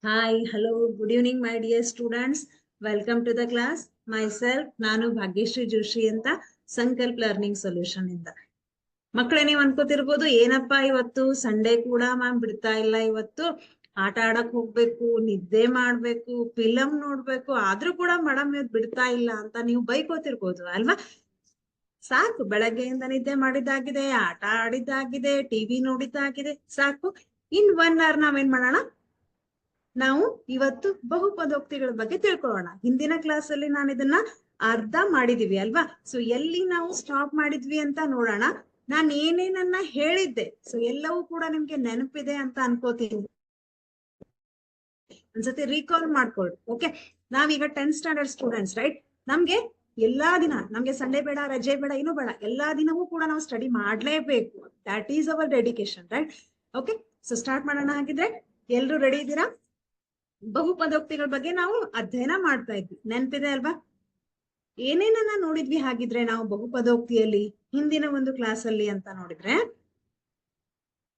Hi, hello, good evening, my dear students. Welcome to the class. Myself, ನಾನು ಭಾಗ್ಯಶ್ರೀ ಜೋಶಿ ಅಂತ ಸಂಕಲ್ಪ learning solution ಇಂದ. ಮಕ್ಕಳೇ ನೀವು ಅನ್ಕೋತಿರ್ಬೋದು ಏನಪ್ಪಾ ಇವತ್ತು ಸಂಡೇ ಕೂಡ ಮ್ಯಾಮ್ ಬಿಡ್ತಾ ಇಲ್ಲ, ಇವತ್ತು ಆಟ ಆಡಕ್ ಹೋಗ್ಬೇಕು, ನಿದ್ದೆ ಮಾಡ್ಬೇಕು, ಫಿಲಂ ನೋಡ್ಬೇಕು, ಆದ್ರೂ ಕೂಡ ಮೇಡಮ್ ಇವತ್ತು ಬಿಡ್ತಾ ಇಲ್ಲ ಅಂತ ನೀವು ಬೈಕೋತಿರ್ಬೋದು ಅಲ್ವಾ. ಸಾಕು, ಬೆಳಗ್ಗೆಯಿಂದ ನಿದ್ದೆ ಮಾಡಿದ್ದಾಗಿದೆ, ಆಟ ಆಡಿದ್ದಾಗಿದೆ, ಟಿವಿ ನೋಡಿದ್ದಾಗಿದೆ, ಸಾಕು. ಇನ್ 1 hour ನಾವೇನ್ ಮಾಡೋಣ, ನಾವು ಇವತ್ತು ಬಹುಪದೋಕ್ತಿಗಳ ಬಗ್ಗೆ ತಿಳ್ಕೊಳ್ಳೋಣ. ಹಿಂದಿನ ಕ್ಲಾಸ್ ಅಲ್ಲಿ ನಾನು ಇದನ್ನ ಅರ್ಧ ಮಾಡಿದೀವಿ ಅಲ್ವಾ. ಸೊ ಎಲ್ಲಿ ನಾವು ಸ್ಟಾಪ್ ಮಾಡಿದ್ವಿ ಅಂತ ನೋಡೋಣ. ನಾನು ಏನೇನನ್ನ ಹೇಳಿದ್ದೆ, ಸೊ ಎಲ್ಲವೂ ಕೂಡ ನಿಮ್ಗೆ ನೆನಪಿದೆ ಅಂತ ಅನ್ಕೋತೀನಿ. ಒಂದ್ಸತಿ ರೀಕಾಲ್ ಮಾಡ್ಕೊಳ್ರಿ. ಓಕೆ, ನಾವೀಗ 10th ಸ್ಟ್ಯಾಂಡರ್ಡ್ ಸ್ಟೂಡೆಂಟ್ಸ್, ರೈಟ್? ನಮ್ಗೆ ಎಲ್ಲಾ ದಿನ, ನಮ್ಗೆ ಸಂಡೇ ಬೇಡ, ರಜೆ ಬೇಡ, ಏನು ಬೇಡ, ಎಲ್ಲಾ ದಿನವೂ ಕೂಡ ನಾವು ಸ್ಟಡಿ ಮಾಡ್ಲೇಬೇಕು. That is our dedication, right? Okay, so start ಮಾಡೋಣ. ಹಾಗಿದ್ರೆ ಎಲ್ರು ರೆಡಿ ಇದ್ದೀರಾ? ಬಹುಪದೋಕ್ತಿಗಳ ಬಗ್ಗೆ ನಾವು ಅಧ್ಯಯನ ಮಾಡ್ತಾ ಇದ್ವಿ, ನೆನ್ಪಿದೆ ಅಲ್ವಾ? ಏನೇನನ್ನ ನೋಡಿದ್ವಿ ಹಾಗಿದ್ರೆ ನಾವು ಬಹುಪದೋಕ್ತಿಯಲ್ಲಿ ಹಿಂದಿನ ಒಂದು ಕ್ಲಾಸ್ ಅಲ್ಲಿ ಅಂತ ನೋಡಿದ್ರೆ?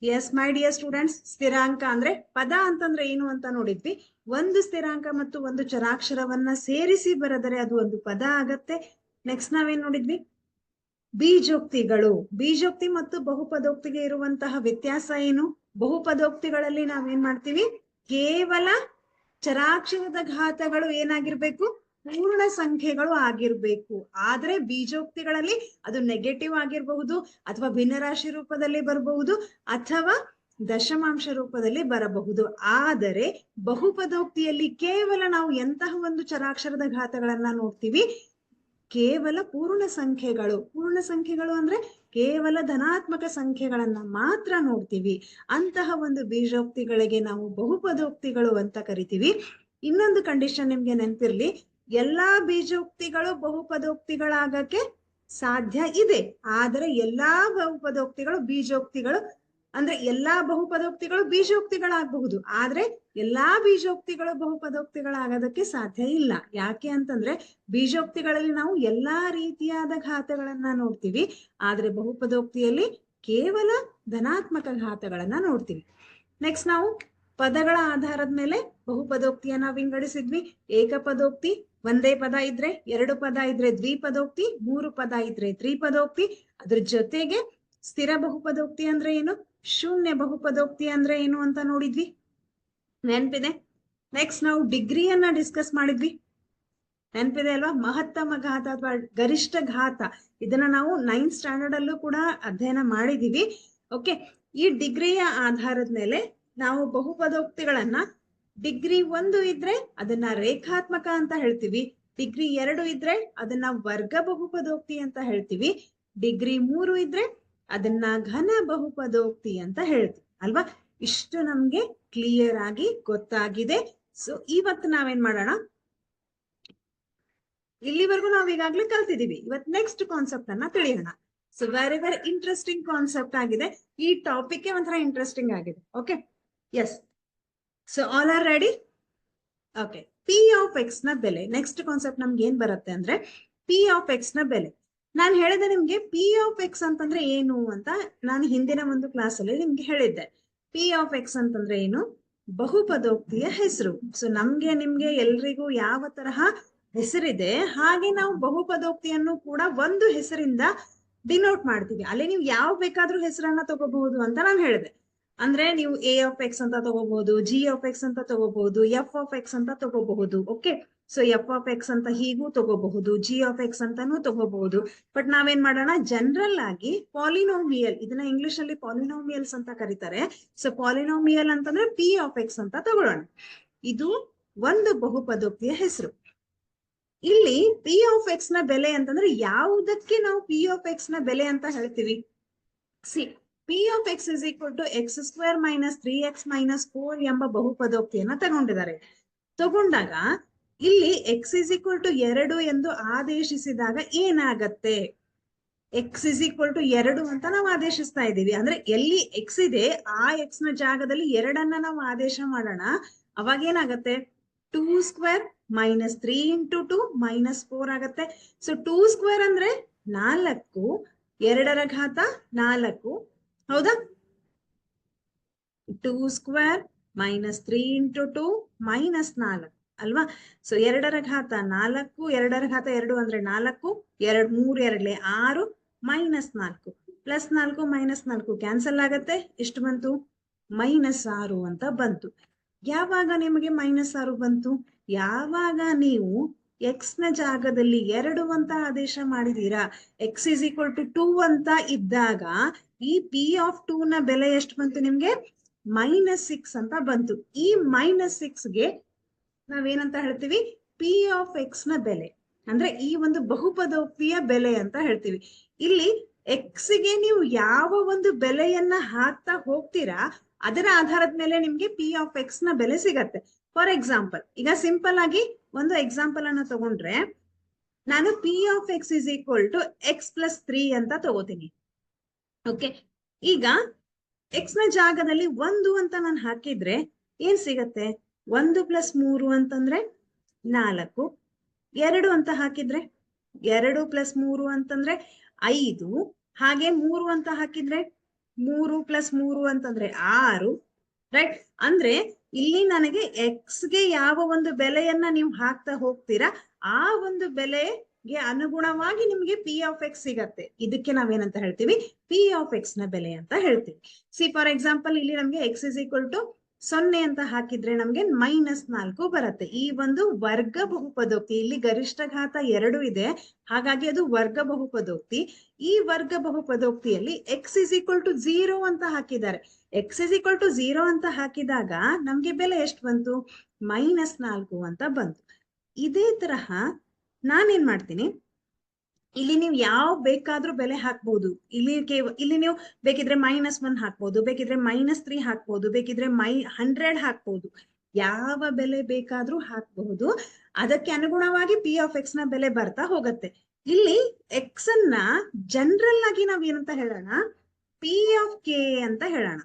ಎಸ್ ಮೈ ಡಿಯರ್ ಸ್ಟೂಡೆಂಟ್ಸ್, ಸ್ಥಿರಾಂಕ ಅಂದ್ರೆ ಪದ ಅಂತಂದ್ರೆ ಏನು ಅಂತ ನೋಡಿದ್ವಿ. ಒಂದು ಸ್ಥಿರಾಂಕ ಮತ್ತು ಒಂದು ಚರಾಕ್ಷರವನ್ನ ಸೇರಿಸಿ ಬರೆದರೆ ಅದು ಒಂದು ಪದ ಆಗತ್ತೆ. ನೆಕ್ಸ್ಟ್ ನಾವೇನ್ ನೋಡಿದ್ವಿ? ಬೀಜೋಕ್ತಿಗಳು. ಬೀಜೋಕ್ತಿ ಮತ್ತು ಬಹುಪದೋಕ್ತಿಗೆ ಇರುವಂತಹ ವ್ಯತ್ಯಾಸ ಏನು? ಬಹುಪದೋಕ್ತಿಗಳಲ್ಲಿ ನಾವೇನ್ ಮಾಡ್ತೀವಿ, ಕೇವಲ ಚರಾಕ್ಷರದ ಘಾತಗಳು ಏನಾಗಿರ್ಬೇಕು, ಪೂರ್ಣ ಸಂಖ್ಯೆಗಳು ಆಗಿರ್ಬೇಕು. ಆದ್ರೆ ಬೀಜೋಕ್ತಿಗಳಲ್ಲಿ ಅದು ನೆಗೆಟಿವ್ ಆಗಿರಬಹುದು, ಅಥವಾ ಭಿನ್ನರಾಶಿ ರೂಪದಲ್ಲಿ ಬರಬಹುದು, ಅಥವಾ ದಶಮಾಂಶ ರೂಪದಲ್ಲಿ ಬರಬಹುದು. ಆದರೆ ಬಹುಪದೋಕ್ತಿಯಲ್ಲಿ ಕೇವಲ ನಾವು ಎಂತಹ ಒಂದು ಚರಾಕ್ಷರದ ಘಾತಗಳನ್ನ ನೋಡ್ತೀವಿ, ಕೇವಲ ಪೂರ್ಣ ಸಂಖ್ಯೆಗಳು. ಪೂರ್ಣ ಸಂಖ್ಯೆಗಳು ಅಂದ್ರೆ ಕೇವಲ ಧನಾತ್ಮಕ ಸಂಖ್ಯೆಗಳನ್ನ ಮಾತ್ರ ನೋಡ್ತೀವಿ. ಅಂತಹ ಒಂದು ಬೀಜೋಕ್ತಿಗಳಿಗೆ ನಾವು ಬಹುಪದೋಕ್ತಿಗಳು ಅಂತ ಕರಿತೀವಿ. ಇನ್ನೊಂದು ಕಂಡೀಷನ್ ನಿಮ್ಗೆ ನೆನಪಿರ್ಲಿ, ಎಲ್ಲಾ ಬೀಜೋಕ್ತಿಗಳು ಬಹುಪದೋಕ್ತಿಗಳಾಗಕ್ಕೆ ಸಾಧ್ಯ ಇದೆ, ಆದರೆ ಎಲ್ಲಾ ಬಹುಪದೋಕ್ತಿಗಳು ಬೀಜೋಕ್ತಿಗಳು ಅಂದ್ರೆ ಎಲ್ಲಾ ಬಹುಪದೋಕ್ತಿಗಳು ಬೀಜೋಕ್ತಿಗಳಾಗಬಹುದು, ಆದ್ರೆ ಎಲ್ಲಾ ಬೀಜೋಕ್ತಿಗಳು ಬಹುಪದೋಕ್ತಿಗಳಾಗೋದಕ್ಕೆ ಸಾಧ್ಯ ಇಲ್ಲ. ಯಾಕೆ ಅಂತಂದ್ರೆ ಬೀಜೋಕ್ತಿಗಳಲ್ಲಿ ನಾವು ಎಲ್ಲಾ ರೀತಿಯಾದ ಘಾತಗಳನ್ನ ನೋಡ್ತೀವಿ, ಆದ್ರೆ ಬಹುಪದೋಕ್ತಿಯಲ್ಲಿ ಕೇವಲ ಧನಾತ್ಮಕ ಘಾತಗಳನ್ನ ನೋಡ್ತೀವಿ. ನೆಕ್ಸ್ಟ್ ನಾವು ಪದಗಳ ಆಧಾರದ ಮೇಲೆ ಬಹುಪದೋಕ್ತಿಯನ್ನ ವಿಂಗಡಿಸಿದ್ವಿ. ಏಕಪದೋಕ್ತಿ, ಒಂದೇ ಪದ ಇದ್ರೆ, 2 ಪದ ಇದ್ರೆ ದ್ವಿಪದೋಕ್ತಿ, 3 ಪದ ಇದ್ರೆ ತ್ರಿಪದೋಕ್ತಿ. ಅದ್ರ ಜೊತೆಗೆ ಸ್ಥಿರ ಬಹುಪದೋಕ್ತಿ ಅಂದ್ರೆ ಏನು, ಶೂನ್ಯ ಬಹುಪದೋಕ್ತಿ ಅಂದ್ರೆ ಏನು ಅಂತ ನೋಡಿದ್ವಿ, ನೆನ್ಪಿದೆ? ನೆಕ್ಸ್ಟ್ ನಾವು ಡಿಗ್ರಿಯನ್ನ ಡಿಸ್ಕಸ್ ಮಾಡಿದ್ವಿ, ನೆನ್ಪಿದೆ ಅಲ್ವಾ? ಮಹತ್ತಮ ಘಾತ ಅಥವಾ ಗರಿಷ್ಠ ಘಾತ, ಇದನ್ನ ನಾವು 9th ಸ್ಟ್ಯಾಂಡರ್ಡ್ ಅಲ್ಲೂ ಕೂಡ ಅಧ್ಯಯನ ಮಾಡಿದೀವಿ. ಓಕೆ, ಈ ಡಿಗ್ರಿಯ ಆಧಾರದ ಮೇಲೆ ನಾವು ಬಹುಪದೋಕ್ತಿಗಳನ್ನ ಡಿಗ್ರಿ 1 ಇದ್ರೆ ಅದನ್ನ ರೇಖಾತ್ಮಕ ಅಂತ ಹೇಳ್ತೀವಿ, ಡಿಗ್ರಿ 2 ಇದ್ರೆ ಅದನ್ನ ವರ್ಗ ಬಹುಪದೋಕ್ತಿ ಅಂತ ಹೇಳ್ತೀವಿ, ಡಿಗ್ರಿ 3 ಇದ್ರೆ ಅದನ್ನ ಘನ ಬಹುಪದೋಕ್ತಿ ಅಂತ ಹೇಳ್ತೀವಿ ಅಲ್ವಾ. ಇಷ್ಟು ನಮ್ಗೆ ಕ್ಲಿಯರ್ ಆಗಿ ಗೊತ್ತಾಗಿದೆ. ಸೊ ಇವತ್ತು ನಾವೇನ್ ಮಾಡೋಣ, ಇಲ್ಲಿವರೆಗೂ ನಾವು ಈಗಾಗ್ಲೇ ಕಲ್ತಿದೀವಿ. ಇವತ್ತು ನೆಕ್ಸ್ಟ್ ಕಾನ್ಸೆಪ್ಟ್ ಅನ್ನ ತಿಳಿಯೋಣ. So very very interesting concept ಆಗಿದೆ. ಈ ಟಾಪಿಕ್ ಒಂಥರ ಇಂಟ್ರೆಸ್ಟಿಂಗ್ ಆಗಿದೆ. Okay, yes. So all are ready? Okay, P of X ನ ಬೆಲೆ. ನೆಕ್ಸ್ಟ್ ಕಾನ್ಸೆಪ್ಟ್ ನಮ್ಗೆ ಏನ್ ಬರುತ್ತೆ ಅಂದ್ರೆ ಪಿ ಆಫ್ ಎಕ್ಸ್ ನ ಬೆಲೆ. ನಾನು ಹೇಳಿದೆ ನಿಮ್ಗೆ ಪಿ ಆಫ್ ಎಕ್ಸ್ ಅಂತಂದ್ರೆ ಏನು ಅಂತ. ನಾನು ಹಿಂದಿನ ಒಂದು ಕ್ಲಾಸ್ ಅಲ್ಲಿ ನಿಮ್ಗೆ ಹೇಳಿದ್ದೆ, ಪಿ ಆಫ್ ಎಕ್ಸ್ ಅಂತಂದ್ರೆ ಏನು, ಬಹುಪದೋಕ್ತಿಯ ಹೆಸರು. ಸೊ ನಮ್ಗೆ ನಿಮ್ಗೆ ಎಲ್ರಿಗೂ ಯಾವ ತರಹ ಹೆಸರಿದೆ ಹಾಗೆ ನಾವು ಬಹುಪದೋಕ್ತಿಯನ್ನು ಕೂಡ ಒಂದು ಹೆಸರಿಂದ ಡಿನೋಟ್ ಮಾಡ್ತೀವಿ. ಅಲ್ಲಿ ನೀವು ಯಾವ ಬೇಕಾದ್ರೂ ಹೆಸರನ್ನ ತಗೋಬಹುದು ಅಂತ ನಾನು ಹೇಳಿದೆ. ಅಂದ್ರೆ ನೀವು ಎ ಆಫ್ ಎಕ್ಸ್ ಅಂತ ತಗೋಬಹುದು, ಜಿ ಆಫ್ ಎಕ್ಸ್ ಅಂತ ತಗೋಬಹುದು, ಎಫ್ ಆಫ್ ಎಕ್ಸ್ ಅಂತ ತಗೋಬಹುದು. Okay, so F of X ಅಂತ ಹೀಗೂ ತಗೋಬಹುದು, ಜಿ ಆಫ್ ಎಕ್ಸ್ ಅಂತಾನೂ ತಗೋಬಹುದು. ಬಟ್ ನಾವೇನ್ ಮಾಡೋಣ, ಜನರಲ್ ಆಗಿ ಪಾಲಿನೋಮಿಯಲ್, ಇದನ್ನ ಇಂಗ್ಲಿಷ್ ಅಲ್ಲಿ ಪಾಲಿನೋಮಿಯಲ್ಸ್ ಅಂತ ಕರೀತಾರೆ. ಸೊ ಪಾಲಿನೋಮಿಯಲ್ ಅಂತಂದ್ರೆ ಪಿ ಆಫ್ ಎಕ್ಸ್ ಅಂತ ತಗೊಳ್ಳೋಣ. ಇದು ಒಂದು ಬಹುಪದೋಕ್ತಿಯ ಹೆಸರು. ಇಲ್ಲಿ ಪಿ ಆಫ್ ಎಕ್ಸ್ ನ ಬೆಲೆ ಅಂತಂದ್ರೆ ಯಾವುದಕ್ಕೆ ನಾವು ಪಿ ಆಫ್ ಎಕ್ಸ್ ನ ಬೆಲೆ ಅಂತ ಹೇಳ್ತೀವಿ? C, P of X is equal to X square minus 3x minus 4 ಎಂಬ ಬಹುಪದೋಕ್ತಿಯನ್ನ ತಗೊಂಡಿದ್ದಾರೆ. ತಗೊಂಡಾಗ ಇಲ್ಲಿ ಎಕ್ಸ್ ಇಸ್ ಈಕ್ವಲ್ ಟು 2 ಎಂದು ಆದೇಶಿಸಿದಾಗ ಏನಾಗತ್ತೆ? ಎಕ್ಸ್ ಇಸ್ ಈಕ್ವಲ್ ಟು 2 ಅಂತ ನಾವು ಆದೇಶಿಸ್ತಾ ಇದ್ದೀವಿ. ಅಂದ್ರೆ ಎಲ್ಲಿ ಎಕ್ಸ್ ಇದೆ ಆ ಎಕ್ಸ್ ನ ಜಾಗದಲ್ಲಿ 2ಅನ್ನ ನಾವು ಆದೇಶ ಮಾಡೋಣ. ಅವಾಗ ಏನಾಗತ್ತೆ, 2 ಸ್ಕ್ವೇರ್ ಮೈನಸ್ 3 ಇಂಟು 2 ಮೈನಸ್ 4 ಆಗತ್ತೆ. ಸೊ 2 ಸ್ಕ್ವೇರ್ ಅಂದ್ರೆ 4, 2ರ ಘಾತ 4, ಹೌದಾ? 2 ಸ್ಕ್ವೇರ್ -3 ಇಂಟು 2 -4 ಅಲ್ವಾ. ಸೊ 2ರ ಘಾತ 4, 2ರ ಘಾತ 2 ಅಂದ್ರೆ 4, 3 2 6 -4 +4 -4 ಕ್ಯಾನ್ಸಲ್ ಆಗತ್ತೆ. ಎಷ್ಟು ಬಂತು? -6 ಅಂತ ಬಂತು. ಯಾವಾಗ ನಿಮಗೆ -6 ಬಂತು? ಯಾವಾಗ ನೀವು ಎಕ್ಸ್ ನ ಜಾಗದಲ್ಲಿ 2 ಅಂತ ಆದೇಶ ಮಾಡಿದೀರಾ. x = 2 ಅಂತ ಇದ್ದಾಗ ಈ P(2) ನ ಬೆಲೆ ಎಷ್ಟು ಬಂತು ನಿಮ್ಗೆ? -6 ಅಂತ ಬಂತು. ಈ -6ಗೆ ನಾವೇನಂತ ಹೇಳ್ತೀವಿ? P(x) ನ ಬೆಲೆ, ಅಂದ್ರೆ ಈ ಒಂದು ಬಹುಪದೋಕ್ತಿಯ ಬೆಲೆ ಅಂತ ಹೇಳ್ತೀವಿ. ಇಲ್ಲಿ x ಗೆ ನೀವು ಯಾವ ಒಂದು ಬೆಲೆಯನ್ನ ಹಾಕ್ತಾ ಹೋಗ್ತೀರಾ ಅದರ ಆಧಾರದ ಮೇಲೆ ನಿಮ್ಗೆ P(x) ನ ಬೆಲೆ ಸಿಗತ್ತೆ. ಫಾರ್ ಎಕ್ಸಾಂಪಲ್, ಈಗ ಸಿಂಪಲ್ ಆಗಿ ಒಂದು ಎಕ್ಸಾಂಪಲ್ ಅನ್ನ ತಗೊಂಡ್ರೆ, ನಾನು P(x) = x + 3 ಅಂತ ತಗೋತೀನಿ. ಓಕೆ, ಈಗ x ನ ಜಾಗದಲ್ಲಿ 1 ಅಂತ ನಾನು ಹಾಕಿದ್ರೆ ಏನ್ ಸಿಗತ್ತೆ? 1 + 3 ಅಂತಂದ್ರೆ 4, 2 ಅಂತ ಹಾಕಿದ್ರೆ 2 + 3 ಅಂತಂದ್ರೆ 5, ಹಾಗೆ 3 ಅಂತ ಹಾಕಿದ್ರೆ 3 + 3 ಅಂತಂದ್ರೆ 6, ರೈಟ್? ಅಂದ್ರೆ ಇಲ್ಲಿ ನನಗೆ x ಗೆ ಯಾವ ಒಂದು ಬೆಲೆಯನ್ನ ನೀವು ಹಾಕ್ತಾ ಹೋಗ್ತೀರಾ ಆ ಒಂದು ಬೆಲೆಗೆ ಅನುಗುಣವಾಗಿ ನಿಮ್ಗೆ P(x) ಸಿಗತ್ತೆ. ಇದಕ್ಕೆ ನಾವೇನಂತ ಹೇಳ್ತೀವಿ? P(x) ನ ಬೆಲೆ ಅಂತ ಹೇಳ್ತೀವಿ. ಸಿ ಫಾರ್ ಎಕ್ಸಾಂಪಲ್, ಇಲ್ಲಿ ನಮ್ಗೆ x = 0 ಅಂತ ಹಾಕಿದ್ರೆ ನಮ್ಗೆ -4 ಬರುತ್ತೆ. ಈ ಒಂದು ವರ್ಗ ಬಹುಪದೋಕ್ತಿ, ಇಲ್ಲಿ ಗರಿಷ್ಠ ಘಾತ 2 ಇದೆ, ಹಾಗಾಗಿ ಅದು ವರ್ಗ ಬಹುಪದೋಕ್ತಿ. ಈ ವರ್ಗ ಬಹುಪದೋಕ್ತಿಯಲ್ಲಿ x = 0 ಅಂತ ಹಾಕಿದ್ದಾರೆ. x = 0 ಅಂತ ಹಾಕಿದಾಗ ನಮ್ಗೆ ಬೆಲೆ ಎಷ್ಟು ಬಂತು? -4 ಅಂತ ಬಂತು. ಇದೇ ತರಹ ನಾನೇನ್ ಮಾಡ್ತೀನಿ, ಇಲ್ಲಿ ನೀವು ಯಾವ ಬೇಕಾದ್ರೂ ಬೆಲೆ ಹಾಕ್ಬಹುದು. ಇಲ್ಲಿ ನೀವು ಬೇಕಿದ್ರೆ -1 ಹಾಕ್ಬಹುದು, ಬೇಕಿದ್ರೆ -3 ಹಾಕ್ಬಹುದು, ಬೇಕಿದ್ರೆ 100 ಹಾಕ್ಬಹುದು. ಯಾವ ಬೆಲೆ ಬೇಕಾದ್ರೂ ಹಾಕಬಹುದು. ಅದಕ್ಕೆ ಅನುಗುಣವಾಗಿ P(x) ನ ಬೆಲೆ ಬರ್ತಾ ಹೋಗುತ್ತೆ. ಇಲ್ಲಿ x ಅನ್ನ ಜನರಲ್ ಆಗಿ ನಾವ್ ಏನಂತ ಹೇಳೋಣ? P(k) ಅಂತ ಹೇಳೋಣ.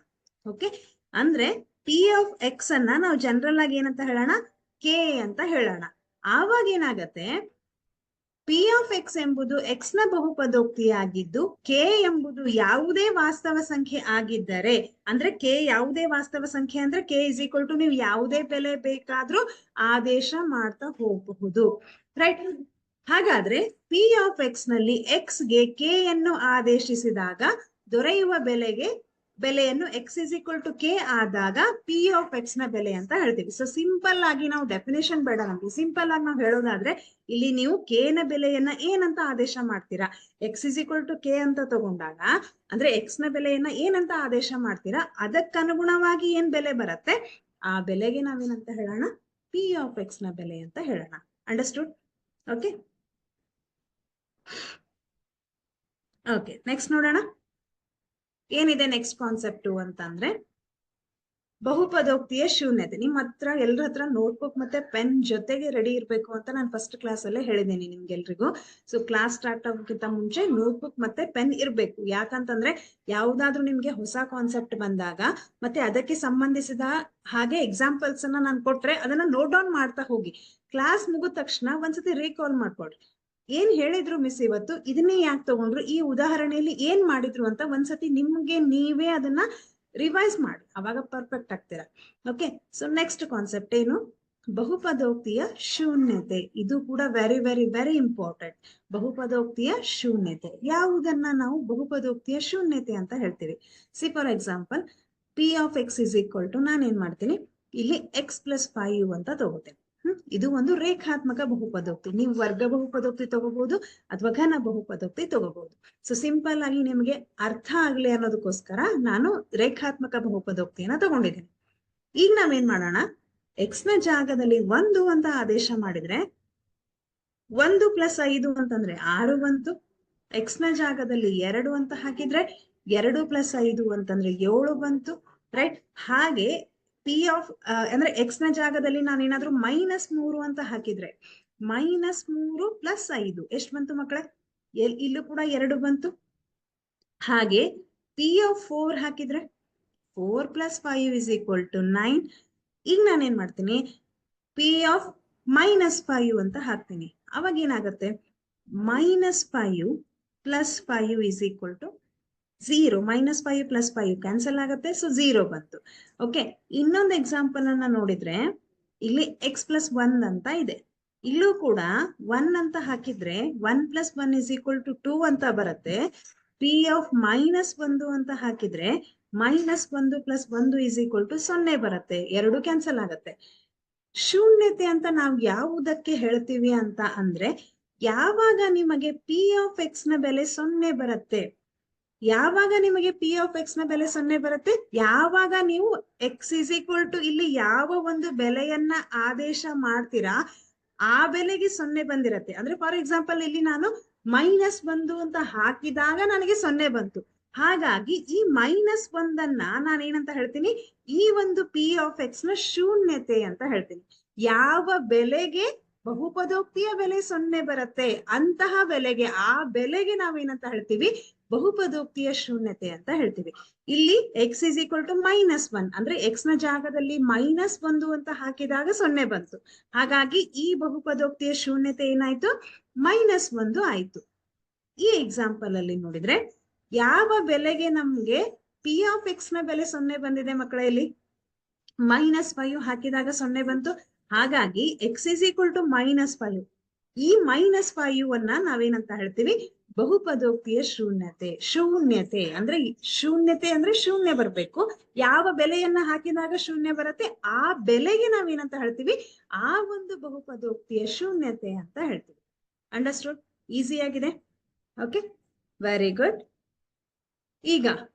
ಓಕೆ, ಅಂದ್ರೆ P(x) ಅನ್ನ ನಾವು ಜನರಲ್ ಆಗಿ ಏನಂತ ಹೇಳೋಣ? k ಅಂತ ಹೇಳೋಣ. ಆವಾಗ ಏನಾಗತ್ತೆ? P(x) ಎಂಬುದು x ನ ಬಹುಪದೋಕ್ತಿಯಾಗಿದ್ದು k ಎಂಬುದು ಯಾವುದೇ ವಾಸ್ತವ ಸಂಖ್ಯೆ ಆಗಿದ್ದರೆ, ಅಂದ್ರೆ k ಯಾವುದೇ ವಾಸ್ತವ ಸಂಖ್ಯೆ ಅಂದ್ರೆ k = ನೀವು ಯಾವುದೇ ಬೆಲೆ ಬೇಕಾದ್ರೂ ಆದೇಶ ಮಾಡ್ತಾ ಹೋಗಬಹುದು, ರೈಟ್? ಹಾಗಾದ್ರೆ P(x) ನಲ್ಲಿ x ಗೆ k ಯನ್ನು ಆದೇಶಿಸಿದಾಗ ದೊರೆಯುವ ಬೆಲೆಯನ್ನು x = k ಆದಾಗ P(x) ನ ಬೆಲೆ ಅಂತ ಹೇಳ್ತೀವಿ. ಸೊ ಸಿಂಪಲ್ ಆಗಿ ನಾವು ಡೆಫಿನೇಷನ್ ಬೇಡ ನಮ್ಗೆ, ಸಿಂಪಲ್ ಆಗಿ ನಾವು ಹೇಳೋದಾದ್ರೆ, ಇಲ್ಲಿ ನೀವು k ನ ಬೆಲೆಯನ್ನ ಏನಂತ ಆದೇಶ ಮಾಡ್ತೀರಾ? x = k ಅಂತ ತಗೊಂಡಾಗ, ಅಂದ್ರೆ x ನ ಬೆಲೆಯನ್ನ ಏನಂತ ಆದೇಶ ಮಾಡ್ತೀರಾ ಅದಕ್ಕನುಗುಣವಾಗಿ ಏನ್ ಬೆಲೆ ಬರುತ್ತೆ ಆ ಬೆಲೆಗೆ ನಾವೇನಂತ ಹೇಳೋಣ? P(x) ನ ಬೆಲೆ ಅಂತ ಹೇಳೋಣ. ಅಂಡರ್ಸ್ಟುಡ್? ಓಕೆ ಓಕೆ, ನೆಕ್ಸ್ಟ್ ನೋಡೋಣ ಏನಿದೆ ನೆಕ್ಸ್ಟ್ ಕಾನ್ಸೆಪ್ಟ್ ಅಂತಂದ್ರೆ ಬಹುಪದೋಕ್ತಿಯ ಶೂನ್ಯತೆ. ನಿಮ್ ಹತ್ರ ಎಲ್ಲರ ಹತ್ರ ನೋಟ್ಬುಕ್ ಮತ್ತೆ ಪೆನ್ ಜೊತೆಗೆ ರೆಡಿ ಇರ್ಬೇಕು ಅಂತ ನಾನು ಫಸ್ಟ್ ಕ್ಲಾಸ್ ಅಲ್ಲೇ ಹೇಳಿದ್ದೀನಿ ನಿಮ್ಗೆಲ್ರಿಗೂ. ಸೊ ಕ್ಲಾಸ್ ಸ್ಟಾರ್ಟ್ ಆಗೋಕ್ಕಿಂತ ಮುಂಚೆ ನೋಟ್ಬುಕ್ ಮತ್ತೆ ಪೆನ್ ಇರ್ಬೇಕು. ಯಾಕಂತಂದ್ರೆ ಯಾವ್ದಾದ್ರು ನಿಮ್ಗೆ ಹೊಸ ಕಾನ್ಸೆಪ್ಟ್ ಬಂದಾಗ ಮತ್ತೆ ಅದಕ್ಕೆ ಸಂಬಂಧಿಸಿದ ಹಾಗೆ ಎಕ್ಸಾಂಪಲ್ಸ್ ಅನ್ನ ನಾನು ಕೊಟ್ರೆ ಅದನ್ನ ನೋಟ್ ಡೌನ್ ಮಾಡ್ತಾ ಹೋಗಿ. ಕ್ಲಾಸ್ ಮುಗಿದ ತಕ್ಷಣ ಒಂದ್ಸತಿ ರೀಕಾಲ್ ಮಾಡ್ಕೊಡ್ರಿ. ಏನ್ ಹೇಳಿದ್ರು ಮಿಸ್ ಇವತ್ತು, ಇದನ್ನೇ ಯಾಕೆ ತಗೊಂಡ್ರು, ಈ ಉದಾಹರಣೆಯಲ್ಲಿ ಏನ್ ಮಾಡಿದ್ರು ಅಂತ ಒಂದ್ಸತಿ ನಿಮ್ಗೆ ನೀವೇ ಅದನ್ನ ರಿವೈಸ್ ಮಾಡಿ, ಅವಾಗ ಪರ್ಫೆಕ್ಟ್ ಆಗ್ತೀರಾ. ಓಕೆ, ಸೊ ನೆಕ್ಸ್ಟ್ ಕಾನ್ಸೆಪ್ಟ್ ಏನು? ಬಹುಪದೋಕ್ತಿಯ ಶೂನ್ಯತೆ. ಇದು ಕೂಡ ವೆರಿ ವೆರಿ ವೆರಿ ಇಂಪಾರ್ಟೆಂಟ್. ಬಹುಪದೋಕ್ತಿಯ ಶೂನ್ಯತೆ ಯಾವುದನ್ನ ನಾವು ಬಹುಪದೋಕ್ತಿಯ ಶೂನ್ಯತೆ ಅಂತ ಹೇಳ್ತೀವಿ? ಸಿ ಫಾರ್ ಎಕ್ಸಾಂಪಲ್, P(x) = ನಾನೇನ್ ಮಾಡ್ತೀನಿ, ಇಲ್ಲಿ x + 5 ಅಂತ ತಗೋತೇನೆ. ಇದು ಒಂದು ರೇಖಾತ್ಮಕ ಬಹುಪದೋಕ್ತಿ. ನೀವು ವರ್ಗ ಬಹುಪದೋಕ್ತಿ ತಗೋಬಹುದು ಅಥವಾ ಘನ ಬಹುಪದೋಕ್ತಿ ತಗೋಬಹುದು. ಸೊ ಸಿಂಪಲ್ ಆಗಿ ನಿಮ್ಗೆ ಅರ್ಥ ಆಗ್ಲಿ ಅನ್ನೋದಕ್ಕೋಸ್ಕರ ನಾನು ರೇಖಾತ್ಮಕ ಬಹುಪದೋಕ್ತಿಯನ್ನ ತಗೊಂಡಿದ್ದೀನಿ. ಈಗ ನಾವೇನ್ ಮಾಡೋಣ? x ನ ಜಾಗದಲ್ಲಿ 1 ಅಂತ ಆದೇಶ ಮಾಡಿದ್ರೆ 1 + 5 ಅಂತಂದ್ರೆ 6 ಬಂತು. x ನ ಜಾಗದಲ್ಲಿ 2 ಅಂತ ಹಾಕಿದ್ರೆ 2 + 5 ಅಂತಂದ್ರೆ 7 ಬಂತು, ರೈಟ್? ಹಾಗೆ ಅಂದ್ರೆ x ನ ಜಾಗದಲ್ಲಿ ನಾನೇನಾದ್ರೂ -3 ಅಂತ ಹಾಕಿದ್ರೆ -3 + 5 ಎಷ್ಟು ಬಂತು ಮಕ್ಕಳೇ? ಇಲ್ಲೂ ಕೂಡ 2 ಬಂತು. ಹಾಗೆ P(4) ಹಾಕಿದ್ರೆ 4 + 5 = 9. ಈಗ ನಾನೇನ್ ಮಾಡ್ತೀನಿ? P(-5) ಅಂತ ಹಾಕ್ತೀನಿ. ಅವಾಗ ಏನಾಗುತ್ತೆ? -5 + 5 = 0 -5 + 5 ಕ್ಯಾನ್ಸಲ್ ಆಗುತ್ತೆ. ಸೊ 0 ಬಂತು. ಓಕೆ, ಇನ್ನೊಂದು ಎಕ್ಸಾಂಪಲ್ ಅನ್ನ ನೋಡಿದ್ರೆ ಇಲ್ಲಿ x + 1 ಅಂತ ಇದೆ. ಇಲ್ಲೂ ಕೂಡ 1 ಅಂತ ಹಾಕಿದ್ರೆ 1 + 1 = 2 ಅಂತ ಬರುತ್ತೆ. p ಆಫ್ -1 ಅಂತ ಹಾಕಿದ್ರೆ -1 + 1 = 0 ಬರುತ್ತೆ. ಎರಡು ಕ್ಯಾನ್ಸಲ್ ಆಗುತ್ತೆ. ಶೂನ್ಯತೆ ಅಂತ ನಾವು ಯಾವುದಕ್ಕೆ ಹೇಳ್ತೀವಿ ಅಂತ ಅಂದ್ರೆ, ಯಾವಾಗ ನಿಮಗೆ p ಆಫ್ x ನ ಬೆಲೆ 0 ಬರುತ್ತೆ, ಯಾವಾಗ ನಿಮಗೆ p ಆಫ್ x ನ ಬೆಲೆ 0 ಬರುತ್ತೆ, ಯಾವಾಗ ನೀವು x = ಇಲ್ಲಿ ಯಾವ ಒಂದು ಬೆಲೆಯನ್ನ ಆದೇಶ ಮಾಡ್ತೀರಾ ಆ ಬೆಲೆಗೆ 0 ಬಂದಿರತ್ತೆ. ಅಂದ್ರೆ ಫಾರ್ ಎಕ್ಸಾಂಪಲ್ ಇಲ್ಲಿ ನಾನು -1 ಅಂತ ಹಾಕಿದಾಗ ನನಗೆ 0 ಬಂತು. ಹಾಗಾಗಿ ಈ -1 ನಾನೇನಂತ ಹೇಳ್ತೀನಿ, ಈ ಒಂದು p ಆಫ್ x ನ ಶೂನ್ಯತೆ ಅಂತ ಹೇಳ್ತೀನಿ. ಯಾವ ಬೆಲೆಗೆ ಬಹುಪದೋಕ್ತಿಯ ಬೆಲೆ 0 ಬರುತ್ತೆ ಅಂತಹ ಬೆಲೆಗೆ, ಆ ಬೆಲೆಗೆ ನಾವೇನಂತ ಹೇಳ್ತೀವಿ, ಬಹುಪದೋಕ್ತಿಯ ಶೂನ್ಯತೆ ಅಂತ ಹೇಳ್ತೀವಿ. ಇಲ್ಲಿ x = -1 ಅಂದ್ರೆ x ನ ಜಾಗದಲ್ಲಿ -1 ಅಂತ ಹಾಕಿದಾಗ 0 ಬಂತು. ಹಾಗಾಗಿ ಈ ಬಹುಪದೋಕ್ತಿಯ ಶೂನ್ಯತೆ ಏನಾಯ್ತು, -1 ಆಯ್ತು. ಈ ಎಕ್ಸಾಂಪಲ್ ಅಲ್ಲಿ ನೋಡಿದ್ರೆ ಯಾವ ಬೆಲೆಗೆ ನಮ್ಗೆ p ಆಫ್ x ನ ಬೆಲೆ 0 ಬಂದಿದೆ ಮಕ್ಕಳ, ಇಲ್ಲಿ -5 ಹಾಕಿದಾಗ 0 ಬಂತು. ಹಾಗಾಗಿ x = -5. ಈ -5 ನಾವೇನಂತ ಹೇಳ್ತೀವಿ, ಬಹುಪದೋಕ್ತಿಯ ಶೂನ್ಯತೆ. ಶೂನ್ಯತೆ ಅಂದ್ರೆ ಶೂನ್ಯ ಬರ್ಬೇಕು. ಯಾವ ಬೆಲೆಯನ್ನ ಹಾಕಿದಾಗ ಶೂನ್ಯ ಬರುತ್ತೆ ಆ ಬೆಲೆಗೆ ನಾವೇನಂತ ಹೇಳ್ತೀವಿ, ಆ ಒಂದು ಬಹುಪದೋಕ್ತಿಯ ಶೂನ್ಯತೆ ಅಂತ ಹೇಳ್ತೀವಿ. ಅಂಡರ್ಸ್ಟುಡ್? ಈಸಿ ಆಗಿದೆ. Okay, very good. ಈಗ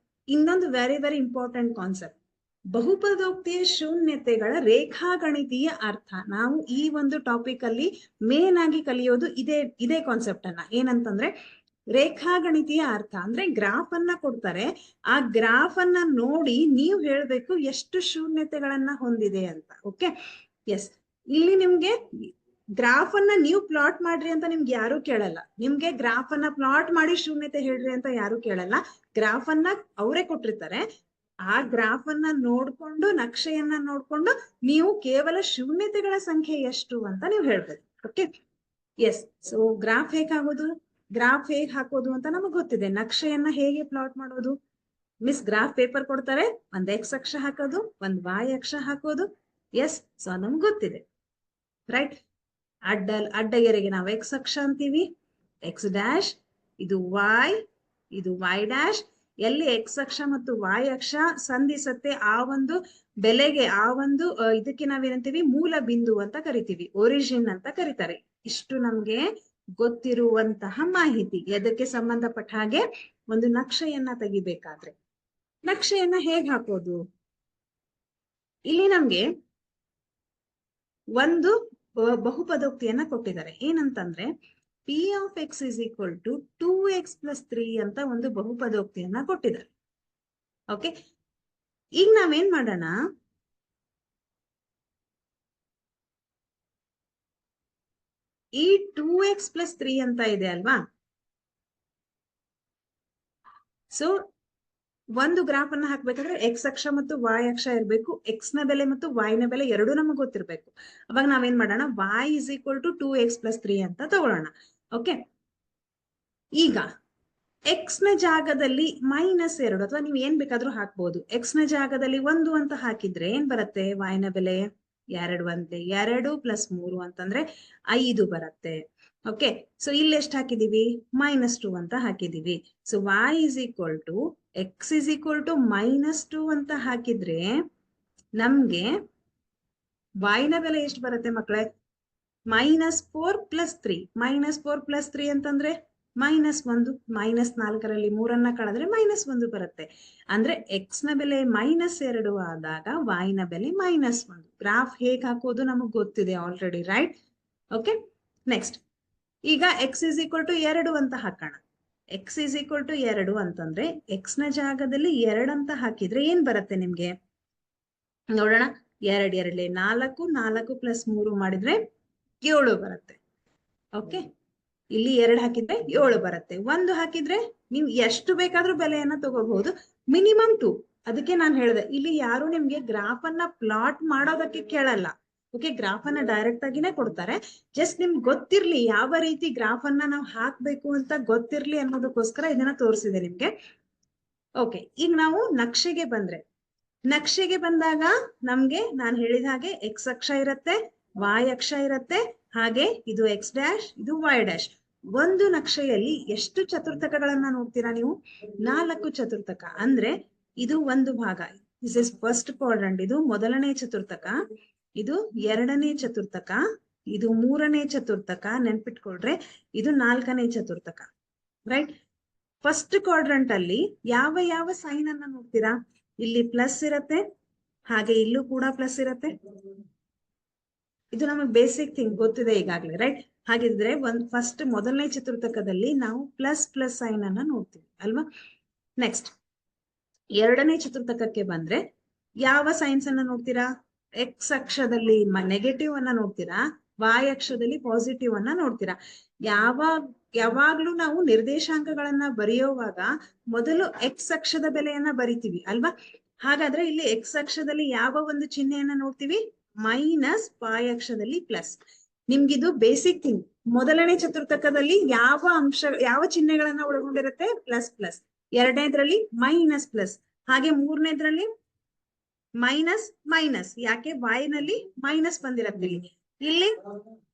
ಇನ್ನೊಂದು ವೆರಿ ವೆರಿ ಇಂಪಾರ್ಟೆಂಟ್ ಕಾನ್ಸೆಪ್ಟ್, ಬಹುಪದೋಕ್ತಿಯ ಶೂನ್ಯತೆಗಳ ರೇಖಾಗಣಿತೀಯ ಅರ್ಥ. ನಾವು ಈ ಒಂದು ಟಾಪಿಕ್ ಅಲ್ಲಿ ಮೇನ್ ಆಗಿ ಕಲಿಯೋದು ಇದೇ ಕಾನ್ಸೆಪ್ಟ್ ಅನ್ನ. ಏನಂತಂದ್ರೆ ರೇಖಾಗಣಿತೀಯ ಅರ್ಥ ಅಂದ್ರೆ ಗ್ರಾಫ್ ಅನ್ನ ಕೊಡ್ತಾರೆ, ಆ ಗ್ರಾಫ್ ಅನ್ನ ನೋಡಿ ನೀವು ಹೇಳ್ಬೇಕು ಎಷ್ಟು ಶೂನ್ಯತೆಗಳನ್ನ ಹೊಂದಿದೆ ಅಂತ. Okay, yes. ಇಲ್ಲಿ ನಿಮ್ಗೆ ಗ್ರಾಫ್ ಅನ್ನ ನೀವು ಪ್ಲಾಟ್ ಮಾಡ್ರಿ ಅಂತ ನಿಮ್ಗೆ ಯಾರು ಕೇಳಲ್ಲ. ನಿಮ್ಗೆ ಗ್ರಾಫ್ ಅನ್ನ ಪ್ಲಾಟ್ ಮಾಡಿ ಶೂನ್ಯತೆ ಹೇಳ್ರಿ ಅಂತ ಯಾರು ಕೇಳಲ್ಲ. ಗ್ರಾಫ್ ಅನ್ನ ಅವರೇ ಕೊಟ್ಟಿರ್ತಾರೆ. ಆ ಗ್ರಾಫ್ ಅನ್ನ ನೋಡ್ಕೊಂಡು, ನಕ್ಷೆಯನ್ನ ನೋಡ್ಕೊಂಡು ನೀವು ಕೇವಲ ಶೂನ್ಯತೆಗಳ ಸಂಖ್ಯೆ ಎಷ್ಟು ಅಂತ ನೀವು ಹೇಳ್ಬೇಕು. Okay, yes. ಸೊ ಗ್ರಾಫ್ ಹೇಗಾಗೋದು, ಗ್ರಾಫ್ ಹೇಗ್ ಹಾಕೋದು ಅಂತ ನಮಗ್ ಗೊತ್ತಿದೆ. ನಕ್ಷೆಯನ್ನ ಹೇಗೆ ಪ್ಲಾಟ್ ಮಾಡೋದು, ಮಿಸ್ ಗ್ರಾಫ್ ಪೇಪರ್ ಕೊಡ್ತಾರೆ, ಒಂದ್ x ಅಕ್ಷ ಹಾಕೋದು, ಒಂದ್ y ಅಕ್ಷ ಹಾಕೋದು. ಎಸ್, ಸೊ ನಮ್ಗೆ ಗೊತ್ತಿದೆ, ರೈಟ್? ಅಡ್ಡ ಗೆರೆಗೆ ನಾವು x ಅಕ್ಷ ಅಂತೀವಿ, x', ಇದು y, ಇದು y'. ಎಲ್ಲಿ x ಅಕ್ಷ ಮತ್ತು y ಅಕ್ಷ ಸಂಧಿಸತ್ತೆ ಆ ಒಂದು ಬೆಲೆಗೆ, ಆ ಒಂದು ಇದಕ್ಕೆ ನಾವೇನಂತೀವಿ, ಮೂಲ ಬಿಂದು ಅಂತ ಕರಿತೀವಿ, ಒರಿಜಿನ್ ಅಂತ ಕರೀತಾರೆ. ಇಷ್ಟು ನಮ್ಗೆ ಗೊತ್ತಿರುವಂತಹ ಮಾಹಿತಿ. ಎದಕ್ಕೆ ಸಂಬಂಧಪಟ್ಟ ಹಾಗೆ ಒಂದು ನಕ್ಷೆಯನ್ನ ತೆಗಿಬೇಕಾದ್ರೆ ನಕ್ಷೆಯನ್ನ ಹೇಗ್ ಹಾಕೋದು, ಇಲ್ಲಿ ನಮ್ಗೆ ಒಂದು ಬಹುಪದೋಕ್ತಿಯನ್ನ ಕೊಟ್ಟಿದ್ದಾರೆ. ಏನಂತಂದ್ರೆ p ಆಫ್ x = 2x + 3 ಅಂತ ಒಂದು ಬಹುಪದೋಕ್ತಿಯನ್ನ ಕೊಟ್ಟಿದ್ದಾರೆ. ಓಕೆ, ಈಗ ನಾವೇನ್ ಮಾಡೋಣ, ಈ 2x + 3 ಅಂತ ಇದೆ ಅಲ್ವಾ, ಸೊ ಒಂದು ಗ್ರಾಫ್ ಅನ್ನ ಹಾಕ್ಬೇಕಾದ್ರೆ x ಅಕ್ಷ ಮತ್ತು y ಅಕ್ಷ ಇರ್ಬೇಕು. x ನ ಬೆಲೆ ಮತ್ತು y ನ ಬೆಲೆ ಎರಡೂ ನಮಗೆ ಗೊತ್ತಿರ್ಬೇಕು. ಅವಾಗ ನಾವೇನ್ ಮಾಡೋಣ, y = 2x + 3 ಅಂತ ತಗೊಳ್ಳೋಣ. ಓಕೆ, ಈಗ x ನ ಜಾಗದಲ್ಲಿ -2 ಅಥವಾ ನೀವು ಏನ್ ಬೇಕಾದ್ರೂ ಹಾಕ್ಬಹುದು. x ನ ಜಾಗದಲ್ಲಿ 1 ಅಂತ ಹಾಕಿದ್ರೆ ಏನ್ ಬರುತ್ತೆ, y ನ ಬೆಲೆ 2 ಅಂತೆ. 2 + 3 ಅಂತಂದ್ರೆ 5 ಬರುತ್ತೆ. ಓಕೆ, ಸೊ ಇಲ್ಲಿ ಎಷ್ಟು ಹಾಕಿದೀವಿ, -2 ಅಂತ ಹಾಕಿದೀವಿ. ಸೊ y = x = -2 ಅಂತ ಹಾಕಿದ್ರೆ ನಮ್ಗೆ y ನ ಬೆಲೆ ಎಷ್ಟು ಬರುತ್ತೆ ಮಕ್ಕಳೇ, -4 + 3. -4 + 3 ಅಂತಂದ್ರೆ -1. -4ರಲ್ಲಿ 3 ಕಳೆದ್ರೆ -1 ಬರುತ್ತೆ. ಅಂದ್ರೆ x ನ ಬೆಲೆ -2 ಆದಾಗ y ನ ಬೆಲೆ -1. ಗ್ರಾಫ್ ಹೇಗ್ ಹಾಕೋದು ನಮಗ್ ಗೊತ್ತಿದೆ ಆಲ್ರೆಡಿ, ರೈಟ್? ಓಕೆ, ನೆಕ್ಸ್ಟ್ ಈಗ x = 2 ಅಂತ ಹಾಕೋಣ. x = 2 ಅಂತಂದ್ರೆ x ನ ಜಾಗದಲ್ಲಿ 2 ಅಂತ ಹಾಕಿದ್ರೆ ಏನ್ ಬರುತ್ತೆ ನಿಮ್ಗೆ ನೋಡೋಣ. 2 2 4, 4 + 3 ಮಾಡಿದ್ರೆ 7 ಬರುತ್ತೆ. ಓಕೆ, ಇಲ್ಲಿ 2 ಹಾಕಿದ್ರೆ 7 ಬರುತ್ತೆ. 1 ಹಾಕಿದ್ರೆ ನೀವು ಎಷ್ಟು ಬೇಕಾದ್ರೂ ಬೆಲೆಯನ್ನ ತಗೋಬಹುದು, ಮಿನಿಮಮ್ 2. ಅದಕ್ಕೆ ನಾನು ಹೇಳಿದೆ, ಇಲ್ಲಿ ಯಾರು ನಿಮ್ಗೆ ಗ್ರಾಫ್ ಅನ್ನ ಪ್ಲಾಟ್ ಮಾಡೋದಕ್ಕೆ ಕೇಳಲ್ಲ. ಓಕೆ, ಗ್ರಾಫ್ ಅನ್ನ ಡೈರೆಕ್ಟ್ ಆಗಿನೇ ಕೊಡ್ತಾರೆ. ಜಸ್ಟ್ ನಿಮ್ಗೆ ಗೊತ್ತಿರ್ಲಿ ಯಾವ ರೀತಿ ಗ್ರಾಫ್ ಅನ್ನ ನಾವು ಹಾಕ್ಬೇಕು ಅಂತ ಗೊತ್ತಿರ್ಲಿ ಅನ್ನೋದಕ್ಕೋಸ್ಕರ ಇದನ್ನ ತೋರಿಸಿದೆ ನಿಮ್ಗೆ. ಓಕೆ, ಈಗ ನಾವು ನಕ್ಷೆಗೆ ಬಂದ್ರೆ, ನಕ್ಷೆಗೆ ಬಂದಾಗ ನಮ್ಗೆ ನಾನು ಹೇಳಿದ ಹಾಗೆ ಎಕ್ಸ್ ಅಕ್ಷ ಇರತ್ತೆ, ವಾಯ್ ಅಕ್ಷ ಇರತ್ತೆ, ಹಾಗೆ ಇದು ಎಕ್ಸ್ ಡ್ಯಾಶ್, ಇದು ವೈ ಡ್ಯಾಶ್. ಒಂದು ನಕ್ಷೆಯಲ್ಲಿ ಎಷ್ಟು ಚತುರ್ಥಕಗಳನ್ನ ನೋಡ್ತೀರಾ ನೀವು? 4 ಚತುರ್ಥಕ. ಅಂದ್ರೆ ಇದು ಒಂದು ಭಾಗ, ದಿಸ್ ಇಸ್ ಫಸ್ಟ್ ಕ್ವಾಡ್ರಂಟ್, ಇದು ಮೊದಲನೇ ಚತುರ್ಥಕ, ಇದು ಎರಡನೇ ಚತುರ್ಥಕ, ಇದು ಮೂರನೇ ಚತುರ್ಥಕ, ನೆನ್ಪಿಟ್ಕೊಳ್ರೆ ಇದು 4ನೇ ಚತುರ್ಥಕ, ರೈಟ್? ಫಸ್ಟ್ ಕ್ವಾಡ್ರಂಟ್ ಅಲ್ಲಿ ಯಾವ ಯಾವ ಸೈನ್ ಅನ್ನ ನೋಡ್ತೀರಾ? ಇಲ್ಲಿ ಪ್ಲಸ್ ಇರತ್ತೆ, ಹಾಗೆ ಇಲ್ಲೂ ಕೂಡ ಪ್ಲಸ್ ಇರತ್ತೆ. ಇದು ನಮಗೆ ಬೇಸಿಕ್ ಥಿಂಗ್ ಗೊತ್ತಿದೆ ಈಗಾಗ್ಲೇ, ರೈಟ್? ಹಾಗಿದ್ರೆ ಫಸ್ಟ್ ಮೊದಲನೇ ಚತುರ್ಥಕದಲ್ಲಿ ನಾವು ಪ್ಲಸ್ ಪ್ಲಸ್ ಸೈನ್ ಅನ್ನ ನೋಡ್ತೀವಿ ಅಲ್ವಾ? ನೆಕ್ಸ್ಟ್ ಎರಡನೇ ಚತುರ್ಥಕಕ್ಕೆ ಬಂದ್ರೆ ಯಾವ ಸೈನ್ಸ್ ಅನ್ನ ನೋಡ್ತೀರಾ? ಎಕ್ಸ್ ಅಕ್ಷದಲ್ಲಿ ನೆಗೆಟಿವ್ ಅನ್ನ ನೋಡ್ತೀರಾ, ವಾಯ್ ಅಕ್ಷದಲ್ಲಿ ಪಾಸಿಟಿವ್ ಅನ್ನ ನೋಡ್ತೀರಾ. ಯಾವಾಗ್ಲೂ ನಾವು ನಿರ್ದೇಶಾಂಕಗಳನ್ನ ಬರೆಯುವಾಗ ಮೊದಲು ಎಕ್ಸ್ ಅಕ್ಷದ ಬೆಲೆಯನ್ನ ಬರಿತೀವಿ ಅಲ್ವಾ? ಹಾಗಾದ್ರೆ ಇಲ್ಲಿ ಎಕ್ಸ್ ಅಕ್ಷದಲ್ಲಿ ಯಾವ ಒಂದು ಚಿಹ್ನೆಯನ್ನ ನೋಡ್ತೀವಿ? ಮೈನಸ್, ವಾಯ್ ಅಕ್ಷದಲ್ಲಿ ಪ್ಲಸ್. ನಿಮ್ಗಿದು ಬೇಸಿಕ್ ಥಿಂಗ್. ಮೊದಲನೇ ಚತುರ್ಥಕದಲ್ಲಿ ಯಾವ ಚಿಹ್ನೆಗಳನ್ನ ಒಳಗೊಂಡಿರುತ್ತೆ? Plus plus. ಎರಡನೇದ್ರಲ್ಲಿ ಮೈನಸ್ ಪ್ಲಸ್, ಹಾಗೆ ಮೂರನೇದ್ರಲ್ಲಿ ಮೈನಸ್ ಮೈನಸ್. ಯಾಕೆ? ವಾಯ್ನಲ್ಲಿ ಮೈನಸ್ ಬಂದಿರತ್ತೆ, ಇಲ್ಲಿ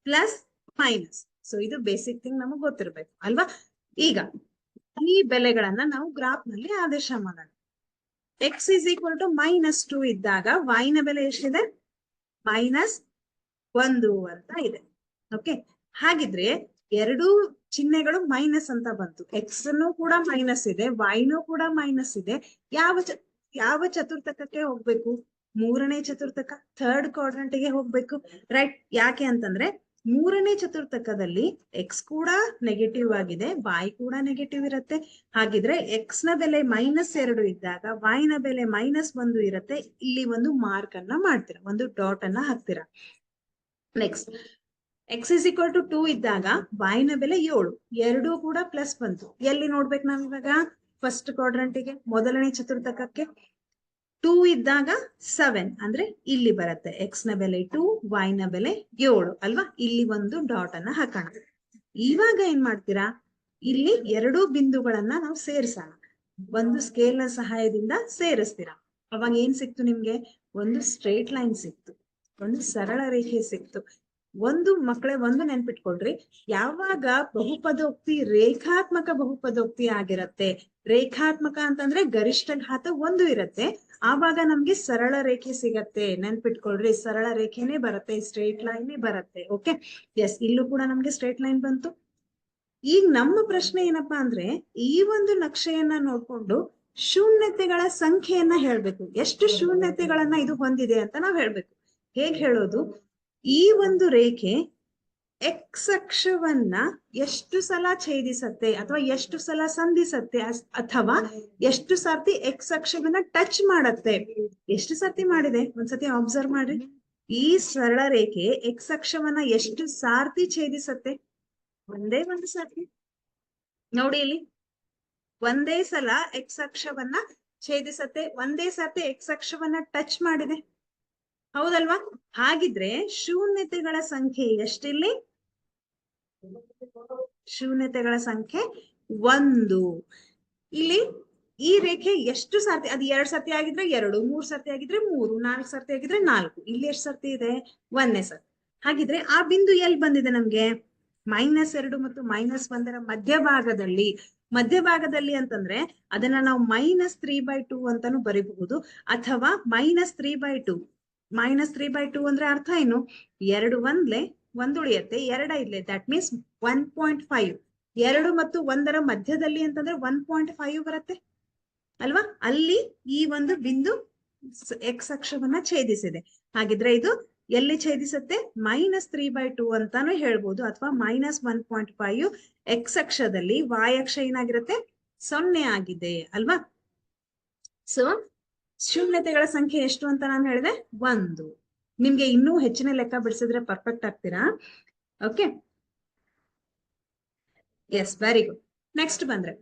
ಪ್ಲಸ್ ಮೈನಸ್. ಸೊ ಇದು ಬೇಸಿಕ್ ಥಿಂಗ್ ನಮಗ್ ಗೊತ್ತಿರ್ಬೇಕು ಅಲ್ವಾ? ಈಗ ಈ ಬೆಲೆಗಳನ್ನ ನಾವು ಗ್ರಾಫ್ ನಲ್ಲಿ ಆದೇಶ ಮಾಡೋಣ. ಎಕ್ಸ್ ಇಸ್ ಈಕ್ವಲ್ ಟು -2 ಇದ್ದಾಗ ವಾಯ್ನ ಬೆಲೆ ಎಷ್ಟಿದೆ? -1 ಅಂತ ಇದೆ. ಓಕೆ, ಹಾಗಿದ್ರೆ ಎರಡೂ ಚಿಹ್ನೆಗಳು ಮೈನಸ್ ಅಂತ ಬಂತು. ಎಕ್ಸ್ ಅನ್ನು ಕೂಡ ಮೈನಸ್ ಇದೆ, ವಾಯ್ನೂ ಕೂಡ ಮೈನಸ್ ಇದೆ. ಯಾವ ಚತುರ್ಥಕಕ್ಕೆ ಹೋಗ್ಬೇಕು? ಮೂರನೇ ಚತುರ್ಥಕ, ಥರ್ಡ್ ಕ್ವಾಡ್ರಂಟ್ ಗೆ ಹೋಗ್ಬೇಕು, ರೈಟ್? ಯಾಕೆ ಅಂತಂದ್ರೆ ಮೂರನೇ ಚತುರ್ಥಕದಲ್ಲಿ ಎಕ್ಸ್ ಕೂಡ ನೆಗೆಟಿವ್ ಆಗಿದೆ, ವಾಯ್ ಕೂಡ ನೆಗೆಟಿವ್ ಇರುತ್ತೆ. ಹಾಗಿದ್ರೆ ಎಕ್ಸ್ ನ ಬೆಲೆ -2 ಇದ್ದಾಗ ವಾಯ್ ನ ಬೆಲೆ -1 ಇರುತ್ತೆ. ಇಲ್ಲಿ ಒಂದು ಮಾರ್ಕ್ ಅನ್ನ ಮಾಡ್ತೀರಾ, ಒಂದು ಡಾಟ್ ಅನ್ನ ಹಾಕ್ತೀರಾ. Next X is equal to 2 ಇದ್ದಾಗ ವಾಯ್ ನ ಬೆಲೆ 7, ಎರಡೂ ಕೂಡ ಪ್ಲಸ್ ಬಂತು. ಎಲ್ಲಿ ನೋಡ್ಬೇಕು ನಾವ್ ಇವಾಗ? ಫಸ್ಟ್ ಕ್ವಾಡ್ರಂಟಿಗೆ, ಮೊದಲನೇ ಚತುರ್ಥಕಕ್ಕೆ. 2 ಇದ್ದಾಗ 7 ಅಂದ್ರೆ ಇಲ್ಲಿ ಬರುತ್ತೆ. ಎಕ್ಸ್ ನ ಬೆಲೆ 2, ವಾಯ್ ನ ಬೆಲೆ 7 ಅಲ್ವಾ? ಇಲ್ಲಿ ಒಂದು ಡಾಟ್ ಅನ್ನ ಹಾಕೋಣ. ಇವಾಗ ಏನ್ ಮಾಡ್ತೀರಾ? ಇಲ್ಲಿ ಎರಡೂ ಬಿಂದುಗಳನ್ನ ನಾವು ಸೇರಿಸೋಣ. ಒಂದು ಸ್ಕೇಲ್ ನ ಸಹಾಯದಿಂದ ಸೇರಿಸ್ತೀರಾ. ಅವಾಗ ಏನ್ ಸಿಕ್ತು ನಿಮ್ಗೆ? ಒಂದು ಸ್ಟ್ರೇಟ್ ಲೈನ್ ಸಿಕ್ತು, ಒಂದು ಸರಳ ರೇಖೆ ಸಿಕ್ತು. ಮಕ್ಕಳೇ ಒಂದು ನೆನ್ಪಿಟ್ಕೊಳ್ರಿ, ಯಾವಾಗ ಬಹುಪದೋಕ್ತಿ ರೇಖಾತ್ಮಕ ಬಹುಪದೋಕ್ತಿ ಆಗಿರತ್ತೆ, ರೇಖಾತ್ಮಕ ಅಂತಂದ್ರೆ ಗರಿಷ್ಠ ಘಾತ 1 ಇರತ್ತೆ, ಆವಾಗ ನಮ್ಗೆ ಸರಳ ರೇಖೆ ಸಿಗತ್ತೆ. ನೆನ್ಪಿಟ್ಕೊಳ್ರಿ, ಸರಳ ರೇಖೆನೇ ಬರುತ್ತೆ, ಸ್ಟ್ರೇಟ್ ಲೈನ್ ಬರುತ್ತೆ. ಓಕೆ, ಎಸ್, ಇಲ್ಲೂ ಕೂಡ ನಮ್ಗೆ ಸ್ಟ್ರೇಟ್ ಲೈನ್ ಬಂತು. ಈಗ ನಮ್ಮ ಪ್ರಶ್ನೆ ಏನಪ್ಪಾ ಅಂದ್ರೆ, ಈ ಒಂದು ನಕ್ಷೆಯನ್ನ ನೋಡ್ಕೊಂಡು ಶೂನ್ಯತೆಗಳ ಸಂಖ್ಯೆಯನ್ನ ಹೇಳ್ಬೇಕು. ಎಷ್ಟು ಶೂನ್ಯತೆಗಳನ್ನ ಇದು ಹೊಂದಿದೆ ಅಂತ ನಾವ್ ಹೇಳ್ಬೇಕು. ಹೇಗ್ ಹೇಳೋದು? ಈ ಒಂದು ರೇಖೆ ಎಕ್ಸ್ ಅಕ್ಷವನ್ನ ಎಷ್ಟು ಸಲ ಛೇದಿಸತ್ತೆ, ಅಥವಾ ಎಷ್ಟು ಸಲ ಸಂಧಿಸತ್ತೆ, ಅಥವಾ ಎಷ್ಟು ಸರ್ತಿ ಎಕ್ಸ್ ಅಕ್ಷವನ್ನ ಟಚ್ ಮಾಡತ್ತೆ. ಎಷ್ಟು ಸರ್ತಿ ಮಾಡಿದೆ ಒಂದ್ಸತಿ ಅಬ್ಸರ್ವ್ ಮಾಡ್ರಿ. ಈ ಸರಳ ರೇಖೆ ಎಕ್ಸ್ ಅಕ್ಷವನ್ನ ಎಷ್ಟು ಸಾರ್ತಿ ಛೇದಿಸತ್ತೆ? ಒಂದೇ ಒಂದು ಸರ್ತಿ. ನೋಡಿ ಇಲ್ಲಿ, ಒಂದೇ ಸಲ ಎಕ್ಸ್ ಅಕ್ಷವನ್ನ ಛೇದಿಸತ್ತೆ, ಒಂದೇ ಸರ್ತಿ ಎಕ್ಸ್ ಅಕ್ಷವನ್ನ ಟಚ್ ಮಾಡಿದೆ, ಹೌದಲ್ವಾ? ಹಾಗಿದ್ರೆ ಶೂನ್ಯತೆಗಳ ಸಂಖ್ಯೆ ಎಷ್ಟಿಲ್ಲಿ? ಶೂನ್ಯತೆಗಳ ಸಂಖ್ಯೆ 1. ಇಲ್ಲಿ ಈ ರೇಖೆ ಎಷ್ಟು ಸರ್ತಿ? ಅದು 2 ಸರ್ತಿ ಆಗಿದ್ರೆ 2, 3 ಸರ್ತಿ ಆಗಿದ್ರೆ 3, 4 ಸರ್ತಿ ಆಗಿದ್ರೆ 4. ಇಲ್ಲಿ ಎಷ್ಟು ಸರ್ತಿ ಇದೆ? 1ನೇ ಸರ್ತಿ. ಹಾಗಿದ್ರೆ ಆ ಬಿಂದು ಎಲ್ಲಿ ಬಂದಿದೆ ನಮ್ಗೆ? -2 ಮತ್ತು -1 ಮಧ್ಯಭಾಗದಲ್ಲಿ ಅಂತಂದ್ರೆ ಅದನ್ನ ನಾವು -3/2 ಅಂತಾನು ಬರೀಬಹುದು, ಅಥವಾ -3/2. -3/2 ಅಂದ್ರೆ ಅರ್ಥ ಏನು? 2 ಒಂದ್ಲೆ 1 ಉಳಿಯತ್ತೆ, 2 ಐದ್ಲೆ, ದಟ್ ಮೀನ್ಸ್ 1.5. 2 ಮತ್ತು 1 ಮಧ್ಯದಲ್ಲಿ ಅಂತಂದ್ರೆ 1.5 ಬರುತ್ತೆ ಅಲ್ವಾ? ಅಲ್ಲಿ ಈ ಒಂದು ಬಿಂದು ಎಕ್ಸ್ ಅಕ್ಷವನ್ನ ಛೇದಿಸಿದೆ. ಹಾಗಿದ್ರೆ ಇದು ಎಲ್ಲಿ ಛೇದಿಸುತ್ತೆ? -3/2 ಅಂತಾನು ಹೇಳ್ಬೋದು, ಅಥವಾ -1.5. ಎಕ್ಸ್ ಅಕ್ಷದಲ್ಲಿ ವಾಯ್ ಅಕ್ಷ ಏನಾಗಿರುತ್ತೆ? 0 ಆಗಿದೆ ಅಲ್ವಾ? ಸೊ ಶೂನ್ಯತೆಗಳ ಸಂಖ್ಯೆ ಎಷ್ಟು ಅಂತ ನಾನು ಹೇಳಿದೆ? 1. ನಿಮ್ಗೆ ಇನ್ನೂ ಹೆಚ್ಚಿನ ಲೆಕ್ಕ ಬಿಡಿಸಿದ್ರೆ ಪರ್ಫೆಕ್ಟ್ ಆಗ್ತೀರಾ. Okay, yes, very good. Next ಬಂದ್ರೆ,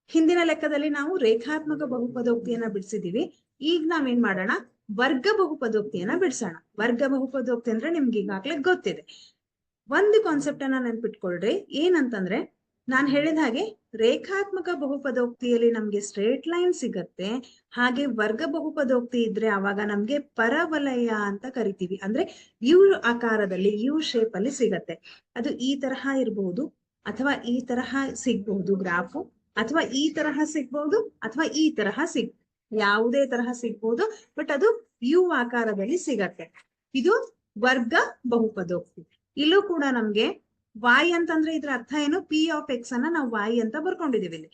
ಹಿಂದಿನ ಲೆಕ್ಕದಲ್ಲಿ ನಾವು ರೇಖಾತ್ಮಕ ಬಹುಪದೋಕ್ತಿಯನ್ನ ಬಿಡಿಸಿದೀವಿ. ಈಗ ನಾವೇನ್ ಮಾಡೋಣ? ವರ್ಗ ಬಹುಪದೋಕ್ತಿಯನ್ನ ಬಿಡಿಸೋಣ. ವರ್ಗ ಬಹುಪದೋಕ್ತಿ ಅಂದ್ರೆ ನಿಮ್ಗೆ ಈಗಾಗ್ಲೇ ಗೊತ್ತಿದೆ. ಒಂದು ಕಾನ್ಸೆಪ್ಟ್ ಅನ್ನ ನೆನ್ಪಿಟ್ಕೊಳ್ರಿ, ಏನಂತಂದ್ರೆ ನಾನು ಹೇಳಿದ ಹಾಗೆ ರೇಖಾತ್ಮಕ ಬಹುಪದೋಕ್ತಿಯಲ್ಲಿ ನಮ್ಗೆ ಸ್ಟ್ರೇಟ್ ಲೈನ್ ಸಿಗತ್ತೆ. ಹಾಗೆ ವರ್ಗ ಬಹುಪದೋಕ್ತಿ ಇದ್ರೆ ಅವಾಗ ನಮ್ಗೆ ಪರವಲಯ ಅಂತ ಕರಿತೀವಿ. ಅಂದ್ರೆ ಯು ಆಕಾರದಲ್ಲಿ, ಯು ಶೇಪ್ ಅಲ್ಲಿ ಸಿಗತ್ತೆ. ಅದು ಈ ತರಹ ಇರಬಹುದು, ಅಥವಾ ಈ ತರಹ ಸಿಗ್ಬಹುದು ಗ್ರಾಫು, ಅಥವಾ ಈ ತರಹ ಸಿಗ್ಬಹುದು, ಅಥವಾ ಈ ತರಹ ಯಾವುದೇ ತರಹ ಸಿಗ್ಬಹುದು. ಬಟ್ ಅದು ಯು ಆಕಾರದಲ್ಲಿ ಸಿಗತ್ತೆ. ಇದು ವರ್ಗ ಬಹುಪದೋಕ್ತಿ. ಇಲ್ಲೂ ಕೂಡ ನಮ್ಗೆ y ಅಂತಂದ್ರೆ ಇದ್ರ ಅರ್ಥ ಏನು, ಪಿ ಆಫ್ ಎಕ್ಸ್ ಅನ್ನ ನಾವು y ಅಂತ ಬರ್ಕೊಂಡಿದೀವಿ ಇಲ್ಲಿ.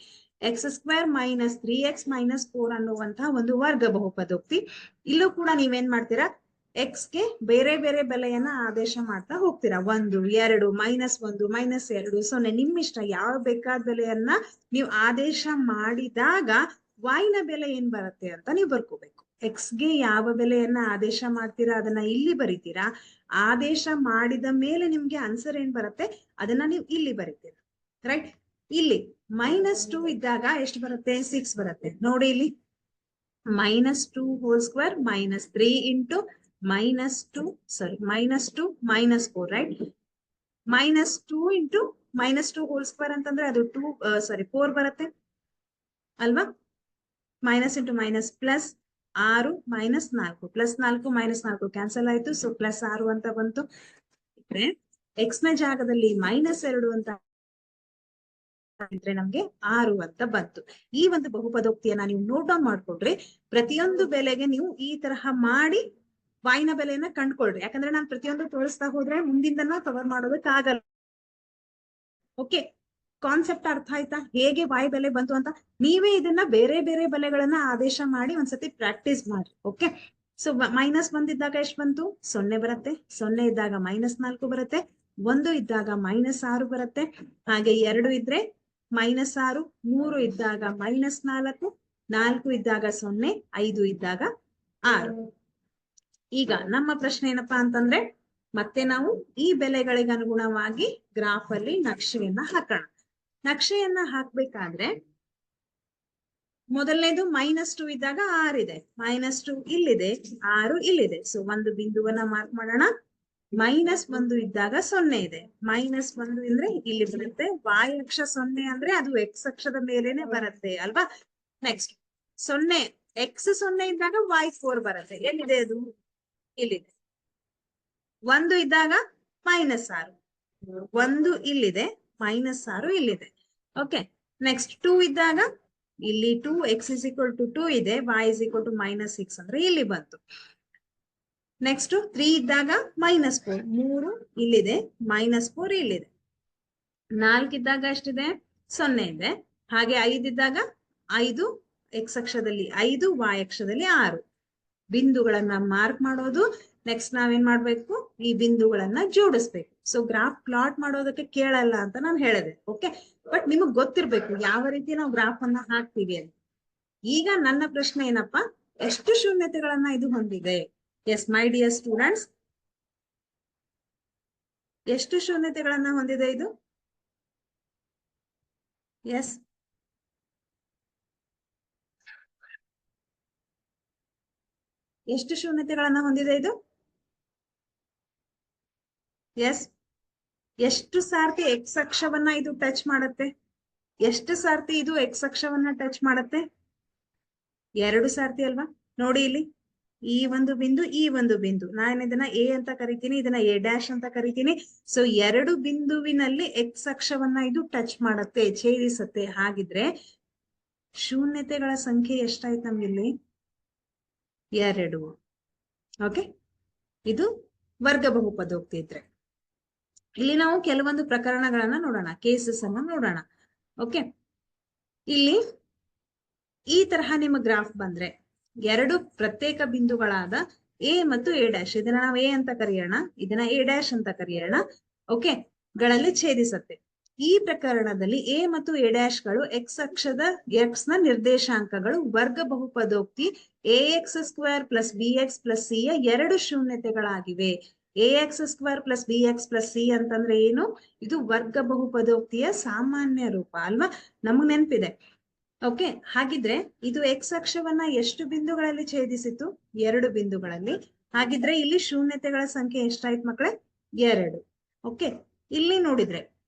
x² - 3x - 4 ಅನ್ನುವಂತಹ ಒಂದು ವರ್ಗ ಬಹುಪದೋಕ್ತಿ. ಇಲ್ಲೂ ಕೂಡ ನೀವೇನ್ ಮಾಡ್ತೀರಾ, ಎಕ್ಸ್ ಗೆ ಬೇರೆ ಬೇರೆ ಬೆಲೆಯನ್ನ ಆದೇಶ ಮಾಡ್ತಾ ಹೋಗ್ತೀರಾ. 1, 2, -1, -2, 0, ನಿಮ್ಮಿಷ್ಟ ಯಾವ ಬೇಕಾದ ಬೆಲೆಯನ್ನ ನೀವು ಆದೇಶ ಮಾಡಿದಾಗ y ನ ಬೆಲೆ ಏನ್ ಬರುತ್ತೆ ಅಂತ ನೀವು ಬರ್ಕೋಬೇಕು. ಎಕ್ಸ್ ಗೆ ಯಾವ ಬೆಲೆಯನ್ನ ಆದೇಶ ಮಾಡ್ತೀರಾ ಅದನ್ನ ಇಲ್ಲಿ ಬರೀತೀರಾ. ಆದೇಶ ಮಾಡಿದ ಮೇಲೆ ನಿಮ್ಗೆ ಆನ್ಸರ್ ಏನ್ ಬರುತ್ತೆ ಅದನ್ನ ನೀವು ಇಲ್ಲಿ ಬರೀತೀರಾ. ರೈಟ್. ಇಲ್ಲಿ -2 ಇದ್ದಾಗ ಎಷ್ಟು ಬರುತ್ತೆ, 6 ಬರುತ್ತೆ. ನೋಡಿ ಇಲ್ಲಿ -2 whole square -3 into -2 -4 right. -2 into -2 whole square ಅಂತಂದ್ರೆ ಅದು 4 ಬರುತ್ತೆ ಅಲ್ವಾ. Minus into minus plus 6 -4 +4 -4 cancel ಆಯ್ತು. ಸೊ +6 ಅಂತ ಬಂತು. ಎಕ್ಸ್ ನ ಜಾಗದಲ್ಲಿ -2 ಅಂತ ಇದ್ರೆ ನಮ್ಗೆ 6 ಅಂತ ಬಂತು. ಈ ಒಂದು ಬಹುಪದೋಕ್ತಿಯನ್ನ ನೀವು ನೋಟ್ ಡೌನ್ ಮಾಡ್ಕೊಡ್ರಿ. ಪ್ರತಿಯೊಂದು ಬೆಲೆಗೆ ನೀವು ಈ ತರಹ ಮಾಡಿ y ನ ಬೆಲೆಯನ್ನ ಕಂಡ್ಕೊಳ್ರಿ. ಯಾಕಂದ್ರೆ ನಾನು ಪ್ರತಿಯೊಂದು ತೋರಿಸ್ತಾ ಹೋದ್ರೆ ಮುಂದಿಂದನ ಕವರ್ ಮಾಡೋದಕ್ಕಾಗಲ್ಲ. ಓಕೆ, ಕಾನ್ಸೆಪ್ಟ್ ಅರ್ಥ ಆಯ್ತಾ, ಹೇಗೆ y ಬೆಲೆ ಬಂತು ಅಂತ. ನೀವೇ ಇದನ್ನ ಬೇರೆ ಬೇರೆ ಬೆಲೆಗಳನ್ನ ಆದೇಶ ಮಾಡಿ ಒಂದ್ಸತಿ ಪ್ರಾಕ್ಟೀಸ್ ಮಾಡ್ರಿ. ಓಕೆ, ಸೊ -1 ಇದ್ದಾಗ ಎಷ್ಟು ಬಂತು, 0 ಬರುತ್ತೆ. 0 ಇದ್ದಾಗ -4 ಬರುತ್ತೆ. 1 ಇದ್ದಾಗ -6 ಬರುತ್ತೆ. ಹಾಗೆ 2 ಇದ್ರೆ -6, 3 ಇದ್ದಾಗ -4, 4 ಇದ್ದಾಗ 0, 5 ಇದ್ದಾಗ 6. ಈಗ ನಮ್ಮ ಪ್ರಶ್ನೆ ಏನಪ್ಪಾ ಅಂತಂದ್ರೆ, ಮತ್ತೆ ನಾವು ಈ ಬೆಲೆಗಳಿಗೆ ಅನುಗುಣವಾಗಿ ಗ್ರಾಫ್ ಅಲ್ಲಿ ನಕ್ಷೆಯನ್ನ ಹಾಕೋಣ. ನಕ್ಷೆಯನ್ನ ಹಾಕ್ಬೇಕಾದ್ರೆ ಮೊದಲನೇದು -2 ಇದ್ದಾಗ 6 ಇದೆ, -2 ಇಲ್ಲಿದೆ, 6 ಇಲ್ಲಿದೆ. ಸೊ ಒಂದು ಬಿಂದುವನ್ನ ಮಾರ್ಕ್ ಮಾಡೋಣ. -1 ಇದ್ದಾಗ 0 ಇದೆ. -1 ಅಂದ್ರೆ ಇಲ್ಲಿ ಬರುತ್ತೆ. y ಅಕ್ಷ 0 ಅಂದ್ರೆ ಅದು x ಅಕ್ಷದ ಮೇಲೇನೆ ಬರುತ್ತೆ ಅಲ್ವಾ. ನೆಕ್ಸ್ಟ್ 0 x 0 ಇದ್ದಾಗ y 4 ಬರುತ್ತೆ. ಎಲ್ಲಿದೆ ಅದು, ಇಲ್ಲಿದೆ. 1 ಇದ್ದಾಗ -6, 1 ಇಲ್ಲಿದೆ, -6 ಇಲ್ಲಿದೆ. ಓಕೆ, ನೆಕ್ಸ್ಟ್ 2 ಇದ್ದಾಗ ಇಲ್ಲಿ 2, x = 2 ಇದೆ, y = -6 ಅಂದ್ರೆ ಇಲ್ಲಿ ಬಂತು. ನೆಕ್ಸ್ಟ್ 3 ಇದ್ದಾಗ -4, 3 ಇಲ್ಲಿದೆ, -4 ಇಲ್ಲಿದೆ. 4 ಇದ್ದಾಗ ಎಷ್ಟಿದೆ, 0 ಇದೆ. ಹಾಗೆ 5 ಇದ್ದಾಗ 5 x ಅಕ್ಷದಲ್ಲಿ 5, y ಅಕ್ಷದಲ್ಲಿ 6 ಬಿಂದುಗಳನ್ನ ಮಾರ್ಕ್ ಮಾಡೋದು. ನೆಕ್ಸ್ಟ್ ನಾವೇನ್ ಮಾಡ್ಬೇಕು, ಈ ಬಿಂದುಗಳನ್ನ ಜೋಡಿಸ್ಬೇಕು. ಸೊ ಗ್ರಾಫ್ ಪ್ಲಾಟ್ ಮಾಡೋದಕ್ಕೆ ಕೇಳಲ್ಲ ಅಂತ ನಾನು ಹೇಳಿದೆ. ಓಕೆ, ಬಟ್ ನಿಮಗ್ ಗೊತ್ತಿರ್ಬೇಕು ಯಾವ ರೀತಿ ನಾವು ಗ್ರಾಫ್ ಅನ್ನ ಹಾಕ್ತೀವಿ ಅಂತ. ಈಗ ನನ್ನ ಪ್ರಶ್ನೆ ಏನಪ್ಪಾ, ಎಷ್ಟು ಶೂನ್ಯತೆಗಳನ್ನ ಇದು ಹೊಂದಿದೆ? ಎಸ್ ಮೈ ಡಿಯರ್ ಸ್ಟೂಡೆಂಟ್ಸ್, ಎಷ್ಟು ಶೂನ್ಯತೆಗಳನ್ನ ಹೊಂದಿದೆ ಇದು? ಎಸ್, ಎಷ್ಟು ಶೂನ್ಯತೆಗಳನ್ನ ಹೊಂದಿದೆ ಇದು? ಎಸ್, ಎಷ್ಟು ಸಾರ್ತಿ ಎಕ್ಸ್ ಅಕ್ಷವನ್ನ ಇದು ಟಚ್ ಮಾಡುತ್ತೆ? ಎಷ್ಟು ಸಾರ್ತಿ ಇದು ಎಕ್ಸ್ ಅಕ್ಷವನ್ನ ಟಚ್ ಮಾಡುತ್ತೆ? 2 ಸಾರ್ತಿ ಅಲ್ವಾ. ನೋಡಿ ಇಲ್ಲಿ ಈ ಒಂದು ಬಿಂದು, ಈ ಒಂದು ಬಿಂದು, ನಾನು ಇದನ್ನ ಎ ಅಂತ ಕರಿತೀನಿ, ಇದನ್ನ A' ಅಂತ ಕರಿತೀನಿ. ಸೊ 2 ಬಿಂದುವಿನಲ್ಲಿ ಎಕ್ಸ್ ಅಕ್ಷವನ್ನ ಇದು ಟಚ್ ಮಾಡುತ್ತೆ, ಛೇದಿಸುತ್ತೆ. ಹಾಗಿದ್ರೆ ಶೂನ್ಯತೆಗಳ ಸಂಖ್ಯೆ ಎಷ್ಟಾಯ್ತು ನಮ್ಗಿಲ್ಲಿ? 2. ಓಕೆ, ಇದು ವರ್ಗ ಬಹುಪದೋಕ್ತಿ ಇದ್ರೆ. ಇಲ್ಲಿ ನಾವು ಕೆಲವೊಂದು ಪ್ರಕರಣಗಳನ್ನ ನೋಡೋಣ, ಕೇಸಸ್ ಅನ್ನ ನೋಡೋಣ. ಓಕೆ, ಇಲ್ಲಿ ಈ ತರಹ ನಿಮ್ಮ ಗ್ರಾಫ್ ಬಂದ್ರೆ 2 ಪ್ರತ್ಯೇಕ ಬಿಂದುಗಳಾದ ಎ ಮತ್ತು A', ಇದನ್ನ ನಾವು ಎ ಅಂತ ಕರೆಯೋಣ, ಇದನ್ನ A' ಅಂತ ಕರೆಯೋಣ. ಓಕೆ, ಗಳಲ್ಲಿ ಛೇದಿಸತ್ತೆ. ಈ ಪ್ರಕರಣದಲ್ಲಿ ಎ ಮತ್ತು A' ಎಕ್ಸ್ ಅಕ್ಷದ ಎಕ್ಸ್ ನ ನಿರ್ದೇಶಾಂಕಗಳು ವರ್ಗ ಬಹುಪದೋಕ್ತಿ ax² + bx + c ಯ 2 ಶೂನ್ಯತೆಗಳಾಗಿವೆ. ax² + bx + c ಅಂತಂದ್ರೆ ಏನು? ಇದು ವರ್ಗ ಬಹುಪದೋಕ್ತಿಯ ಸಾಮಾನ್ಯ ರೂಪ ಅಲ್ವಾ, ನಮಗ್ ನೆನಪಿದೆ. ಓಕೆ, ಹಾಗಿದ್ರೆ ಇದು ಎಕ್ಸ್ ಅಕ್ಷವನ್ನ ಎಷ್ಟು ಬಿಂದುಗಳಲ್ಲಿ ಛೇದಿಸಿತು? 2 ಬಿಂದುಗಳಲ್ಲಿ. ಹಾಗಿದ್ರೆ ಇಲ್ಲಿ ಶೂನ್ಯತೆಗಳ ಸಂಖ್ಯೆ ಎಷ್ಟಾಯ್ತು ಮಕ್ಕಳೇ? 2. ಓಕೆ, ಇಲ್ಲಿ ನೋಡಿದ್ರೆ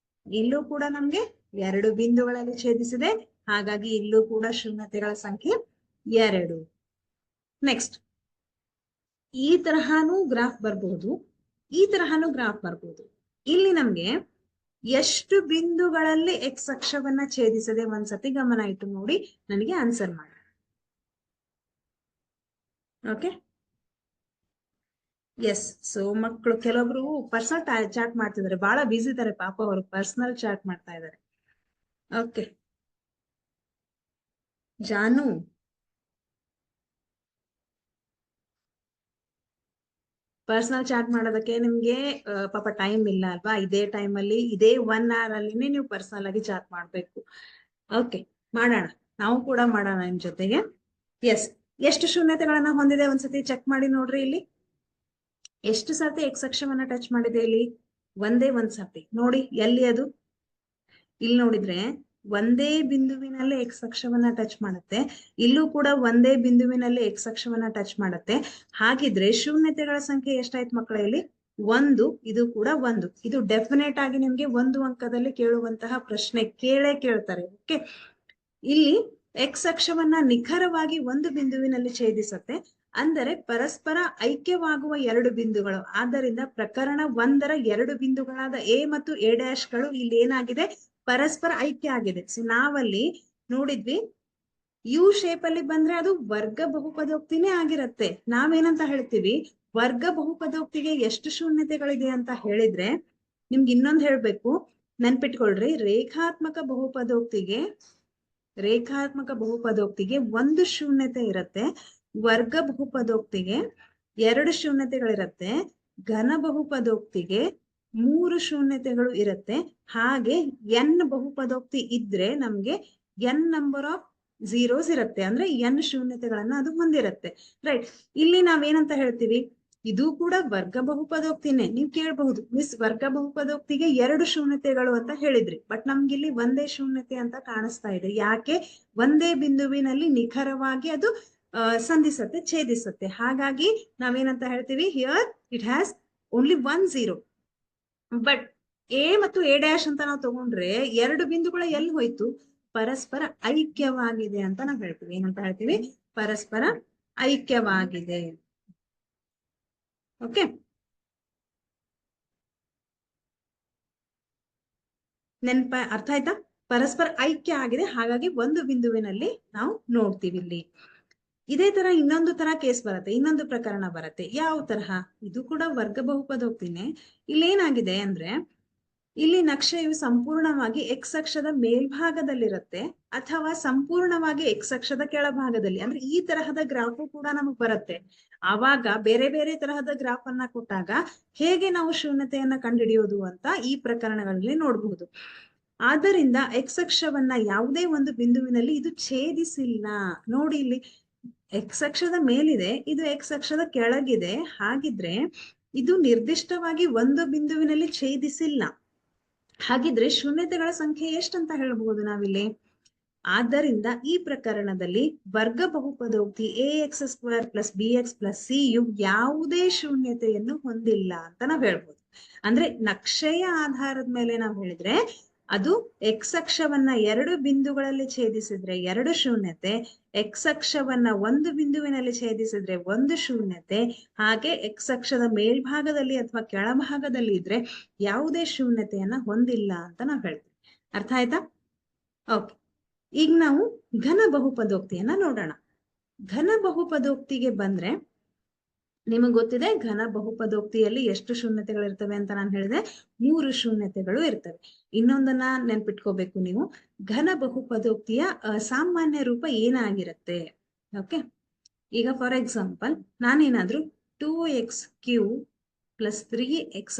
ಇಲ್ಲೂ ಕೂಡ ನಮ್ಗೆ 2 ಬಿಂದುಗಳಲ್ಲಿ ಛೇದಿಸಿದೆ, ಹಾಗಾಗಿ ಇಲ್ಲೂ ಕೂಡ ಶೂನ್ಯತೆಗಳ ಸಂಖ್ಯೆ 2. ನೆಕ್ಸ್ಟ್, ಈ ತರಹನೂ ಗ್ರಾಫ್ ಬರ್ಬಹುದು, ಈ ತರಹನೂ ಗ್ರಾಫ್ ಬರ್ಬಹುದು. ಇಲ್ಲಿ ನಮ್ಗೆ ಎಷ್ಟು ಬಿಂದುಗಳಲ್ಲಿ ಎಕ್ಸ್ ಅಕ್ಷವನ್ನ ಛೇದಿಸದೆ ಒಂದ್ಸತಿ ಗಮನ ಇಟ್ಟು ನೋಡಿ, ನನಗೆ ಆನ್ಸರ್ ಮಾಡಿ. Okay, yes. ಸೊ ಮಕ್ಕಳು ಕೆಲವೊಬ್ರು ಪರ್ಸನಲ್ ಚಾಟ್ ಮಾಡ್ತಿದ್ದಾರೆ, ಬಹಳ ಬಿಸಿ ಇದಾರೆ ಪಾಪ, ಅವರು ಪರ್ಸನಲ್ ಚಾಟ್ ಮಾಡ್ತಾ ಇದ್ದಾರೆ. ಓಕೆ, ಜಾನು, ಪರ್ಸನಲ್ ಚಾಟ್ ಮಾಡೋದಕ್ಕೆ ನಿಮ್ಗೆ ಪಾಪ ಟೈಮ್ ಇಲ್ಲ ಅಲ್ವಾ? ಇದೇ ಟೈಮಲ್ಲಿ, ಇದೇ 1 hour ಅಲ್ಲಿನೇ ನೀವು ಪರ್ಸನಲ್ ಆಗಿ ಚಾಟ್ ಮಾಡ್ಬೇಕು. ಓಕೆ, ಮಾಡೋಣ, ನಾವು ಕೂಡ ಮಾಡೋಣ ನಿಮ್ ಜೊತೆಗೆ. ಎಸ್, ಎಷ್ಟು ಶೂನ್ಯತೆಗಳನ್ನ ಹೊಂದಿದೆ ಒಂದ್ಸತಿ ಚೆಕ್ ಮಾಡಿ ನೋಡ್ರಿ. ಇಲ್ಲಿ ಎಷ್ಟು ಸರ್ತಿ ಎಕ್ಸ್ ಅಕ್ಷವನ್ನ ಟಚ್ ಮಾಡಿದೆ? ಇಲ್ಲಿ ಒಂದೇ ಒಂದ್ ಸರ್ತಿ ನೋಡಿ. ಎಲ್ಲಿ ಅದು? ಇಲ್ಲಿ ನೋಡಿದ್ರೆ ಒಂದೇ ಬಿಂದುವಿನಲ್ಲಿ ಎಕ್ಸ್ ಅಕ್ಷವನ್ನ ಟಚ್ ಮಾಡುತ್ತೆ, ಇಲ್ಲೂ ಕೂಡ ಒಂದೇ ಬಿಂದುವಿನಲ್ಲಿ ಎಕ್ಸ್ ಅಕ್ಷವನ್ನ ಟಚ್ ಮಾಡುತ್ತೆ. ಹಾಗಿದ್ರೆ ಶೂನ್ಯತೆಗಳ ಸಂಖ್ಯೆ ಎಷ್ಟಾಯ್ತು ಮಕ್ಕಳ? ಇಲ್ಲಿ 1, ಇದು ಕೂಡ 1. ಇದು ಡೆಫಿನೆಟ್ ಆಗಿ ನಿಮ್ಗೆ 1 ಅಂಕದಲ್ಲಿ ಕೇಳುವಂತಹ ಪ್ರಶ್ನೆ ಕೇಳ್ತಾರೆ. ಓಕೆ, ಇಲ್ಲಿ ಎಕ್ಸ್ ಅಕ್ಷವನ್ನ ನಿಖರವಾಗಿ ಒಂದು ಬಿಂದುವಿನಲ್ಲಿ ಛೇದಿಸುತ್ತೆ, ಅಂದರೆ ಪರಸ್ಪರ ಐಕ್ಯವಾಗುವ 2 ಬಿಂದುಗಳು. ಆದ್ದರಿಂದ ಪ್ರಕರಣ 1ರ 2 ಬಿಂದುಗಳಾದ ಎ ಮತ್ತು ಎ ಡ್ಯಾಶ್ಗಳು ಇಲ್ಲಿ ಏನಾಗಿದೆ? ಪರಸ್ಪರ ಐಕ್ಯ ಆಗಿದೆ. ಸೊ ನಾವಲ್ಲಿ ನೋಡಿದ್ವಿ, ಯು ಶೇಪ್ ಅಲ್ಲಿ ಬಂದ್ರೆ ಅದು ವರ್ಗ ಬಹುಪದೋಕ್ತಿನೇ ಆಗಿರತ್ತೆ. ನಾವೇನಂತ ಹೇಳ್ತೀವಿ? ವರ್ಗ ಬಹುಪದೋಕ್ತಿಗೆ ಎಷ್ಟು ಶೂನ್ಯತೆಗಳಿದೆ ಅಂತ ಹೇಳಿದ್ರೆ, ನಿಮ್ಗೆ ಇನ್ನೊಂದು ಹೇಳ್ಬೇಕು, ನೆನ್ಪಿಟ್ಕೊಳ್ರಿ. ರೇಖಾತ್ಮಕ ಬಹುಪದೋಕ್ತಿಗೆ 1 ಶೂನ್ಯತೆ ಇರತ್ತೆ, ವರ್ಗ ಬಹುಪದೋಕ್ತಿಗೆ 2 ಶೂನ್ಯತೆಗಳಿರತ್ತೆ, ಘನ ಬಹುಪದೋಕ್ತಿಗೆ 3 ಶೂನ್ಯತೆಗಳು ಇರತ್ತೆ. ಹಾಗೆ n ಬಹುಪದೋಕ್ತಿ ಇದ್ರೆ ನಮ್ಗೆ n ನಂಬರ್ ಆಫ್ ಝೀರೋಸ್ ಇರತ್ತೆ, ಅಂದ್ರೆ n ಶೂನ್ಯತೆಗಳನ್ನ ಅದು ಹೊಂದಿರತ್ತೆ. ರೈಟ್, ಇಲ್ಲಿ ನಾವೇನಂತ ಹೇಳ್ತೀವಿ? ಇದು ಕೂಡ ವರ್ಗ ಬಹುಪದೋಕ್ತಿನೇ. ನೀವು ಕೇಳಬಹುದು, ಮಿಸ್ ವರ್ಗ ಬಹುಪದೋಕ್ತಿಗೆ 2 ಶೂನ್ಯತೆಗಳು ಅಂತ ಹೇಳಿದ್ರಿ, ಬಟ್ ನಮ್ಗಿಲ್ಲಿ ಒಂದೇ ಶೂನ್ಯತೆ ಅಂತ ಕಾಣಿಸ್ತಾ ಇದೆ. ಯಾಕೆ? ಒಂದೇ ಬಿಂದುವಿನಲ್ಲಿ ನಿಖರವಾಗಿ ಅದು ಸಂಧಿಸತ್ತೆ, ಛೇದಿಸತ್ತೆ. ಹಾಗಾಗಿ ನಾವೇನಂತ ಹೇಳ್ತೀವಿ? Here it has only 1 0. But A ಮತ್ತು ಎ ಡ್ಯಾಶ್ ಅಂತ ನಾವು ತಗೊಂಡ್ರೆ 2 ಬಿಂದುಗಳ ಎಲ್ಲಿ ಹೋಯ್ತು? ಪರಸ್ಪರ ಐಕ್ಯವಾಗಿದೆ ಅಂತ ನಾವು ಹೇಳ್ತೀವಿ. ಏನಂತ ಹೇಳ್ತೀವಿ? ಪರಸ್ಪರ ಐಕ್ಯವಾಗಿದೆ. ಓಕೆ, ಅರ್ಥ ಆಯ್ತಾ? ಪರಸ್ಪರ ಐಕ್ಯ ಆಗಿದೆ, ಹಾಗಾಗಿ ಒಂದು ಬಿಂದುವಿನಲ್ಲಿ ನಾವು ನೋಡ್ತೀವಿ. ಇಲ್ಲಿ ಇದೇ ತರ ಇನ್ನೊಂದು ತರ ಕೇಸ್ ಬರುತ್ತೆ, ಇನ್ನೊಂದು ಪ್ರಕರಣ ಬರುತ್ತೆ. ಯಾವ ತರಹ? ಇದು ಕೂಡ ವರ್ಗ ಬಹುಪದೋಕ್ತಿನೇ. ಇಲ್ಲೇನಾಗಿದೆ ಅಂದ್ರೆ, ಇಲ್ಲಿ ನಕ್ಷೆಯು ಸಂಪೂರ್ಣವಾಗಿ ಎಕ್ಸ್ ಅಕ್ಷದ ಮೇಲ್ಭಾಗದಲ್ಲಿರುತ್ತೆ, ಅಥವಾ ಸಂಪೂರ್ಣವಾಗಿ ಎಕ್ಸ್ ಅಕ್ಷದ ಕೆಳಭಾಗದಲ್ಲಿ. ಅಂದ್ರೆ ಈ ತರಹದ ಗ್ರಾಫು ಕೂಡ ನಮಗ್ ಬರುತ್ತೆ. ಆವಾಗ ಬೇರೆ ಬೇರೆ ತರಹದ ಗ್ರಾಫ್ ಅನ್ನ ಕೊಟ್ಟಾಗ ಹೇಗೆ ನಾವು ಶೂನ್ಯತೆಯನ್ನ ಕಂಡುಹಿಡಿಯೋದು ಅಂತ ಈ ಪ್ರಕರಣಗಳಲ್ಲಿ ನೋಡಬಹುದು. ಆದ್ದರಿಂದ ಎಕ್ಸ್ ಅಕ್ಷವನ್ನ ಯಾವುದೇ ಒಂದು ಬಿಂದುವಿನಲ್ಲಿ ಇದು ಛೇದಿಸಿಲ್ಲ. ನೋಡಿ, ಇಲ್ಲಿ ಎಕ್ಸ್ ಅಕ್ಷದ ಮೇಲಿದೆ, ಇದು ಎಕ್ಸ್ ಅಕ್ಷದ ಕೆಳಗಿದೆ. ಹಾಗಿದ್ರೆ ಇದು ನಿರ್ದಿಷ್ಟವಾಗಿ ಒಂದು ಬಿಂದುವಿನಲ್ಲಿ ಛೇದಿಸಿಲ್ಲ. ಹಾಗಿದ್ರೆ ಶೂನ್ಯತೆಗಳ ಸಂಖ್ಯೆ ಎಷ್ಟಂತ ಹೇಳ್ಬಹುದು ನಾವಿಲ್ಲಿ? ಆದ್ದರಿಂದ ಈ ಪ್ರಕರಣದಲ್ಲಿ ವರ್ಗ ಬಹುಪದೋಕ್ತಿ ax² + bx + c ಯು ಯಾವುದೇ ಶೂನ್ಯತೆಯನ್ನು ಹೊಂದಿಲ್ಲ ಅಂತ ನಾವ್ ಹೇಳ್ಬೋದು. ಅಂದ್ರೆ ನಕ್ಷೆಯ ಆಧಾರದ ಮೇಲೆ ನಾವ್ ಹೇಳಿದ್ರೆ, ಅದು ಎಕ್ಸ್ ಅಕ್ಷವನ್ನ 2 ಬಿಂದುಗಳಲ್ಲಿ ಛೇದಿಸಿದ್ರೆ 2 ಶೂನ್ಯತೆ, ಎಕ್ಸ್ ಅಕ್ಷವನ್ನ 1 ಬಿಂದುವಿನಲ್ಲಿ ಛೇದಿಸಿದ್ರೆ 1 ಶೂನ್ಯತೆ, ಹಾಗೆ ಎಕ್ಸ್ ಅಕ್ಷದ ಮೇಲ್ಭಾಗದಲ್ಲಿ ಅಥವಾ ಕೆಳಭಾಗದಲ್ಲಿ ಇದ್ರೆ ಯಾವುದೇ ಶೂನ್ಯತೆಯನ್ನ ಹೊಂದಿಲ್ಲ ಅಂತ ನಾವ್ ಹೇಳ್ತೀವಿ. ಅರ್ಥ ಆಯ್ತಾ? ಓಕೆ, ಈಗ ನಾವು ಘನ ಬಹುಪದೋಕ್ತಿಯನ್ನ ನೋಡೋಣ. ಘನ ಬಹುಪದೋಕ್ತಿಗೆ ಬಂದ್ರೆ ನಿಮಗೆ ಗೊತ್ತಿದೆ, ಘನ ಬಹುಪದೋಕ್ತಿಯಲ್ಲಿ ಎಷ್ಟು ಶೂನ್ಯತೆಗಳಿರ್ತವೆ ಅಂತ ನಾನು ಹೇಳಿದೆ? 3 ಶೂನ್ಯತೆಗಳು ಇರ್ತವೆ. ಇನ್ನೊಂದನ್ನ ನೆನ್ಪಿಟ್ಕೋಬೇಕು ನೀವು, ಘನ ಬಹುಪದೋಕ್ತಿಯ ಸಾಮಾನ್ಯ ರೂಪ ಏನಾಗಿರುತ್ತೆ. ಓಕೆ, ಈಗ ಫಾರ್ ಎಕ್ಸಾಂಪಲ್ ನಾನೇನಾದ್ರೂ 2x³ + 3x²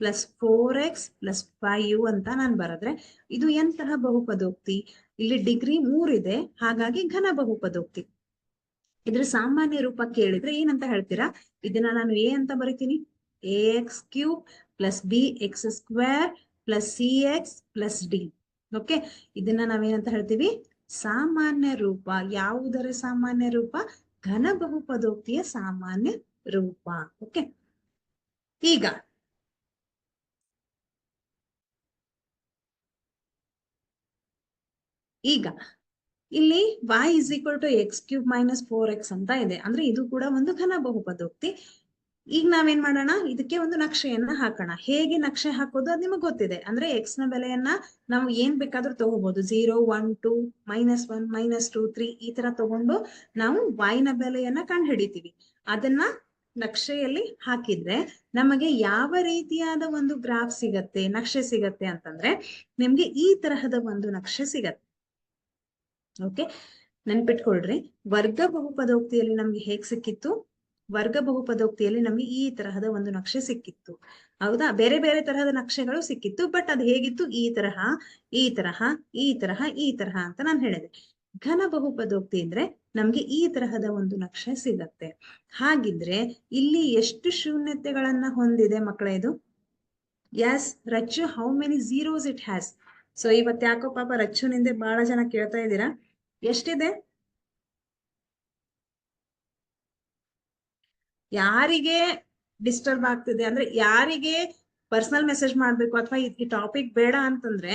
+ 4x + 5 ಅಂತ ನಾನು ಬರೆದ್ರೆ ಇದು ಎಂತಹ ಬಹುಪದೋಕ್ತಿ? ಇಲ್ಲಿ ಡಿಗ್ರಿ 3 ಇದೆ, ಹಾಗಾಗಿ ಘನ ಬಹುಪದೋಕ್ತಿ. ಇದ್ರ ಸಾಮಾನ್ಯ ರೂಪ ಕೇಳಿದ್ರೆ ಏನಂತ ಹೇಳ್ತೀರಾ? ಇದನ್ನ ನಾನು ಎ ಅಂತ ಬರಿತೀನಿ, ax³ + bx² + cx + d. Okay, ಇದನ್ನ ನಾವೇನಂತ ಹೇಳ್ತೀವಿ? ಸಾಮಾನ್ಯ ರೂಪ. ಯಾವುದರ ಸಾಮಾನ್ಯ ರೂಪ? ಘನ ಬಹುಪದೋಕ್ತಿಯ ಸಾಮಾನ್ಯ ರೂಪ. ಓಕೆ, ಈಗ ಈಗ ಇಲ್ಲಿ y is equal to X cube minus 4x ಅಂತ ಇದೆ. ಅಂದ್ರೆ ಇದು ಕೂಡ ಒಂದು ಘನ ಬಹುಪದೋಕ್ತಿ. ಈಗ ನಾವೇನ್ ಮಾಡೋಣ, ಇದಕ್ಕೆ ಒಂದು ನಕ್ಷೆಯನ್ನ ಹಾಕೋಣ. ಹೇಗೆ ನಕ್ಷೆ ಹಾಕೋದು ಅದು ನಿಮಗೆ ಗೊತ್ತಿದೆ. ಅಂದ್ರೆ ಎಕ್ಸ್ ನ ಬೆಲೆಯನ್ನ ನಾವು ಏನ್ ಬೇಕಾದ್ರೂ ತಗೋಬಹುದು. 0, 1, 2, -1, -2, 3 ಈ ತರ ತಗೊಂಡು ನಾವು y ನ ಬೆಲೆಯನ್ನ ಕಂಡು ಹಿಡಿತೀವಿ. ಅದನ್ನ ನಕ್ಷೆಯಲ್ಲಿ ಹಾಕಿದ್ರೆ ನಮಗೆ ಯಾವ ರೀತಿಯಾದ ಒಂದು ಗ್ರಾಫ್ ಸಿಗತ್ತೆ, ನಕ್ಷೆ ಸಿಗತ್ತೆ ಅಂತಂದ್ರೆ ನಿಮ್ಗೆ ಈ ತರಹದ ಒಂದು ನಕ್ಷೆ ಸಿಗತ್ತೆ. ಓಕೆ, ನೆನ್ಪಿಟ್ಕೊಳ್ರಿ. ವರ್ಗ ಬಹುಪದೋಕ್ತಿಯಲ್ಲಿ ನಮ್ಗೆ ಹೇಗ್ ಸಿಕ್ಕಿತ್ತು, ವರ್ಗ ಬಹುಪದೋಕ್ತಿಯಲ್ಲಿ ನಮ್ಗೆ ಈ ತರಹದ ಒಂದು ನಕ್ಷೆ ಸಿಕ್ಕಿತ್ತು. ಹೌದಾ, ಬೇರೆ ಬೇರೆ ತರಹದ ನಕ್ಷೆಗಳು ಸಿಕ್ಕಿತ್ತು. ಬಟ್ ಅದು ಹೇಗಿತ್ತು, ಈ ತರಹ, ಈ ತರಹ, ಈ ತರಹ, ಈ ತರಹ ಅಂತ ನಾನು ಹೇಳಿದೆ. ಘನ ಬಹುಪದೋಕ್ತಿ ಅಂದ್ರೆ ನಮ್ಗೆ ಈ ತರಹದ ಒಂದು ನಕ್ಷೆ ಸಿಗತ್ತೆ. ಹಾಗಿದ್ರೆ ಇಲ್ಲಿ ಎಷ್ಟು ಶೂನ್ಯತೆಗಳನ್ನ ಹೊಂದಿದೆ ಮಕ್ಕಳೇ ಇದು? Yes Rachu, how many zeros it has? So ಇವತ್ತು ಯಾಕೋ ಪಾಪ ರಚ್ಚುನಿಂದ ಬಹಳ ಜನ ಕೇಳ್ತಾ ಇದ್ದೀರಾ, ಎಷ್ಟಿದೆ? ಯಾರಿಗೆ ಡಿಸ್ಟರ್ಬ್ ಆಗ್ತಿದೆ ಅಂದ್ರೆ, ಯಾರಿಗೆ ಪರ್ಸನಲ್ ಮೆಸೇಜ್ ಮಾಡ್ಬೇಕು ಅಥವಾ ಈ ಟಾಪಿಕ್ ಬೇಡ ಅಂತಂದ್ರೆ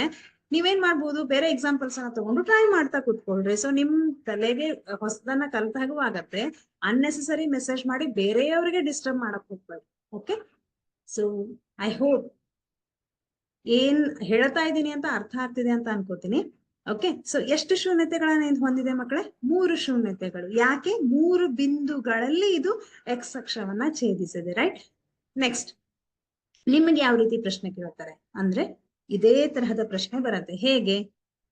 ನೀವೇನ್ ಮಾಡ್ಬೋದು, ಬೇರೆ ಎಕ್ಸಾಂಪಲ್ಸ್ ಅನ್ನ ತಗೊಂಡು ಟ್ರೈ ಮಾಡ್ತಾ ಕೂತ್ಕೊಳ್ರಿ. ಸೊ ನಿಮ್ ತಲೆಗೆ ಹೊಸದನ್ನ ಕಲ್ತಾಗೂ ಆಗತ್ತೆ. ಅನ್ನೆಸೆಸರಿ ಮೆಸೇಜ್ ಮಾಡಿ ಬೇರೆಯವರಿಗೆ ಡಿಸ್ಟರ್ಬ್ ಮಾಡಕ್ ಹೋಗ್ಬೇಡಿ. ಓಕೆ, ಸೊ ಐ ಹೋಪ್ ಏನ್ ಹೇಳ್ತಾ ಇದ್ದೀನಿ ಅಂತ ಅರ್ಥ ಆಗ್ತಿದೆ ಅಂತ ಅನ್ಕೋತೀನಿ. ಓಕೆ, ಸೊ ಎಷ್ಟು ಶೂನ್ಯತೆಗಳನ್ನ ಇದು ಹೊಂದಿದೆ ಮಕ್ಕಳೇ? 3 ಶೂನ್ಯತೆಗಳು. ಯಾಕೆ? 3 ಬಿಂದುಗಳಲ್ಲಿ ಇದು ಎಕ್ಸ್ ಅಕ್ಷವನ್ನ ಛೇದಿಸಿದೆ. ರೈಟ್. ನೆಕ್ಸ್ಟ್ ನಿಮಗೆ ಯಾವ ರೀತಿ ಪ್ರಶ್ನೆ ಕೇಳ್ತಾರೆ ಅಂದ್ರೆ ಇದೇ ತರಹದ ಪ್ರಶ್ನೆ ಬರುತ್ತೆ. ಹೇಗೆ?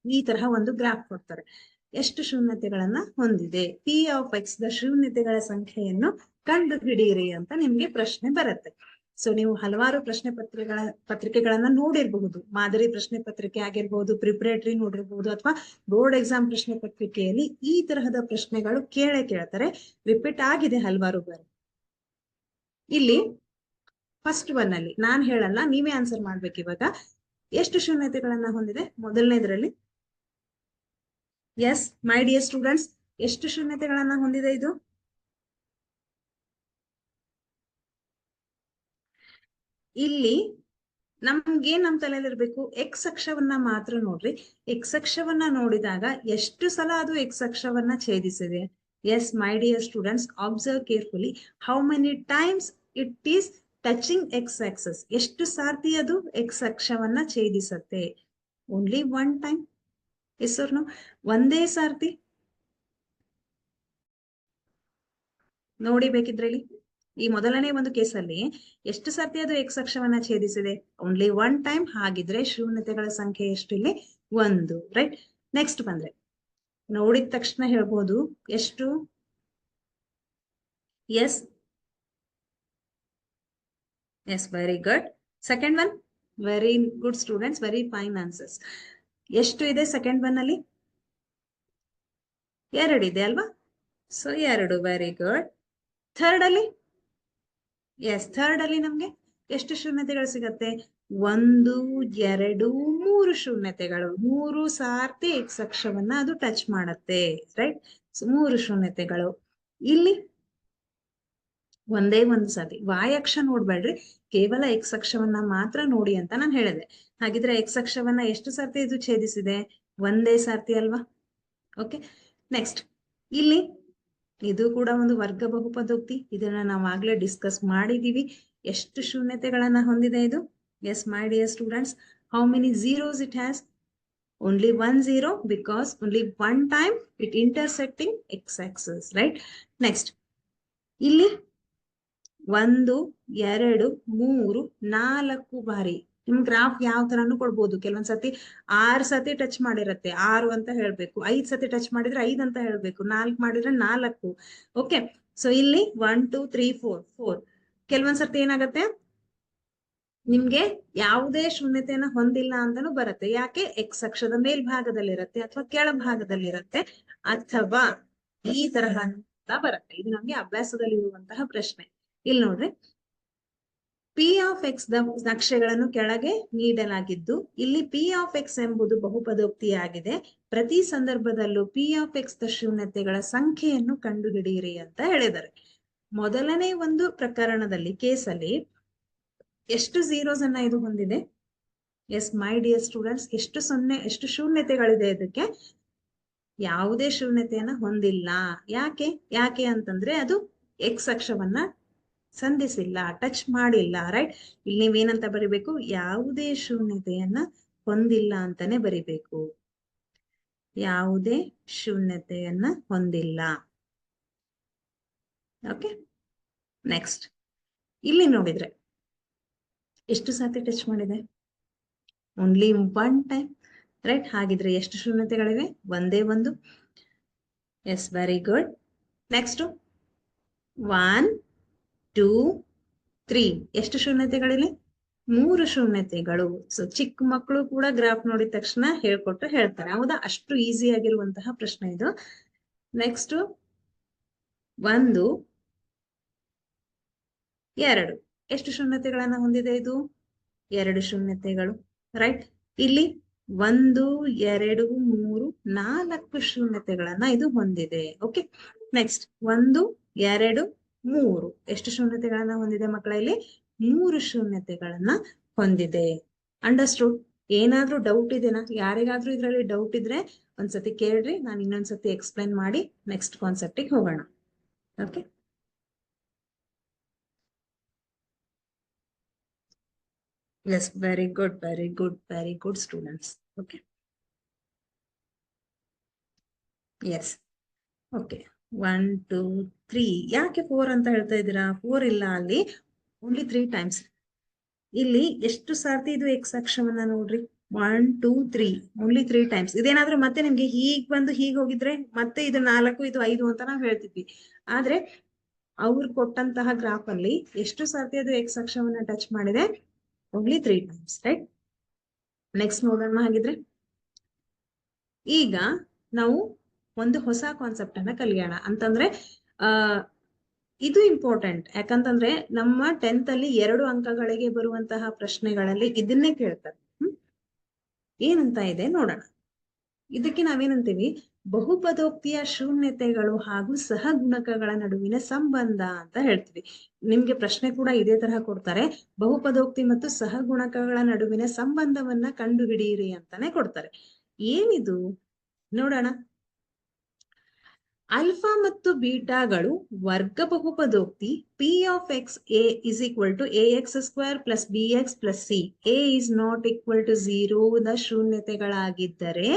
ಈ ತರಹ ಒಂದು ಗ್ರಾಫ್ ಕೊಡ್ತಾರೆ. ಎಷ್ಟು ಶೂನ್ಯತೆಗಳನ್ನ ಹೊಂದಿದೆ, ಪಿ ಆಫ್ ಎಕ್ಸ್ ದ ಶೂನ್ಯತೆಗಳ ಸಂಖ್ಯೆಯನ್ನು ಕಂಡು ಹಿಡಿಯಿರಿ ಅಂತ ನಿಮ್ಗೆ ಪ್ರಶ್ನೆ ಬರುತ್ತೆ. ಸೊ ನೀವು ಹಲವಾರು ಪತ್ರಿಕೆಗಳನ್ನ ನೋಡಿರಬಹುದು. ಮಾದರಿ ಪ್ರಶ್ನೆ ಪತ್ರಿಕೆ ಆಗಿರ್ಬಹುದು, ಪ್ರಿಪರೇಟರಿ ನೋಡಿರ್ಬಹುದು, ಅಥವಾ ಬೋರ್ಡ್ ಎಕ್ಸಾಮ್ ಪ್ರಶ್ನೆ ಪತ್ರಿಕೆಯಲ್ಲಿ ಈ ತರಹದ ಪ್ರಶ್ನೆಗಳು ಕೇಳ್ತಾರೆ. ರಿಪೀಟ್ ಆಗಿದೆ ಹಲವಾರು ಬಾರಿ. ಇಲ್ಲಿ ಫಸ್ಟ್ ಒನ್ ಅಲ್ಲಿ ನಾನ್ ಹೇಳಲ್ಲ, ನೀವೇ ಆನ್ಸರ್ ಮಾಡ್ಬೇಕು. ಇವಾಗ ಎಷ್ಟು ಶೂನ್ಯತೆಗಳನ್ನ ಹೊಂದಿದೆ ಮೊದಲನೇದ್ರಲ್ಲಿ? ಎಸ್ ಮೈ ಡಿಯರ್ ಸ್ಟೂಡೆಂಟ್ಸ್, ಎಷ್ಟು ಶೂನ್ಯತೆಗಳನ್ನ ಹೊಂದಿದೆ ಇದು? ಇಲ್ಲಿ ನಮ್ಗೆ ನಮ್ ತಲೆಯಲ್ಲಿರ್ಬೇಕು, ಎಕ್ಸ್ ಅಕ್ಷವನ್ನ ಮಾತ್ರ ನೋಡ್ರಿ. ಎಕ್ಸ್ ಅಕ್ಷವನ್ನ ನೋಡಿದಾಗ ಎಷ್ಟು ಸಲ ಅದು ಎಕ್ಸ್ ಅಕ್ಷವನ್ನ ಛೇದಿಸಿದೆ? Yes my dear students, observe carefully. How many times it is touching x axis? ಎಷ್ಟು ಸಾರ್ತಿ ಅದು ಎಕ್ಸ್ ಅಕ್ಷವನ್ನ ಛೇದಿಸತ್ತೆ? Only one time. Yes or no? ಒಂದೇ ಸಾರ್ತಿ ನೋಡಿ ಬೇಕಿದ್ರಲ್ಲಿ. ಈ ಮೊದಲನೇ ಒಂದು ಕೇಸಲ್ಲಿ ಎಷ್ಟು ಸರ್ತಿ ಅದು ಎಕ್ಸ್ ಅಕ್ಷವನ್ನ ಛೇದಿಸಿದೆ? Only one time. ಹಾಗಿದ್ರೆ ಶೂನ್ಯತೆಗಳ ಸಂಖ್ಯೆ ಎಷ್ಟು ಇಲ್ಲಿ? 1. ರೈಟ್. ನೆಕ್ಸ್ಟ್ ಬಂದ್ರೆ ನೋಡಿದ ತಕ್ಷಣ ಹೇಳ್ಬೋದು ಎಷ್ಟು? Yes yes, very good. Second one, very good students, very fine answers. ಎಷ್ಟು ಇದೆ ಸೆಕೆಂಡ್ ಒನ್ ಅಲ್ಲಿ? 2 ಇದೆ ಅಲ್ವಾ? So 2, very good. ಥರ್ಡ್ ಅಲ್ಲಿ? ಎಸ್, ಥರ್ಡ್ ಅಲ್ಲಿ ನಮ್ಗೆ ಎಷ್ಟು ಶೂನ್ಯತೆಗಳು ಸಿಗತ್ತೆ? 1, 2, 3 ಶೂನ್ಯತೆಗಳು. 3 ಸಾರ್ತಿ ಎಕ್ಸ್ ಅಕ್ಷವನ್ನ ಅದು ಟಚ್ ಮಾಡತ್ತೆ. ರೈಟ್. ಸೊ 3 ಶೂನ್ಯತೆಗಳು. ಇಲ್ಲಿ ಒಂದೇ ಒಂದು ಸಾರಿ. ವಾಯ್ ಅಕ್ಷ ನೋಡ್ಬೇಡ್ರಿ, ಕೇವಲ ಎಕ್ಸ್ ಅಕ್ಷವನ್ನ ಮಾತ್ರ ನೋಡಿ ಅಂತ ನಾನು ಹೇಳಿದೆ. ಹಾಗಿದ್ರೆ ಎಕ್ಸ್ ಅಕ್ಷವನ್ನ ಎಷ್ಟು ಸರ್ತಿ ಇದು ಛೇದಿಸಿದೆ? ಒಂದೇ ಸಾರ್ತಿ ಅಲ್ವಾ? ಓಕೆ, ನೆಕ್ಸ್ಟ್ ಇಲ್ಲಿ ಇದು ಕೂಡ ಒಂದು ವರ್ಗ ಬಹುಪದೋಕ್ತಿ. ಇದನ್ನ ನಾವು ಆಗ್ಲೇ ಡಿಸ್ಕಸ್ ಮಾಡಿದೀವಿ. ಎಷ್ಟು ಶೂನ್ಯತೆಗಳನ್ನ ಹೊಂದಿದೆ ಇದು? Yes my dear students, how many zeros it has? Only 1 0, because only one time it intersecting X axis. Right. Next ಇಲ್ಲಿ 1, 2, 3, 4 ಬಾರಿ. ನಿಮ್ ಗ್ರಾಫ್ ಯಾವ ತರಾನು ಕೊಡ್ಬೋದು. ಕೆಲವೊಂದ್ಸತಿ 6 ಸತಿ ಟಚ್ ಮಾಡಿರತ್ತೆ, 6 ಅಂತ ಹೇಳ್ಬೇಕು. 5 ಸತಿ ಟಚ್ ಮಾಡಿದ್ರೆ 5 ಅಂತ ಹೇಳ್ಬೇಕು. 4 ಮಾಡಿದ್ರೆ 4. ಓಕೆ, ಸೊ ಇಲ್ಲಿ 1 2 3 4 4. ಕೆಲವೊಂದ್ಸತಿ ಏನಾಗತ್ತೆ, ನಿಮ್ಗೆ ಯಾವುದೇ ಶೂನ್ಯತೆಯನ್ನ ಹೊಂದಿಲ್ಲ ಅಂತಾನು ಬರುತ್ತೆ. ಯಾಕೆ? ಎಕ್ಸ್ ಅಕ್ಷದ ಮೇಲ್ಭಾಗದಲ್ಲಿರತ್ತೆ ಅಥವಾ ಕೆಳಭಾಗದಲ್ಲಿರತ್ತೆ ಅಥವಾ ಈ ತರಹ ಅಂತ ಬರುತ್ತೆ. ಇದು ನಮ್ಗೆ ಅಭ್ಯಾಸದಲ್ಲಿ ಇರುವಂತಹ ಪ್ರಶ್ನೆ. ಇಲ್ಲಿ ನೋಡ್ರಿ, ಪಿ ಆಫ್ ಎಕ್ಸ್ ದ ನಕ್ಷೆಗಳನ್ನು ಕೆಳಗೆ ನೀಡಲಾಗಿದ್ದು ಇಲ್ಲಿ ಪಿ ಆಫ್ ಎಕ್ಸ್ ಎಂಬುದು ಬಹುಪದೋಕ್ತಿಯಾಗಿದೆ. ಪ್ರತಿ ಸಂದರ್ಭದಲ್ಲೂ ಪಿ ಆಫ್ ಎಕ್ಸ್ ದ ಶೂನ್ಯತೆಗಳ ಸಂಖ್ಯೆಯನ್ನು ಕಂಡುಹಿಡಿಯಿರಿ ಅಂತ ಹೇಳಿದ್ದಾರೆ. ಮೊದಲನೇ ಒಂದು ಪ್ರಕರಣದಲ್ಲಿ, ಕೇಸಲ್ಲಿ ಎಷ್ಟು ಝೀರೋಸ್ ಅನ್ನ ಇದು ಹೊಂದಿದೆ? ಎಸ್ ಮೈ ಡಿಯರ್ ಸ್ಟೂಡೆಂಟ್ಸ್, ಎಷ್ಟು ಶೂನ್ಯತೆಗಳಿದೆ ಇದಕ್ಕೆ? ಯಾವುದೇ ಶೂನ್ಯತೆಯನ್ನ ಹೊಂದಿಲ್ಲ. ಯಾಕೆ ಯಾಕೆ ಅಂತಂದ್ರೆ ಅದು ಎಕ್ಸ್ ಅಕ್ಷವನ್ನ ಸಂಧಿಸಿಲ್ಲ, ಟಚ್ ಮಾಡಿಲ್ಲ. ರೈಟ್, ಇಲ್ಲಿ ನೀವೇನಂತ ಬರಿಬೇಕು, ಯಾವುದೇ ಶೂನ್ಯತೆಯನ್ನ ಹೊಂದಿಲ್ಲ ಅಂತಾನೆ ಬರಿಬೇಕು. ಯಾವುದೇ ಶೂನ್ಯತೆಯನ್ನ ಹೊಂದಿಲ್ಲ. ಓಕೆ, ನೆಕ್ಸ್ಟ್ ಇಲ್ಲಿ ನೋಡಿದ್ರೆ ಎಷ್ಟು ಸಾತಿ ಟಚ್ ಮಾಡಿದೆ? Only one time. ರೈಟ್, ಹಾಗಿದ್ರೆ ಎಷ್ಟು ಶೂನ್ಯತೆಗಳಿವೆ? ಒಂದೇ ಒಂದು. Yes, very good. ನೆಕ್ಸ್ಟ್ 1 2 3. ಎಷ್ಟು ಶೂನ್ಯತೆಗಳಿವೆ? 3 ಶೂನ್ಯತೆಗಳು. ಸೊ ಚಿಕ್ಕ ಮಕ್ಕಳು ಕೂಡ ಗ್ರಾಫ್ ನೋಡಿದ ತಕ್ಷಣ ಹೇಳ್ಕೊಟ್ಟು ಹೇಳ್ತಾರೆ, ಹೌದಾ? ಅಷ್ಟು ಈಸಿ ಆಗಿರುವಂತಹ ಪ್ರಶ್ನೆ ಇದು. ನೆಕ್ಸ್ಟ್ 1 2. ಎಷ್ಟು ಶೂನ್ಯತೆಗಳನ್ನ ಹೊಂದಿದೆ ಇದು? 2 ಶೂನ್ಯತೆಗಳು. ರೈಟ್, ಇಲ್ಲಿ 1 2 3 4 ಶೂನ್ಯತೆಗಳನ್ನ ಇದು ಹೊಂದಿದೆ. Okay, next 1 2 3. ಎಷ್ಟು ಶೂನ್ಯತೆಗಳನ್ನ ಹೊಂದಿದೆ ಮಕ್ಕಳ? ಇಲ್ಲಿ 3 ಶೂನ್ಯತೆಗಳನ್ನ ಹೊಂದಿದೆ. ಅಂಡರ್ಸ್ಟೂಡ್? ಏನಾದ್ರೂ ಡೌಟ್ ಇದೆನಾ? ಯಾರಿಗಾದ್ರೂ ಇದ್ರಲ್ಲಿ ಡೌಟ್ ಇದ್ರೆ ಒಂದ್ಸತಿ ಕೇಳ್ರಿ, ನಾನು ಇನ್ನೊಂದ್ಸತಿ ಎಕ್ಸ್ಪ್ಲೈನ್ ಮಾಡಿ ನೆಕ್ಸ್ಟ್ ಕಾನ್ಸೆಪ್ಟಿಗೆ ಹೋಗೋಣ. Okay, yes, very good, very good, very good students. Okay, yes, okay, 1 2 3. ಯಾಕೆ 4 ಅಂತ ಹೇಳ್ತಾ ಇದ್ದೀರಾ? 4 ಇಲ್ಲ, ಅಲ್ಲಿ ಓನ್ಲಿ 3 ಟೈಮ್ಸ್. ಇಲ್ಲಿ ಎಷ್ಟು ಸಾರ್ತಿ ಇದು ಎಕ್ಸ್ ಅಕ್ಷವನ್ನ ನೋಡ್ರಿ, 1 2 3, ಓನ್ಲಿ 3 ಟೈಮ್ಸ್. ಇದೇನಾದ್ರೂ ಮತ್ತೆ ನಿಮ್ಗೆ ಹೀಗ್ ಬಂದು ಹೀಗ್ ಹೋಗಿದ್ರೆ ಮತ್ತೆ ಇದು 4 ಇದು 5 ಅಂತ ನಾವ್ ಹೇಳ್ತಿದ್ವಿ. ಆದ್ರೆ ಅವ್ರು ಕೊಟ್ಟಂತಹ ಗ್ರಾಫ್ ಅಲ್ಲಿ ಎಷ್ಟು ಸಾರ್ತಿ ಅದು ಎಕ್ಸ್ ಅಕ್ಷವನ್ನ ಟಚ್ ಮಾಡಿದೆ? Only 3 times. ರೈಟ್, ನೆಕ್ಸ್ಟ್ ನೋಡೋಣ. ಹಾಗಿದ್ರೆ ಈಗ ನಾವು ಒಂದು ಹೊಸ ಕಾನ್ಸೆಪ್ಟ್ ಅನ್ನ ಕಲಿಯೋಣ. ಅಂತಂದ್ರೆ ಇದು ಇಂಪಾರ್ಟೆಂಟ್. ಯಾಕಂತಂದ್ರೆ ನಮ್ಮ 10th ಅಲ್ಲಿ 2 ಅಂಕಗಳಿಗೆ ಬರುವಂತಹ ಪ್ರಶ್ನೆಗಳಲ್ಲಿ ಇದನ್ನೇ ಕೇಳ್ತಾರೆ. ಏನಂತ ಇದೆ ನೋಡೋಣ. ಇದಕ್ಕೆ ನಾವೇನಂತೀವಿ? ಬಹುಪದೋಕ್ತಿಯ ಶೂನ್ಯತೆಗಳು ಹಾಗೂ ಸಹಗುಣಕಗಳ ನಡುವಿನ ಸಂಬಂಧ ಅಂತ ಹೇಳ್ತೀವಿ. ನಿಮ್ಗೆ ಪ್ರಶ್ನೆ ಕೂಡ ಇದೇ ತರಹ ಕೊಡ್ತಾರೆ, ಬಹುಪದೋಕ್ತಿ ಮತ್ತು ಸಹಗುಣಕಗಳ ನಡುವಿನ ಸಂಬಂಧವನ್ನ ಕಂಡುಹಿಡಿಯಿರಿ ಅಂತಾನೆ ಕೊಡ್ತಾರೆ. ಏನಿದು ನೋಡೋಣ. ಅಲ್ಫಾ ಮತ್ತು ಬೀಟಾಗಳು ವರ್ಗ ಬಹುಪದೋಕ್ತಿ p of x a is equal to a x square plus b x plus c a is not equal to 0 ದ ಶೂನ್ಯತೆಗಳಾಗಿದ್ದರೆ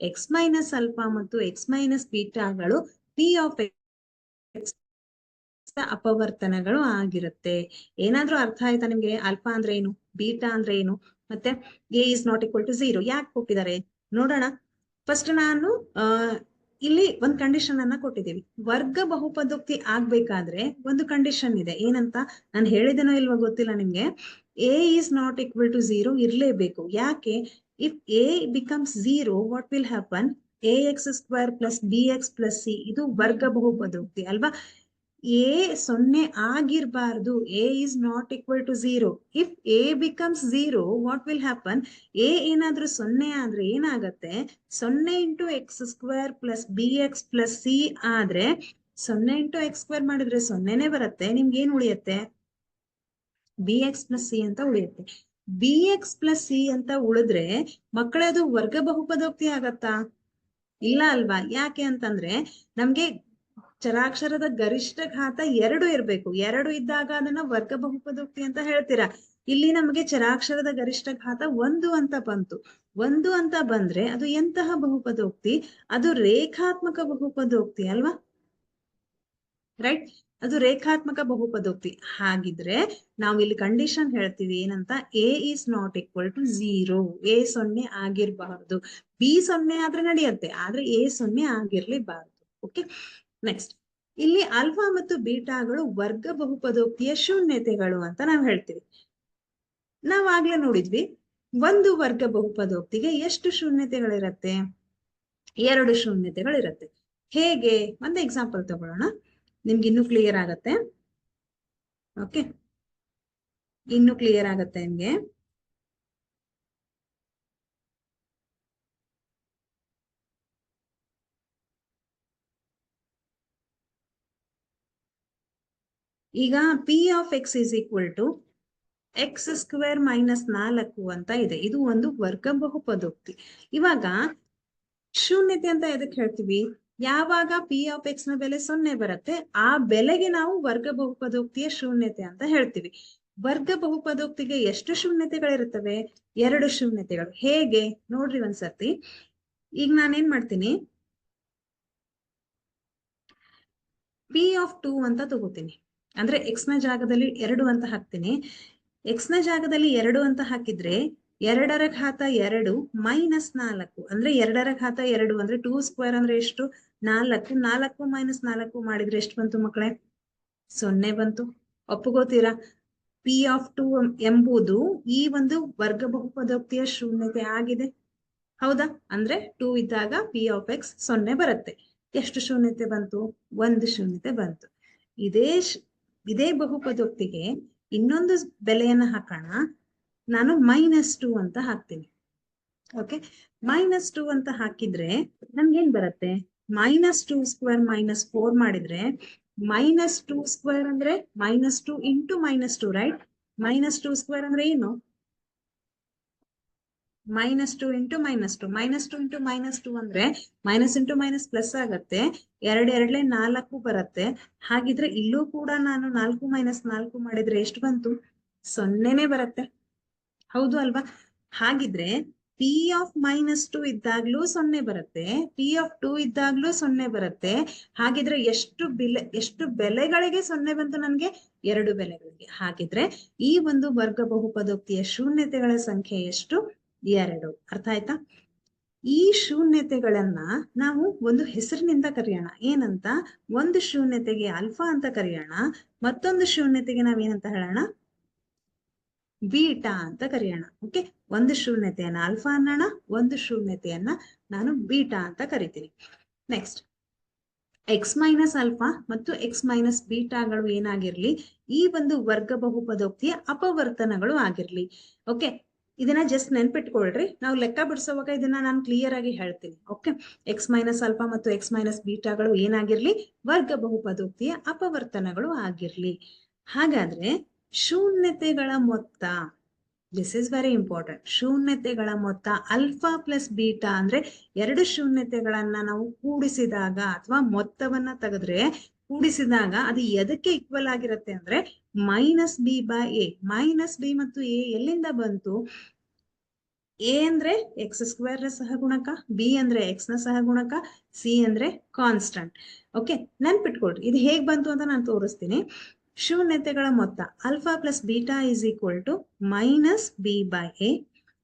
ಎಕ್ಸ್ ಮೈನಸ್ ಅಲ್ಫಾ ಮತ್ತು ಎಕ್ಸ್ ಮೈನಸ್ ಬೀಟಾಗಳು ಪಿ ಆಫ್ ಎಕ್ಸ್ ಅಪವರ್ತನಗಳು ಆಗಿರುತ್ತೆ. ಏನಾದ್ರೂ ಅರ್ಥ ಆಯ್ತಾ ನಿಮ್ಗೆ? ಅಲ್ಫಾ ಅಂದ್ರೆ ಏನು, ಬೀಟಾ ಅಂದ್ರೆ ಏನು, ಮತ್ತೆ A is not equal to 0 ಯಾಕೆ ಕೊಟ್ಟಿದ್ದಾರೆ ನೋಡೋಣ. ಫಸ್ಟ್ ನಾನು ಇಲ್ಲಿ ಒಂದು ಕಂಡೀಷನ್ ಅನ್ನ ಕೊಟ್ಟಿದ್ದೀವಿ. ವರ್ಗ ಬಹುಪದೋಕ್ತಿ ಆಗ್ಬೇಕಾದ್ರೆ ಒಂದು ಕಂಡೀಷನ್ ಇದೆ. ಏನಂತ ನಾನು ಹೇಳಿದನೋ ಇಲ್ವೋ ಗೊತ್ತಿಲ್ಲ ನಿಮ್ಗೆ. A is not equal to 0 ಇರ್ಲೇಬೇಕು. ಯಾಕೆ? If a becomes 0 what will happen? A x square plus b x plus c, ಇದು ವರ್ಗ ಬಹುಪದೋಕ್ತಿ ಅಲ್ವಾ? ಎ 0 ಆಗಿರ್ಬಾರ್ದು. A is not equal to 0. If a becomes 0 what will happen? A ಏನಾದ್ರೂ 0 ಆದ್ರೆ ಏನಾಗತ್ತೆ? 0 into x square plus b x plus c ಆದ್ರೆ 0 into x square ಮಾಡಿದ್ರೆ 0ನೇ ಬರುತ್ತೆ. ನಿಮ್ಗೆ ಏನ್ ಉಳಿಯತ್ತೆ? ಬಿ ಎಕ್ಸ್ ಪ್ಲಸ್ ಸಿ ಅಂತ ಉಳಿಯುತ್ತೆ. ಬಿ ಎಕ್ಸ್ ಪ್ಲಸ್ ಸಿ ಅಂತ ಉಳಿದ್ರೆ ಮಕ್ಕಳೇ ಅದು ವರ್ಗ ಬಹುಪದೋಕ್ತಿ ಆಗತ್ತಾ? ಇಲ್ಲ ಅಲ್ವಾ? ಯಾಕೆ ಅಂತಂದ್ರೆ ನಮ್ಗೆ ಚರಾಕ್ಷರದ ಗರಿಷ್ಠ ಘಾತ 2 ಇರ್ಬೇಕು. 2 ಇದ್ದಾಗ ಅದನ್ನ ವರ್ಗ ಬಹುಪದೋಕ್ತಿ ಅಂತ ಹೇಳ್ತೀರಾ. ಇಲ್ಲಿ ನಮಗೆ ಚರಾಕ್ಷರದ ಗರಿಷ್ಠ ಘಾತ 1 ಅಂತ ಬಂತು. 1 ಅಂತ ಬಂದ್ರೆ ಅದು ಎಂತಹ ಬಹುಪದೋಕ್ತಿ? ಅದು ರೇಖಾತ್ಮಕ ಬಹುಪದೋಕ್ತಿ ಅಲ್ವಾ? ರೈಟ್, ಅದು ರೇಖಾತ್ಮಕ ಬಹುಪದೋಕ್ತಿ. ಹಾಗಿದ್ರೆ ನಾವು ಇಲ್ಲಿ ಕಂಡೀಷನ್ ಹೇಳ್ತೀವಿ ಏನಂತ? A is not equal to 0. A 0 ಆಗಿರ್ಬಾರ್ದು. ಬಿ 0 ಆದ್ರೆ ನಡೆಯುತ್ತೆ, ಆದ್ರೆ ಎ 0 ಆಗಿರ್ಲಿಬಾರ್ದು. ಓಕೆ, ನೆಕ್ಸ್ಟ್ ಇಲ್ಲಿ ಆಲ್ಫಾ ಮತ್ತು ಬೀಟಾಗಳು ವರ್ಗ ಬಹುಪದೋಕ್ತಿಯ ಶೂನ್ಯತೆಗಳು ಅಂತ ನಾವು ಹೇಳ್ತೀವಿ. ನಾವಾಗ್ಲೇ ನೋಡಿದ್ವಿ ಒಂದು ವರ್ಗ ಬಹುಪದೋಕ್ತಿಗೆ ಎಷ್ಟು ಶೂನ್ಯತೆಗಳಿರತ್ತೆ? 2 ಶೂನ್ಯತೆಗಳಿರತ್ತೆ. ಹೇಗೆ? ಒಂದು ಎಕ್ಸಾಂಪಲ್ ತಗೊಳ್ಳೋಣ, ನಿಮ್ಗೆ ಇನ್ನೂ ಕ್ಲಿಯರ್ ಆಗತ್ತೆ. ಓಕೆ, ಇನ್ನೂ ಕ್ಲಿಯರ್ ಆಗತ್ತೆ ನಿಮ್ಗೆ. ಈಗ P of X is equal to X square minus 4 ಅಂತ ಇದೆ. ಇದು ಒಂದು ವರ್ಗ ಬಹುಪದೋಕ್ತಿ. ಇವಾಗ ಶೂನ್ಯತೆ ಅಂತ ಎದಕ್ಕೆ ಹೇಳ್ತೀವಿ? ಯಾವಾಗ ಪಿ ಆಫ್ ಎಕ್ಸ್ ನ ಬೆಲೆ 0 ಬರುತ್ತೆ ಆ ಬೆಲೆಗೆ ನಾವು ವರ್ಗ ಬಹುಪದೋಕ್ತಿಯ ಶೂನ್ಯತೆ ಅಂತ ಹೇಳ್ತೀವಿ. ವರ್ಗ ಬಹುಪದೋಕ್ತಿಗೆ ಎಷ್ಟು ಶೂನ್ಯತೆಗಳಿರುತ್ತವೆ? 2 ಶೂನ್ಯತೆಗಳು. ಹೇಗೆ ನೋಡ್ರಿ ಒಂದ್ಸರ್ತಿ. ಈಗ ನಾನೇನ್ ಮಾಡ್ತೀನಿ, ಪಿ ಆಫ್ 2 ಅಂತ ತಗೋತೀನಿ. ಅಂದ್ರೆ ಎಕ್ಸ್ ನ ಜಾಗದಲ್ಲಿ 2 ಅಂತ ಹಾಕ್ತೀನಿ. ಎಕ್ಸ್ ನ ಜಾಗದಲ್ಲಿ 2 ಅಂತ ಹಾಕಿದ್ರೆ 2 ರ ಘಾತ 2 ಮೈನಸ್ 4 ಅಂದ್ರೆ 2 ರ ಘಾತ 2 ಅಂದ್ರೆ 2 ಸ್ಕ್ವೇರ್ ಅಂದ್ರೆ ಎಷ್ಟು? 4. 4 ಮೈನಸ್ 4 ಮಾಡಿದ್ರೆ ಎಷ್ಟು ಬಂತು ಮಕ್ಕಳೇ? 0 ಬಂತು. ಒಪ್ಪುಗೋತೀರಾ? ಪಿ ಆಫ್ 2 ಎಂಬುದು ಈ ಒಂದು ವರ್ಗ ಬಹುಪದೋಕ್ತಿಯ ಶೂನ್ಯತೆ ಆಗಿದೆ. ಹೌದಾ? ಅಂದ್ರೆ 2 ಇದ್ದಾಗ ಪಿ ಆಫ್ ಎಕ್ಸ್ 0 ಬರುತ್ತೆ. ಎಷ್ಟು ಶೂನ್ಯತೆ ಬಂತು? 1 ಶೂನ್ಯತೆ ಬಂತು. ಇದೇ ಬಹುಪದೋಕ್ತಿಗೆ ಇನ್ನೊಂದು ಬೆಲೆಯನ್ನ ಹಾಕೋಣ. ನಾನು -2 ಅಂತ ಹಾಕ್ತೀನಿ. ಓಕೆ, -2 ಅಂತ ಹಾಕಿದ್ರೆ ನನ್ಗೇನ್ ಬರುತ್ತೆ? -2 ಸ್ಕ್ವೇರ್ -4 ಮಾಡಿದ್ರೆ -2 ಸ್ಕ್ವೇರ್ ಅಂದ್ರೆ -2 ಇಂಟು -2 ರೈಟ್? -2 ಸ್ಕ್ವೇರ್ ಅಂದ್ರೆ ಏನು? -2 ಇಂಟು -2 -2 ಇಂಟು -2 ಅಂದ್ರೆ ಮೈನಸ್ ಇಂಟು ಮೈನಸ್ ಪ್ಲಸ್ ಆಗತ್ತೆ. 2 2 4 ಬರುತ್ತೆ. ಹಾಗಿದ್ರೆ ಇಲ್ಲೂ ಕೂಡ ನಾನು 4 ಮೈನಸ್ 4 ಮಾಡಿದ್ರೆ ಎಷ್ಟು ಬಂತು? 0ನೇ ಬರುತ್ತೆ. ಹೌದು ಅಲ್ವಾ? ಹಾಗಿದ್ರೆ ಪಿ ಆಫ್ -2 ಇದ್ದಾಗ್ಲೂ 0 ಬರುತ್ತೆ, ಪಿ ಆಫ್ 2 ಇದ್ದಾಗ್ಲೂ 0 ಬರುತ್ತೆ. ಹಾಗಿದ್ರೆ ಎಷ್ಟು ಬೆಲೆಗಳಿಗೆ 0 ಬಂತು? ನನ್ಗೆ 2 ಬೆಲೆಗಳಿಗೆ. ಹಾಗಿದ್ರೆ ಈ ಒಂದು ವರ್ಗ ಬಹುಪದೋಕ್ತಿಯ ಶೂನ್ಯತೆಗಳ ಸಂಖ್ಯೆ ಎಷ್ಟು? 2. ಅರ್ಥ ಆಯ್ತಾ? ಈ ಶೂನ್ಯತೆಗಳನ್ನ ನಾವು ಒಂದು ಹೆಸರಿನಿಂದ ಕರೆಯೋಣ. ಏನಂತ? ಒಂದು ಶೂನ್ಯತೆಗೆ ಆಲ್ಫಾ ಅಂತ ಕರೆಯೋಣ, ಮತ್ತೊಂದು ಶೂನ್ಯತೆಗೆ ನಾವೇನಂತ ಹೇಳೋಣ? ಬೀಟಾ ಅಂತ ಕರೆಯೋಣ. ಓಕೆ, ಒಂದು ಶೂನ್ಯತೆಯನ್ನ ಆಲ್ಫಾ ಅನ್ನೋಣ, ಒಂದು ಶೂನ್ಯತೆಯನ್ನ ನಾನು ಬೀಟಾ ಅಂತ ಕರಿತೀನಿ. ನೆಕ್ಸ್ಟ್, ಎಕ್ಸ್ ಮೈನಸ್ ಆಲ್ಫಾ ಮತ್ತು ಎಕ್ಸ್ ಮೈನಸ್ ಬೀಟಾಗಳು ಏನಾಗಿರ್ಲಿ, ಈ ಒಂದು ವರ್ಗ ಬಹುಪದೋಕ್ತಿಯ ಅಪವರ್ತನಗಳು ಆಗಿರ್ಲಿ. ಓಕೆ, ಇದನ್ನ ಜಸ್ಟ್ ನೆನ್ಪಿಟ್ಕೊಳ್ರಿ. ನಾವು ಲೆಕ್ಕ ಬಿಡಿಸುವಾಗ ಇದನ್ನ ನಾನು ಕ್ಲಿಯರ್ ಆಗಿ ಹೇಳ್ತೀನಿ. ಓಕೆ, ಎಕ್ಸ್ ಮೈನಸ್ ಆಲ್ಫಾ ಮತ್ತು ಎಕ್ಸ್ ಮೈನಸ್ ಬೀಟಾಗಳು ಏನಾಗಿರ್ಲಿ? ವರ್ಗ ಬಹುಪದೋಕ್ತಿಯ ಅಪವರ್ತನಗಳು ಆಗಿರ್ಲಿ. ಹಾಗಾದ್ರೆ ಶೂನ್ಯತೆಗಳ ಮೊತ್ತ, ದಿಸ್ ಇಸ್ ವೆರಿ ಇಂಪಾರ್ಟೆಂಟ್. ಶೂನ್ಯತೆಗಳ ಮೊತ್ತ ಅಲ್ಫಾ ಪ್ಲಸ್ ಬೀಟಾ ಅಂದ್ರೆ 2 ಶೂನ್ಯತೆಗಳನ್ನ ನಾವು ಕೂಡಿಸಿದಾಗ ಅಥವಾ ಮೊತ್ತವನ್ನ ತೆಗೆದ್ರೆ ಕೂಡಿಸಿದಾಗ ಅದು ಎದಕ್ಕೆ ಈಕ್ವಲ್ ಆಗಿರುತ್ತೆ ಅಂದ್ರೆ -b/a. -b ಮತ್ತು a ಎಲ್ಲಿಂದ ಬಂತು? a ಅಂದ್ರೆ ಎಕ್ಸ್ ಸ್ಕ್ವೇರ್ ನ ಸಹಗುಣಕ, b ಅಂದ್ರೆ ಎಕ್ಸ್ ನ ಸಹಗುಣಕ, c ಅಂದ್ರೆ ಕಾನ್ಸ್ಟಂಟ್. ಓಕೆ, ನೆನ್ಪಿಟ್ಕೊಳ್ರಿ. ಇದು ಹೇಗ್ ಬಂತು ಅಂತ ನಾನು ತೋರಿಸ್ತೀನಿ. ಶೂನ್ಯತೆಗಳ ಮೊತ್ತ alpha plus beta is equal to -b/a.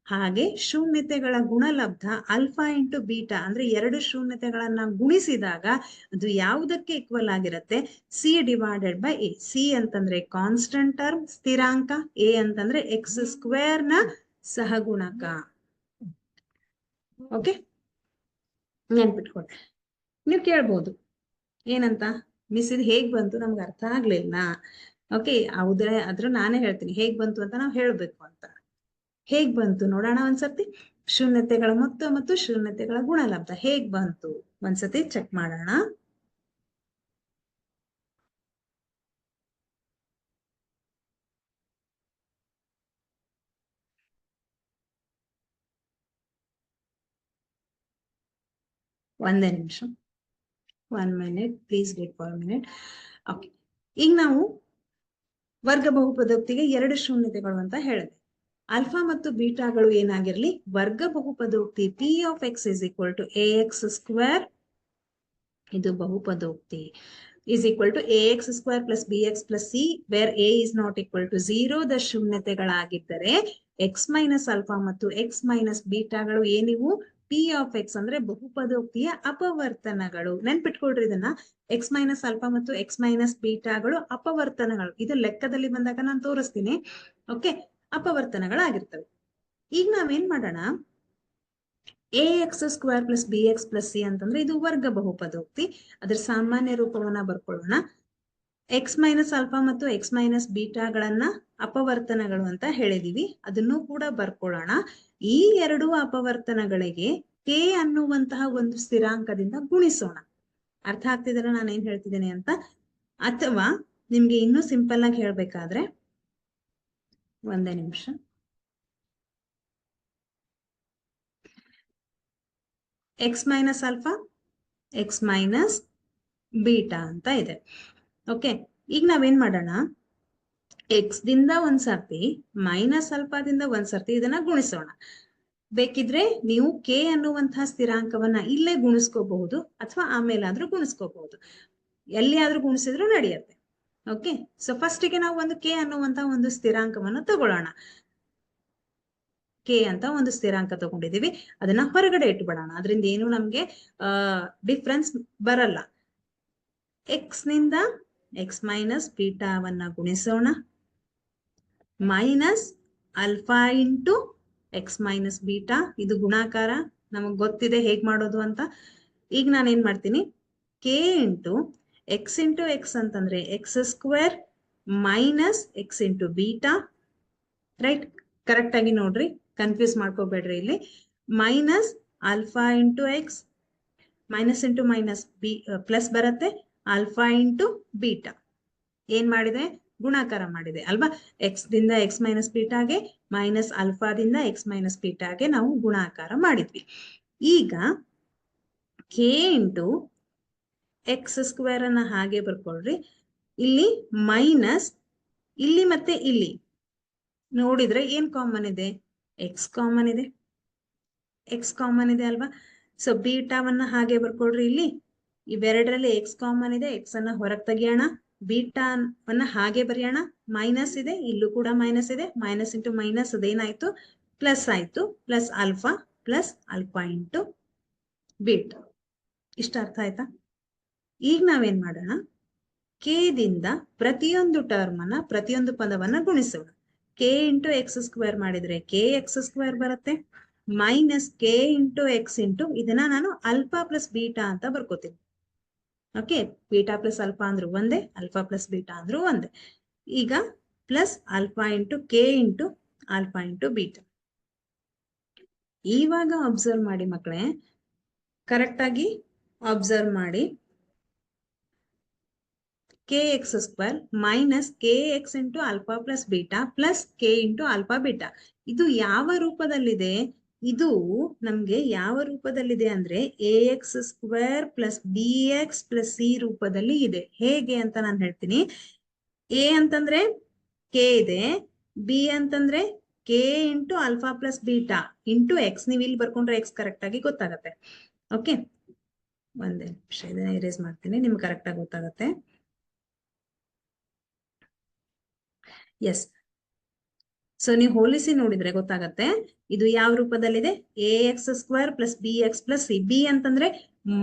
ಹಾಗೆ ಶೂನ್ಯತೆಗಳ ಗುಣಲಬ್ಧ ಆಲ್ಫಾ ಇಂಟು ಬೀಟಾ ಅಂದ್ರೆ 2 ಶೂನ್ಯತೆಗಳನ್ನ ಗುಣಿಸಿದಾಗ ಅದು ಯಾವುದಕ್ಕೆ ಈಕ್ವಲ್ ಆಗಿರುತ್ತೆ? c/a. c ಅಂತಂದ್ರೆ ಕಾನ್ಸ್ಟಂಟ್ ಟರ್ಮ್, ಸ್ಥಿರಾಂಕ. a ಅಂತಂದ್ರೆ ಎಕ್ಸ್ ಸ್ಕ್ವೇರ್ ನ ಸಹಗುಣಕ. ಓಕೆ, ನೆನ್ಪಿಟ್ಕೊಳ್ರಿ. ನೀವು ಕೇಳ್ಬೋದು ಏನಂತ? ಮಿಸ್ ಇದು ಹೇಗ್ ಬಂತು? ನಮ್ಗೆ ಅರ್ಥ ಆಗ್ಲಿಲ್ಲ. ಓಕೆ, ಆದ್ರೆ ನಾನೇ ಹೇಳ್ತೀನಿ ಹೇಗ್ ಬಂತು ಅಂತ. ನಾವು ಹೇಳ್ಬೇಕು ಅಂತ. ಹೇಗ್ ಬಂತು ನೋಡೋಣ ಒಂದ್ಸತಿ. ಶೂನ್ಯತೆಗಳ ಮೊತ್ತ ಮತ್ತು ಶೂನ್ಯತೆಗಳ ಗುಣಲಬ್ಧ ಹೇಗ್ ಬಂತು ಒಂದ್ಸತಿ ಚೆಕ್ ಮಾಡೋಣ. ಒಂದೇ ನಿಮಿಷ, 1 minute, please wait for minute. Okay, ಈಗ ನಾವು ವರ್ಗ ಬಹುಪದೋಕ್ತಿಗೆ 2 ಶೂನ್ಯತೆಗಳು ಅಂತ ಹೇಳಿದೆ. ಆಲ್ಫಾ ಮತ್ತು ಬೀಟಾಗಳು ಏನಾಗಿರ್ಲಿ, ವರ್ಗ ಬಹುಪದೋಕ್ತಿ p of X is equal to a x square, ಇದು ಬಹುಪದೋಕ್ತಿ, is equal to ax square plus bx plus c, where a is not equal to 0. ದ ಶೂನ್ಯತೆಗಳಾಗಿದ್ದರೆ x ಮೈನಸ್ ಆಲ್ಫಾ ಮತ್ತು x ಮೈನಸ್ ಬೀಟಾಗಳು ಏನಿವು? ಪಿ ಆಫ್ ಎಕ್ಸ್ ಅಂದ್ರೆ ಬಹುಪದೋಕ್ತಿಯ ಅಪವರ್ತನಗಳು. ನೆನ್ಪಿಟ್ಕೊಳ್ರಿ ಇದನ್ನ. ಎಕ್ಸ್ ಮೈನಸ್ ಆಲ್ಫಾ ಮತ್ತು ಎಕ್ಸ್ ಮೈನಸ್ ಬೀಟಾಗಳು ಅಪವರ್ತನಗಳು. ಇದು ಲೆಕ್ಕದಲ್ಲಿ ಬಂದಾಗ ನಾನು ತೋರಿಸ್ತೀನಿ. ಓಕೆ, ಅಪವರ್ತನಗಳಾಗಿರ್ತವೆ. ಈಗ ನಾವೇನ್ ಮಾಡೋಣ? ax square plus bx plus c ಅಂತಂದ್ರೆ ಇದು ವರ್ಗ ಬಹುಪದೋಕ್ತಿ. ಅದ್ರ ಸಾಮಾನ್ಯ ರೂಪವನ್ನ ಬರ್ಕೊಳ್ಳೋಣ. ಎಕ್ಸ್ ಮೈನಸ್ ಆಲ್ಫಾ ಮತ್ತು ಎಕ್ಸ್ ಮೈನಸ್ ಬೀಟಾಗಳನ್ನ ಅಪವರ್ತನಗಳು ಅಂತ ಹೇಳಿದೀವಿ. ಅದನ್ನು ಕೂಡ ಬರ್ಕೊಳ್ಳೋಣ. ಈ 2 ಅಪವರ್ತನಗಳಿಗೆ k ಅನ್ನುವಂತಹ ಒಂದು ಸ್ಥಿರಾಂಕದಿಂದ ಗುಣಿಸೋಣ. ಅರ್ಥ ಆಗ್ತಿದ್ರೆ ನಾನು ಏನ್ ಹೇಳ್ತಿದ್ದೇನೆ ಅಂತ? ಅಥವಾ ನಿಮ್ಗೆ ಇನ್ನೂ ಸಿಂಪಲ್ ಆಗಿ ಹೇಳ್ಬೇಕಾದ್ರೆ, ಒಂದೇ ನಿಮಿಷ. X minus alpha X minus beta ಅಂತ ಇದೆ. ಓಕೆ, ಈಗ ನಾವೇನ್ ಮಾಡೋಣ, ಎಕ್ಸ್ ದಿಂದ ಒಂದ್ಸರ್ತಿ ಮೈನಸ್ ಅಲ್ಫಾದಿಂದ ಒಂದ್ಸರ್ತಿ ಇದನ್ನ ಗುಣಿಸೋಣ. ಬೇಕಿದ್ರೆ ನೀವು ಕೆ ಅನ್ನುವಂತಹ ಸ್ಥಿರಾಂಕವನ್ನ ಇಲ್ಲೇ ಗುಣಿಸ್ಕೋಬಹುದು ಅಥವಾ ಆಮೇಲಾದ್ರೂ ಗುಣಿಸ್ಕೋಬಹುದು, ಎಲ್ಲಿ ಆದ್ರೂ ಗುಣಿಸಿದ್ರು ನಡೆಯುತ್ತೆ. ಓಕೆ, ಸೊ ಫಸ್ಟಿಗೆ ನಾವು ಒಂದು ಕೆ ಅನ್ನುವಂತಹ ಒಂದು ಸ್ಥಿರಾಂಕವನ್ನು ತಗೊಳ್ಳೋಣ. ಕೆ ಅಂತ ಒಂದು ಸ್ಥಿರಾಂಕ ತಗೊಂಡಿದೀವಿ, ಅದನ್ನ ಹೊರಗಡೆ ಇಟ್ಬಿಡೋಣ, ಅದರಿಂದ ಏನು ನಮ್ಗೆ ಡಿಫ್ರೆನ್ಸ್ ಬರಲ್ಲ. ಎಕ್ಸ್ ನಿಂದ ಎಕ್ಸ್ ಮೈನಸ್ ಬೀಟಾವನ್ನ ಗುಣಿಸೋಣ, minus alpha into x minus beta. ಇದು ಗುಣಾಕಾರ, ನಮಗ್ ಗೊತ್ತಿದೆ ಹೇಗ್ ಮಾಡೋದು ಅಂತ. ಈಗ ನಾನೇನ್ ಮಾಡ್ತೀನಿ, ಕೆ ಇಂಟು ಎಕ್ಸ್ ಅಂತಂದ್ರೆ x square minus x into beta. Right, correct ಆಗಿ ನೋಡ್ರಿ, ಕನ್ಫ್ಯೂಸ್ ಮಾಡ್ಕೋಬೇಡ್ರಿ. ಇಲ್ಲಿ minus alpha into x, minus into minus b plus ಬರುತ್ತೆ, ಆಲ್ಫಾ ಇಂಟು ಬೀಟಾ. ಏನ್ ಮಾಡಿದೆ, ಗುಣಾಕಾರ ಮಾಡಿದೆ ಅಲ್ವಾ. ಎಕ್ಸ್ ದಿಂದ ಎಕ್ಸ್ ಮೈನಸ್ ಬೀಟಾಗೆ ಮೈನಸ್ ಅಲ್ಫಾದಿಂದ ಎಕ್ಸ್ ಮೈನಸ್ ಬೀಟಾಗೆ ನಾವು ಗುಣಾಕಾರ ಮಾಡಿದ್ವಿ. ಈಗ ಕೆ ಇಂಟು ಎಕ್ಸ್ ಸ್ಕ್ವೇರ್ ಅನ್ನ ಹಾಗೆ ಬರ್ಕೊಳ್ರಿ. ಇಲ್ಲಿ ಮೈನಸ್, ಇಲ್ಲಿ ಮತ್ತೆ ಇಲ್ಲಿ ನೋಡಿದ್ರೆ ಏನ್ ಕಾಮನ್ ಇದೆ, ಎಕ್ಸ್ ಕಾಮನ್ ಇದೆ, ಎಕ್ಸ್ ಕಾಮನ್ ಇದೆ ಅಲ್ವಾ. ಸೊ ಬೀಟಾವನ್ನ ಹಾಗೆ ಬರ್ಕೊಳ್ರಿ. ಇಲ್ಲಿ ಇವೆರಡರಲ್ಲಿ ಎಕ್ಸ್ ಕಾಮನ್ ಇದೆ, ಎಕ್ಸ್ ಅನ್ನ ಹೊರಗೆ ತೆಗಿಯೋಣ, ಬೀಟಾವನ್ನ ಹಾಗೆ ಬರೆಯೋಣ, ಮೈನಸ್ ಇದೆ, ಇಲ್ಲೂ ಕೂಡ ಮೈನಸ್ ಇದೆ, ಮೈನಸ್ ಇಂಟು ಮೈನಸ್ ಅದೇನಾಯ್ತು, ಪ್ಲಸ್ ಆಯ್ತು, ಪ್ಲಸ್ ಆಲ್ಫಾ ಇಂಟು ಬೀಟಾ. ಇಷ್ಟ ಅರ್ಥ ಆಯ್ತಾ? ಈಗ ನಾವೇನ್ ಮಾಡೋಣ, ಕೆ ದಿಂದ ಪ್ರತಿಯೊಂದು ಟರ್ಮ್ ಅನ್ನ, ಪ್ರತಿಯೊಂದು ಪದವನ್ನ ಗುಣಿಸೋಣ. ಕೆ ಇಂಟು ಎಕ್ಸ್ ಸ್ಕ್ವೇರ್ ಮಾಡಿದ್ರೆ ಕೆ ಎಕ್ಸ್ ಸ್ಕ್ವೇರ್ ಬರುತ್ತೆ, minus k into X into ಇದನ್ನ ನಾನು ಅಲ್ಫಾ ಪ್ಲಸ್ ಬೀಟಾ ಅಂತ ಬರ್ಕೋತೀನಿ. ಓಕೆ, ಬೀಟಾ ಪ್ಲಸ್ ಅಲ್ಫಾ ಅಂದ್ರೂ ಒಂದೇ, ಅಲ್ಫಾ ಪ್ಲಸ್ ಬೀಟಾ ಅಂದ್ರೂ ಒಂದೇ. ಈಗ plus alpha into K into alpha into beta. ಇವಾಗ ಅಬ್ಸರ್ವ್ ಮಾಡಿ ಮಕ್ಕಳೇ, ಕರೆಕ್ಟ್ ಆಗಿ ಅಬ್ಸರ್ವ್ ಮಾಡಿ. K X square minus K X into alpha plus beta plus K into alpha beta. ಇದು ಯಾವ ರೂಪದಲ್ಲಿದೆ, ಇದು ನಮ್ಗೆ ಯಾವ ರೂಪದಲ್ಲಿದೆ ಅಂದ್ರೆ A x square plus b x plus C ರೂಪದಲ್ಲಿ ಇದೆ. ಹೇಗೆ ಅಂತ ನಾನು ಹೇಳ್ತೀನಿ. ಎ ಅಂತಂದ್ರೆ ಕೆ ಇದೆ, ಬಿ ಅಂತಂದ್ರೆ k into alpha plus beta into X. ನೀವು ಇಲ್ಲಿ ಬರ್ಕೊಂಡ್ರೆ ಎಕ್ಸ್ ಕರೆಕ್ಟ್ ಆಗಿ ಗೊತ್ತಾಗತ್ತೆ. ಓಕೆ, ಒಂದೇ ನಿಮಿಷ ಇದನ್ನ ಎರೇಸ್ ಮಾಡ್ತೀನಿ, ನಿಮ್ಗೆ ಕರೆಕ್ಟ್ ಆಗಿ ಗೊತ್ತಾಗತ್ತೆ. ಎಸ್, ಸೊ ನೀವು ಹೋಲಿಸಿ ನೋಡಿದ್ರೆ ಗೊತ್ತಾಗತ್ತೆ ಇದು ಯಾವ ರೂಪದಲ್ಲಿದೆ. A x square plus b x plus c. B ಅಂತಂದ್ರೆ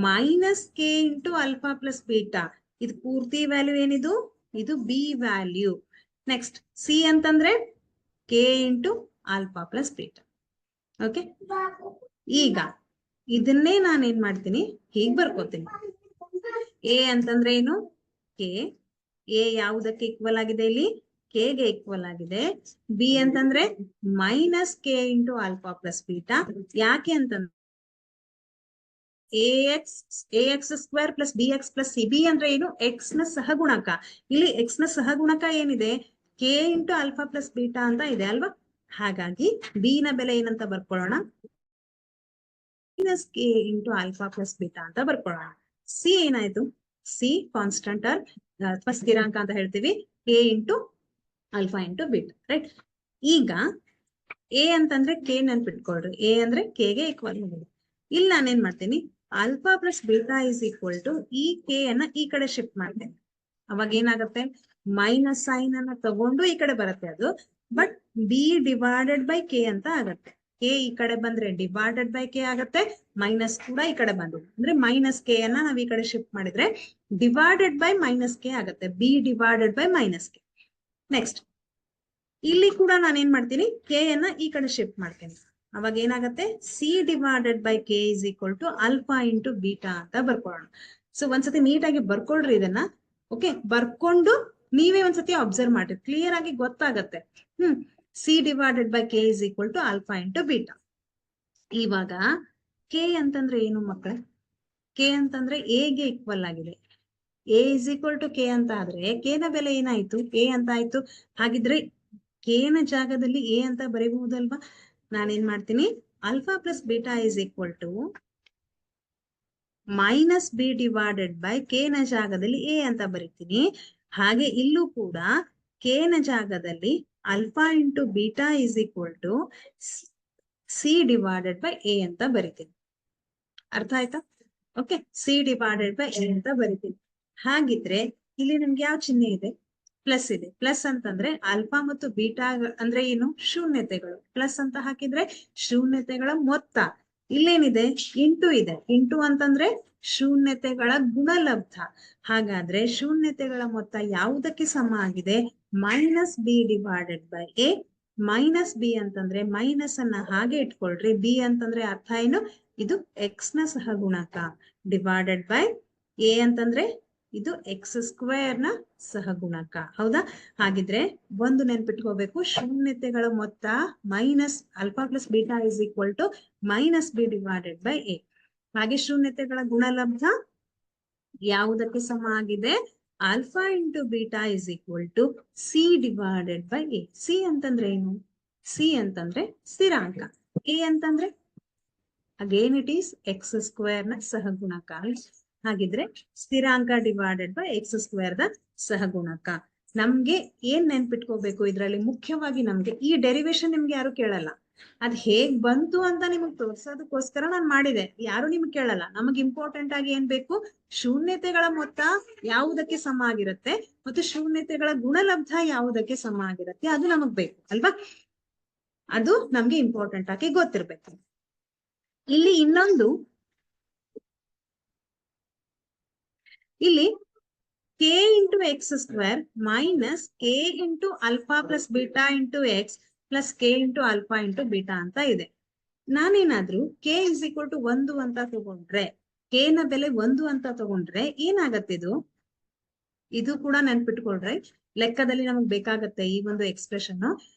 minus k into alpha plus beta. ಇದು ಪೂರ್ತಿ ವ್ಯಾಲ್ಯೂ ಏನಿದು, ಇದು ಬಿ ವ್ಯಾಲ್ಯೂ. ನೆಕ್ಸ್ಟ್ ಸಿ ಅಂತಂದ್ರೆ k into alpha plus beta. Okay, ಈಗ ಇದನ್ನೇ ನಾನೇನ್ ಮಾಡ್ತೀನಿ, ಹೀಗ್ ಬರ್ಕೋತೀನಿ. ಎ ಅಂತಂದ್ರೆ ಏನು, ಕೆ. ಎ ಯಾವುದಕ್ಕೆ ಈಕ್ವಲ್ ಆಗಿದೆ, ಇಲ್ಲಿ ಕೆ ಗೆ ಈಕ್ವಲ್ ಆಗಿದೆ. ಬಿ ಅಂತಂದ್ರೆ minus k into alpha plus beta. ಯಾಕೆ ಅಂತಂದ್ರೆ A x square plus b x plus c. B ಅಂದ್ರೆ ಏನು, ಎಕ್ಸ್ ನ ಸಹಗುಣಕ. ಇಲ್ಲಿ ಎಕ್ಸ್ ನ ಸಹಗುಣಕ ಏನಿದೆ, k into alpha plus beta ಅಂತ ಇದೆ ಅಲ್ವಾ. ಹಾಗಾಗಿ ಬಿ ನ ಬೆಲೆ ಏನಂತ ಬರ್ಕೊಳ್ಳೋಣ, minus k into alpha plus beta ಅಂತ ಬರ್ಕೊಳ್ಳೋಣ. ಸಿ ಏನಾಯ್ತು, ಸಿ ಕಾನ್ಸ್ಟಂಟ್ ಅಥವಾ ಸ್ಥಿರಾಂಕ ಅಂತ ಹೇಳ್ತೀವಿ, k into alpha into beta. Right, ಈಗ ಎ ಅಂತಂದ್ರೆ ಕೆ ನೆನ್ಪಿಟ್ಕೊಳ್ರಿ, ಎ ಅಂದ್ರೆ ಕೆ ಗೆ ಈಕ್ವಲ್ ಆಗಿದೆ. ಇಲ್ಲಿ ನಾನೇನ್ ಮಾಡ್ತೀನಿ, alpha plus beta is equal to ಈ ಕೆ ಅನ್ನ ಈ ಕಡೆ ಶಿಫ್ಟ್ ಮಾಡ್ತೇನೆ. ಅವಾಗ ಏನಾಗುತ್ತೆ, ಮೈನಸ್ ಸೈನ್ ಅನ್ನ ತಗೊಂಡು ಈ ಕಡೆ ಬರುತ್ತೆ ಅದು, but B divided by K ಅಂತ ಆಗತ್ತೆ. ಕೆ ಈ ಕಡೆ ಬಂದ್ರೆ ಡಿವೈಡೆಡ್ ಬೈ ಕೆ ಆಗತ್ತೆ, ಮೈನಸ್ ಕೂಡ ಈ ಕಡೆ ಬಂದಿದೆ ಅಂದ್ರೆ ಮೈನಸ್ ಕೆ ಅನ್ನ ನಾವ್ ಈ ಕಡೆ ಶಿಫ್ಟ್ ಮಾಡಿದ್ರೆ ಡಿವೈಡೆಡ್ ಬೈ ಮೈನಸ್ ಕೆ ಆಗತ್ತೆ, B divided by minus K. Next ಇಲ್ಲಿ ಕೂಡ ನಾನು ಏನ್ ಮಾಡ್ತೀನಿ, ಕೆ ಅನ್ನ ಈ ಕಡೆ ಶಿಫ್ಟ್ ಮಾಡ್ತೇನೆ. ಅವಾಗ ಏನಾಗತ್ತೆ, C divided by K is equal to alpha into beta ಅಂತ ಬರ್ಕೊಳ್ಳೋಣ. ಸೊ ಒಂದ್ಸತಿ ನೀಟಾಗಿ ಬರ್ಕೊಳ್ರಿ ಇದನ್ನ. ಓಕೆ, ಬರ್ಕೊಂಡು ನೀವೇ ಒಂದ್ಸತಿ ಅಬ್ಸರ್ವ್ ಮಾಡ್ರಿ, ಕ್ಲಿಯರ್ ಆಗಿ ಗೊತ್ತಾಗತ್ತೆ. C divided by K is equal to alpha into beta. ಇವಾಗ ಕೆ ಅಂತಂದ್ರೆ ಏನು ಮಕ್ಕಳೇ, ಕೆ ಅಂತಂದ್ರೆ ಎ ಗೆ ಈಕ್ವಲ್ ಆಗಿದೆ. A is equal to K ಅಂತ ಆದ್ರೆ ಕೆ ನ ಬೆಲೆ ಏನಾಯ್ತು, ಎ ಅಂತ ಆಯ್ತು. ಹಾಗಿದ್ರೆ ಕೆ ನ ಜಾಗದಲ್ಲಿ ಎ ಅಂತ ಬರೀಬಹುದಲ್ವಾ. ನಾನೇನ್ ಮಾಡ್ತೀನಿ, alpha plus beta is equal to minus B divided by K ನ ಜಾಗದಲ್ಲಿ ಎ ಅಂತ ಬರಿತೀನಿ. ಹಾಗೆ ಇಲ್ಲೂ ಕೂಡ ಕೆ ನ ಜಾಗದಲ್ಲಿ alpha into beta is equal to C divided by A ಅಂತ ಬರಿತೀನಿ. ಅರ್ಥ ಆಯ್ತಾ? Okay, C divided by A ಅಂತ ಬರಿತೀನಿ. ಹಾಗಿದ್ರೆ ಇಲ್ಲಿ ನಿಮ್ಗೆ ಯಾವ ಚಿಹ್ನೆ ಇದೆ? ಪ್ಲಸ್ ಇದೆ. ಪ್ಲಸ್ ಅಂತಂದ್ರೆ ಆಲ್ಫಾ ಮತ್ತು ಬೀಟಾ ಅಂದ್ರೆ ಏನು? ಶೂನ್ಯತೆಗಳು. ಪ್ಲಸ್ ಅಂತ ಹಾಕಿದ್ರೆ ಶೂನ್ಯತೆಗಳ ಮೊತ್ತ. ಇಲ್ಲೇನಿದೆ? ಇಂಟು ಇದೆ. ಇಂಟು ಅಂತಂದ್ರೆ ಶೂನ್ಯತೆಗಳ ಗುಣಲಬ್ಧ. ಹಾಗಾದ್ರೆ ಶೂನ್ಯತೆಗಳ ಮೊತ್ತ ಯಾವುದಕ್ಕೆ ಸಮ ಆಗಿದೆ? Minus B divided by A. Minus B ಅಂತಂದ್ರೆ ಮೈನಸ್ ಅನ್ನ ಹಾಗೆ ಇಟ್ಕೊಳ್ರಿ. ಬಿ ಅಂತಂದ್ರೆ ಅರ್ಥ ಏನು? ಇದು ಎಕ್ಸ್ ನ ಸಹಗುಣಕ ಡಿವೈಡೆಡ್ ಬೈ ಎ ಅಂತಂದ್ರೆ ಇದು ಎಕ್ಸ್ ಸ್ಕ್ವೇರ್ ನ ಸಹಗುಣಕ. ಹೌದಾ? ಹಾಗಿದ್ರೆ ಒಂದು ನೆನ್ಪಿಟ್ಕೋಬೇಕು, ಶೂನ್ಯತೆಗಳ ಮೊತ್ತ minus alpha plus beta is equal to minus B divided by a. ಹಾಗೆ ಶೂನ್ಯತೆಗಳ ಗುಣಲಬ್ಧ ಯಾವುದಕ್ಕೆ ಸಮ ಆಗಿದೆ? Alpha into beta is equal to C divided by a. C ಅಂತಂದ್ರೆ ಏನು? ಸಿ ಅಂತಂದ್ರೆ ಸ್ಥಿರಾಂಕ. ಎ ಅಂತಂದ್ರೆ again it is x square ನ ಸಹಗುಣಕ. ಹಾಗಿದ್ರೆ ಸ್ಥಿರಾಂಕ ಡಿವೈಡೆಡ್ ಬೈ ಎಕ್ಸ್ ಸ್ಕ್ವೇರ್ ದ ಸಹಗುಣಕ. ನಮ್ಗೆ ಏನ್ ನೆನ್ಪಿಟ್ಕೋಬೇಕು ಇದ್ರಲ್ಲಿ? ಮುಖ್ಯವಾಗಿ ನಮ್ಗೆ ಈ ಡೆರಿವೇಶನ್ ನಿಮ್ಗೆ ಯಾರು ಕೇಳಲ್ಲ. ಅದ್ ಹೇಗ್ ಬಂತು ಅಂತ ನಿಮಗ್ ತೋರ್ಸೋದಕ್ಕೋಸ್ಕರ ನಾನು ಮಾಡಿದೆ. ಯಾರು ನಿಮ್ಗೆ ಕೇಳಲ್ಲ. ನಮಗ್ ಇಂಪಾರ್ಟೆಂಟ್ ಆಗಿ ಏನ್ ಬೇಕು? ಶೂನ್ಯತೆಗಳ ಮೊತ್ತ ಯಾವುದಕ್ಕೆ ಸಮ ಆಗಿರುತ್ತೆ ಮತ್ತು ಶೂನ್ಯತೆಗಳ ಗುಣಲಬ್ಧ ಯಾವುದಕ್ಕೆ ಸಮ ಆಗಿರುತ್ತೆ, ಅದು ನಮಗ್ ಬೇಕು ಅಲ್ವಾ? ಅದು ನಮ್ಗೆ ಇಂಪಾರ್ಟೆಂಟ್ ಆಗಿ ಗೊತ್ತಿರ್ಬೇಕು. ಇಲ್ಲಿ ಇನ್ನೊಂದು, ಇಲ್ಲಿ K into x square minus k into alpha plus beta into x plus K into alpha into beta ಅಂತ ಇದೆ. ನಾನೇನಾದ್ರೂ ಕೆ ಇಸ್ ಈಕ್ವಲ್ ಟು 1 ಅಂತ ತಗೊಂಡ್ರೆ, ಕೆ ನ ಬೆಲೆ 1 ಅಂತ ತಗೊಂಡ್ರೆ ಏನಾಗತ್ತೆ? ಇದು ಕೂಡ ನೆನ್ಪಿಟ್ಕೊಳ್ರೆ, ಲೆಕ್ಕದಲ್ಲಿ ನಮಗ್ ಬೇಕಾಗತ್ತೆ ಈ ಒಂದು ಎಕ್ಸ್ಪ್ರೆಷನ್.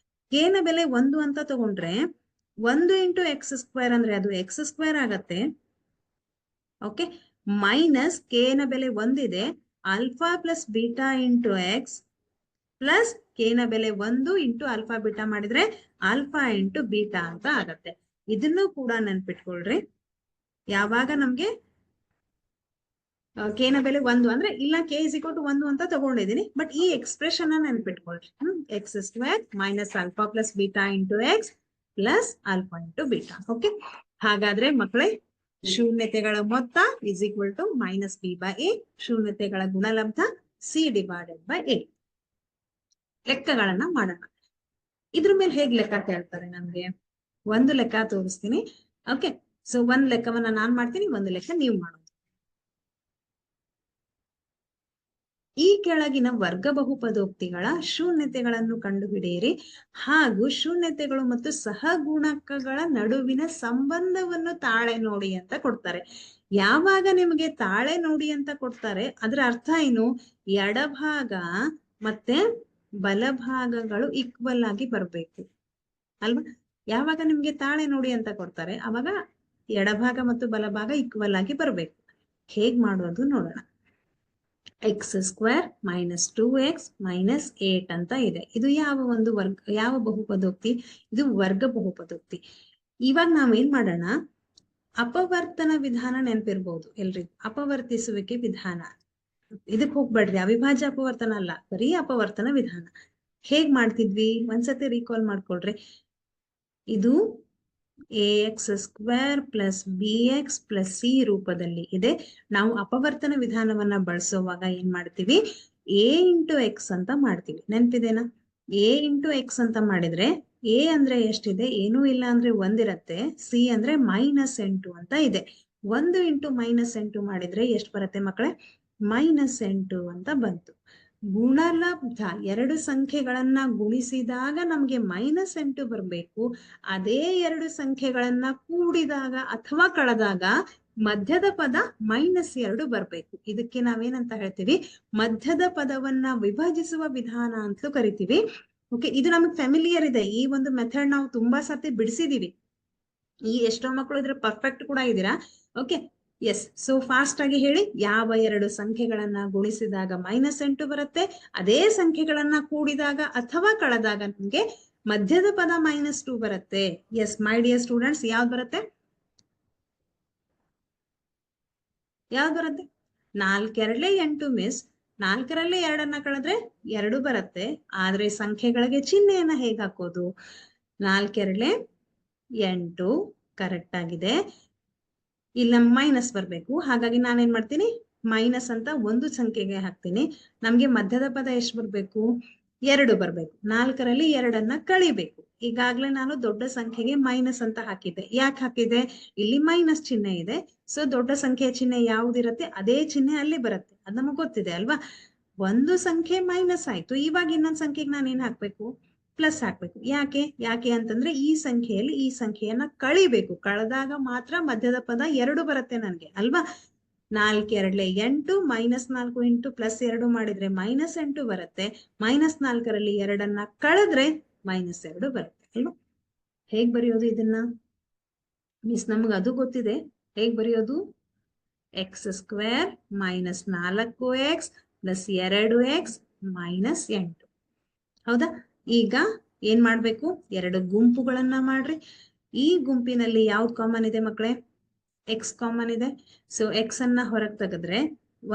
ಕೆ ನ ಬೆಲೆ 1 ಅಂತ ತಗೊಂಡ್ರೆ 1 ಇಂಟು ಎಕ್ಸ್ ಸ್ಕ್ವೇರ್ ಅಂದ್ರೆ ಅದು ಎಕ್ಸ್ ಸ್ಕ್ವೇರ್ ಆಗತ್ತೆ. ಓಕೆ, ಮೈನಸ್ ಕೆ ನ ಬೆಲೆ 1 ಇದೆ, alpha plus beta into x plus K ನ ಬೆಲೆ 1 ಇಂಟು ಆಲ್ಫಾ ಬೀಟಾ ಮಾಡಿದ್ರೆ ಆಲ್ಫಾ ಇಂಟು ಬೀಟಾ ಅಂತ ಆಗತ್ತೆ. ಇದನ್ನು ಕೂಡ ನೆನ್ಪಿಟ್ಕೊಳ್ರಿ. ಯಾವಾಗ ನಮ್ಗೆ ಕೆ ನ ಬೆಲೆ 1 ಅಂದ್ರೆ, ಇಲ್ಲ ಕೆ ಇಸ್ ಈಕ್ವಲ್ ಟು 1 ಅಂತ ತಗೊಂಡಿದೀನಿ, ಬಟ್ ಈ ಎಕ್ಸ್ಪ್ರೆಷನ್ ನೆನ್ಪಿಟ್ಕೊಳ್ರಿ. X square minus alpha plus beta into x plus alpha into beta. Okay, ಹಾಗಾದ್ರೆ ಮಕ್ಕಳೇ ಶೂನ್ಯತೆಗಳ ಮೊತ್ತ is equal to minus b by a. ಶೂನ್ಯತೆಗಳ ಗುಣಲಬ್ಧ ಸಿ ಡಿವೈಡೆಡ್ ಬೈ ಎ. ಲೆಕ್ಕಗಳನ್ನ ಮಾಡೋಣ. ಇದ್ರ ಮೇಲೆ ಹೇಗ್ ಲೆಕ್ಕ ಕೇಳ್ತಾರೆ ನಮ್ಗೆ? ಒಂದು ಲೆಕ್ಕ ತೋರಿಸ್ತೀನಿ. ಓಕೆ, ಸೊ ಒಂದ್ ಲೆಕ್ಕವನ್ನ ನಾನ್ ಮಾಡ್ತೀನಿ, ಒಂದು ಲೆಕ್ಕ ನೀವು ಮಾಡೋದು. ಈ ಕೆಳಗಿನ ವರ್ಗ ಬಹುಪದೋಕ್ತಿಗಳ ಶೂನ್ಯತೆಗಳನ್ನು ಕಂಡುಹಿಡಿಯಿರಿ ಹಾಗೂ ಶೂನ್ಯತೆಗಳು ಮತ್ತು ಸಹಗುಣಕಗಳ ನಡುವಿನ ಸಂಬಂಧವನ್ನು ತಾಳೆ ನೋಡಿ ಅಂತ ಕೊಡ್ತಾರೆ. ಯಾವಾಗ ನಿಮಗೆ ತಾಳೆ ನೋಡಿ ಅಂತ ಕೊಡ್ತಾರೆ, ಅದರ ಅರ್ಥ ಏನು? ಎಡಭಾಗ ಮತ್ತೆ ಬಲಭಾಗಗಳು ಈಕ್ವಲ್ ಆಗಿ ಬರ್ಬೇಕು ಅಲ್ವಾ? ಯಾವಾಗ ನಿಮ್ಗೆ ತಾಳೆ ನೋಡಿ ಅಂತ ಕೊಡ್ತಾರೆ, ಅವಾಗ ಎಡಭಾಗ ಮತ್ತು ಬಲಭಾಗ ಈಕ್ವಲ್ ಆಗಿ ಬರ್ಬೇಕು. ಹೇಗ್ ಮಾಡೋದು ನೋಡೋಣ. X square minus 2x minus 8 ಅಂತ ಇದೆ. ಇದು ಯಾವ ಬಹುಪದೋಕ್ತಿ? ಇದು ವರ್ಗ ಬಹುಪದೋಕ್ತಿ. ಇವಾಗ ನಾವೇನ್ ಮಾಡೋಣ? ಅಪವರ್ತನ ವಿಧಾನ ನೆನಪಿರ್ಬೋದು ಎಲ್ರಿಗೂ. ಅಪವರ್ತಿಸುವಿಕೆ ವಿಧಾನ. ಇದಕ್ ಹೋಗ್ಬೇಡ್ರಿ, ಅವಿಭಾಜ್ಯ ಅಪವರ್ತನ ಅಲ್ಲ, ಬರೀ ಅಪವರ್ತನ ವಿಧಾನ. ಹೇಗ್ ಮಾಡ್ತಿದ್ವಿ ಒಂದ್ಸತಿ ರೀಕಾಲ್ ಮಾಡ್ಕೊಳ್ರಿ. ಇದು ax square plus bx plus C ರೂಪದಲ್ಲಿ ಇದೆ. ನಾವು ಅಪವರ್ತನ ವಿಧಾನವನ್ನ ಬಳಸುವಾಗ ಏನ್ ಮಾಡ್ತೀವಿ? a ಇಂಟು ಎಕ್ಸ್ ಅಂತ ಮಾಡ್ತೀವಿ. ನೆನ್ಪಿದೇನಾ? a ಇಂಟು ಎಕ್ಸ್ ಅಂತ ಮಾಡಿದ್ರೆ a ಅಂದ್ರೆ ಎಷ್ಟಿದೆ? ಏನೂ ಇಲ್ಲ ಅಂದ್ರೆ 1 ಇರತ್ತೆ. ಸಿ ಅಂದ್ರೆ -8 ಅಂತ ಇದೆ. 1 ಇಂಟು -8 ಮಾಡಿದ್ರೆ ಎಷ್ಟು ಬರುತ್ತೆ ಮಕ್ಕಳೇ? -8 ಅಂತ ಬಂತು. ಗುಣಲಬ್ಧ ಎರಡು ಸಂಖ್ಯೆಗಳನ್ನ ಗುಣಿಸಿದಾಗ ನಮ್ಗೆ -8 ಬರ್ಬೇಕು. ಅದೇ ಎರಡು ಸಂಖ್ಯೆಗಳನ್ನ ಕೂಡಿದಾಗ ಅಥವಾ ಕಳೆದಾಗ ಮಧ್ಯದ ಪದ -2 ಬರ್ಬೇಕು. ಇದಕ್ಕೆ ನಾವೇನಂತ ಹೇಳ್ತೀವಿ? ಮಧ್ಯದ ಪದವನ್ನ ವಿಭಜಿಸುವ ವಿಧಾನ ಅಂತಲೂ ಕರಿತೀವಿ. ಓಕೆ, ಇದು ನಮಗ್ ಫ್ಯಾಮಿಲಿಯರ್ ಇದೆ. ಈ ಒಂದು ಮೆಥಡ್ ನಾವು ತುಂಬಾ ಸರ್ತಿ ಬಿಡಿಸಿದೀವಿ. ಈ ಎಷ್ಟೋ ಮಕ್ಕಳು ಇದ್ರ ಪರ್ಫೆಕ್ಟ್ ಕೂಡ ಇದ್ದೀರಾ. Okay, yes. ಸೊ ಫಾಸ್ಟ್ ಆಗಿ ಹೇಳಿ, ಯಾವ ಎರಡು ಸಂಖ್ಯೆಗಳನ್ನ ಗುಣಿಸಿದಾಗ -8 ಬರುತ್ತೆ, ಅದೇ ಸಂಖ್ಯೆಗಳನ್ನ ಕೂಡಿದಾಗ ಅಥವಾ ಕಳೆದಾಗ ನಮ್ಗೆ ಮಧ್ಯದ ಪದ -2 ಬರುತ್ತೆ. ಎಸ್ ಮೈ ಡಿಯರ್ ಸ್ಟೂಡೆಂಟ್ಸ್, ಯಾವ್ದು ಬರುತ್ತೆ? ಯಾವ್ದು ಬರುತ್ತೆ? 4 8 ಮಿಸ್ 4ರಲ್ಲಿ 2 ಕಳೆದ್ರೆ 2 ಬರುತ್ತೆ. ಆದ್ರೆ ಸಂಖ್ಯೆಗಳಿಗೆ ಚಿಹ್ನೆಯನ್ನ ಹೇಗೆ ಹಾಕೋದು? 4 8 ಕರೆಕ್ಟ್ ಆಗಿದೆ. ಇಲ್ಲ ಮೈನಸ್ ಬರ್ಬೇಕು. ಹಾಗಾಗಿ ನಾನೇನ್ ಮಾಡ್ತೀನಿ, ಮೈನಸ್ ಅಂತ ಒಂದು ಸಂಖ್ಯೆಗೆ ಹಾಕ್ತೀನಿ. ನಮ್ಗೆ ಮಧ್ಯದ ಪದ ಎಷ್ಟು ಬರ್ಬೇಕು? 2 ಬರ್ಬೇಕು. 4ರಲ್ಲಿ 2 ಕಳಿಬೇಕು. ಈಗಾಗ್ಲೇ ನಾನು ದೊಡ್ಡ ಸಂಖ್ಯೆಗೆ ಮೈನಸ್ ಅಂತ ಹಾಕಿದ್ದೆ. ಯಾಕೆ ಹಾಕಿದೆ? ಇಲ್ಲಿ ಮೈನಸ್ ಚಿಹ್ನೆ ಇದೆ. ಸೊ ದೊಡ್ಡ ಸಂಖ್ಯೆಯ ಚಿಹ್ನೆ ಯಾವ್ದಿರತ್ತೆ ಅದೇ ಚಿಹ್ನೆ ಅಲ್ಲಿ ಬರುತ್ತೆ. ಅದ್ ನಮಗ್ ಗೊತ್ತಿದೆ ಅಲ್ವಾ? ಒಂದು ಸಂಖ್ಯೆ ಮೈನಸ್ ಆಯ್ತು. ಇವಾಗ ಇನ್ನೊಂದ್ ಸಂಖ್ಯೆಗೆ ನಾನು ಏನ್ ಹಾಕ್ಬೇಕು? ಪ್ಲಸ್ ಹಾಕ್ಬೇಕು. ಯಾಕೆ ಅಂತಂದ್ರೆ ಈ ಸಂಖ್ಯೆಯಲ್ಲಿ ಈ ಸಂಖ್ಯೆಯನ್ನ ಕಳಿಬೇಕು. ಕಳೆದಾಗ ಮಾತ್ರ ಮಧ್ಯದ ಪದ 2 ಬರುತ್ತೆ ನನ್ಗೆ ಅಲ್ವಾ? 4 2 8 -4 ಇಂಟು +2 ಮಾಡಿದ್ರೆ -8 ಬರುತ್ತೆ. -4ರಲ್ಲಿ 2 ಕಳೆದ್ರೆ -2 ಬರುತ್ತೆ ಅಲ್ವಾ? ಹೇಗ್ ಬರೆಯೋದು ಇದನ್ನ? ಮಿಸ್ ನಮ್ಗೆ ಅದು ಗೊತ್ತಿದೆ. ಹೇಗ್ ಬರೆಯೋದು? x² -4x +2x -8. ಹೌದಾ? ಈಗ ಏನ್ ಮಾಡ್ಬೇಕು? 2 ಗುಂಪುಗಳನ್ನ ಮಾಡ್ರಿ. ಈ ಗುಂಪಿನಲ್ಲಿ ಯಾವ್ದು ಕಾಮನ್ ಇದೆ ಮಕ್ಕಳೇ? x ಕಾಮನ್ ಇದೆ. ಸೊ x ಅನ್ನ ಹೊರಗೆ ತೆಗೆದ್ರೆ